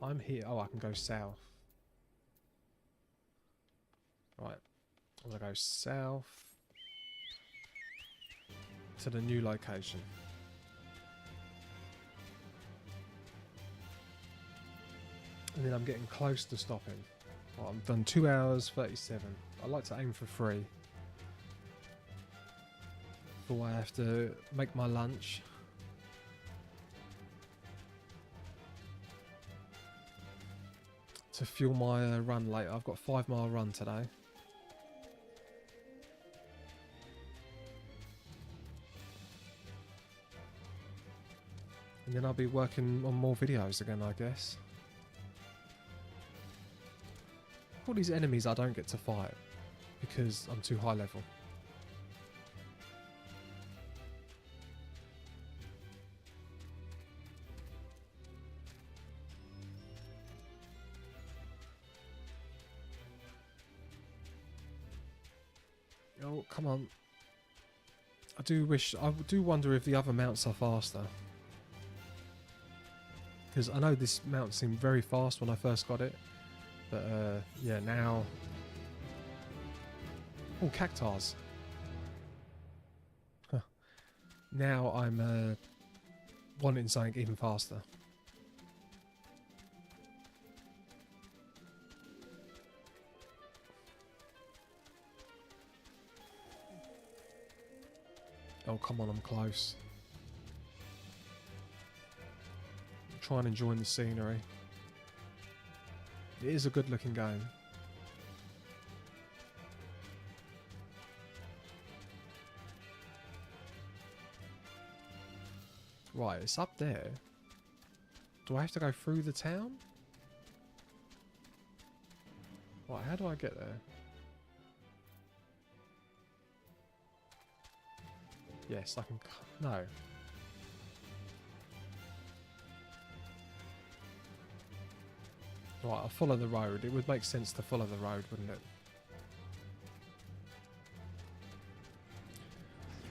I'm here. Oh, I can go south. Right. I'm going to go south to the new location. And then I'm getting close to stopping. Well, I've done 2 hours 37. I like to aim for 3. Before I have to make my lunch. To fuel my run later. I've got a 5-mile run today. And then I'll be working on more videos again, I guess. All these enemies I don't get to fight because I'm too high level. Oh, come on. I do wonder if the other mounts are faster. Because I know this mount seemed very fast when I first got it. But, yeah, now... Oh, cactars. Huh. Now I'm, wanting something even faster. Oh, come on, I'm close. Try and enjoy the scenery. It is a good looking game. Right, it's up there. Do I have to go through the town? Right, how do I get there? Yes, I can... No. Right, I'll follow the road. It would make sense to follow the road, wouldn't it?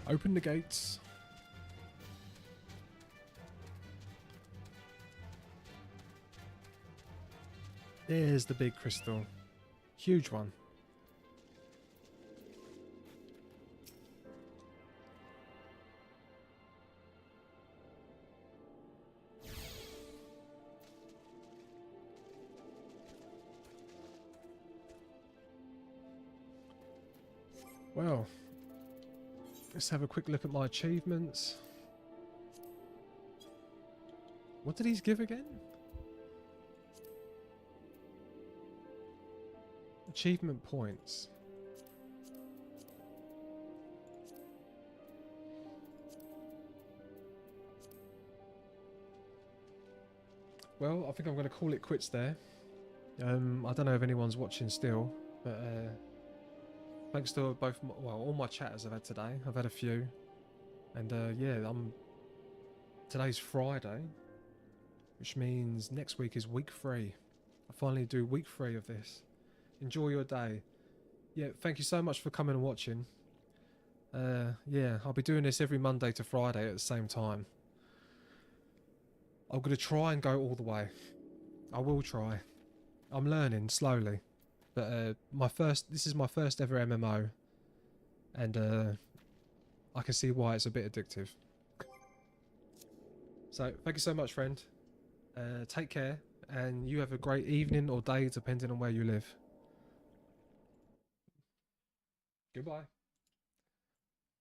Open the gates. There's the big crystal. Huge one. Well, let's have a quick look at my achievements. What did he give again? Achievement points. Well, I think I'm going to call it quits there. I don't know if anyone's watching still, but thanks to both, all my chatters I've had today. I've had a few, and yeah, today's Friday, which means next week is week 3. I finally do week 3 of this. Enjoy your day. Yeah, thank you so much for coming and watching. Yeah, I'll be doing this every Monday to Friday at the same time. I'm going to try and go all the way. I will try. I'm learning slowly. But this is my first ever MMO. And I can see why it's a bit addictive. So, thank you so much, friend. Take care. and you have a great evening or day depending on where you live. Goodbye.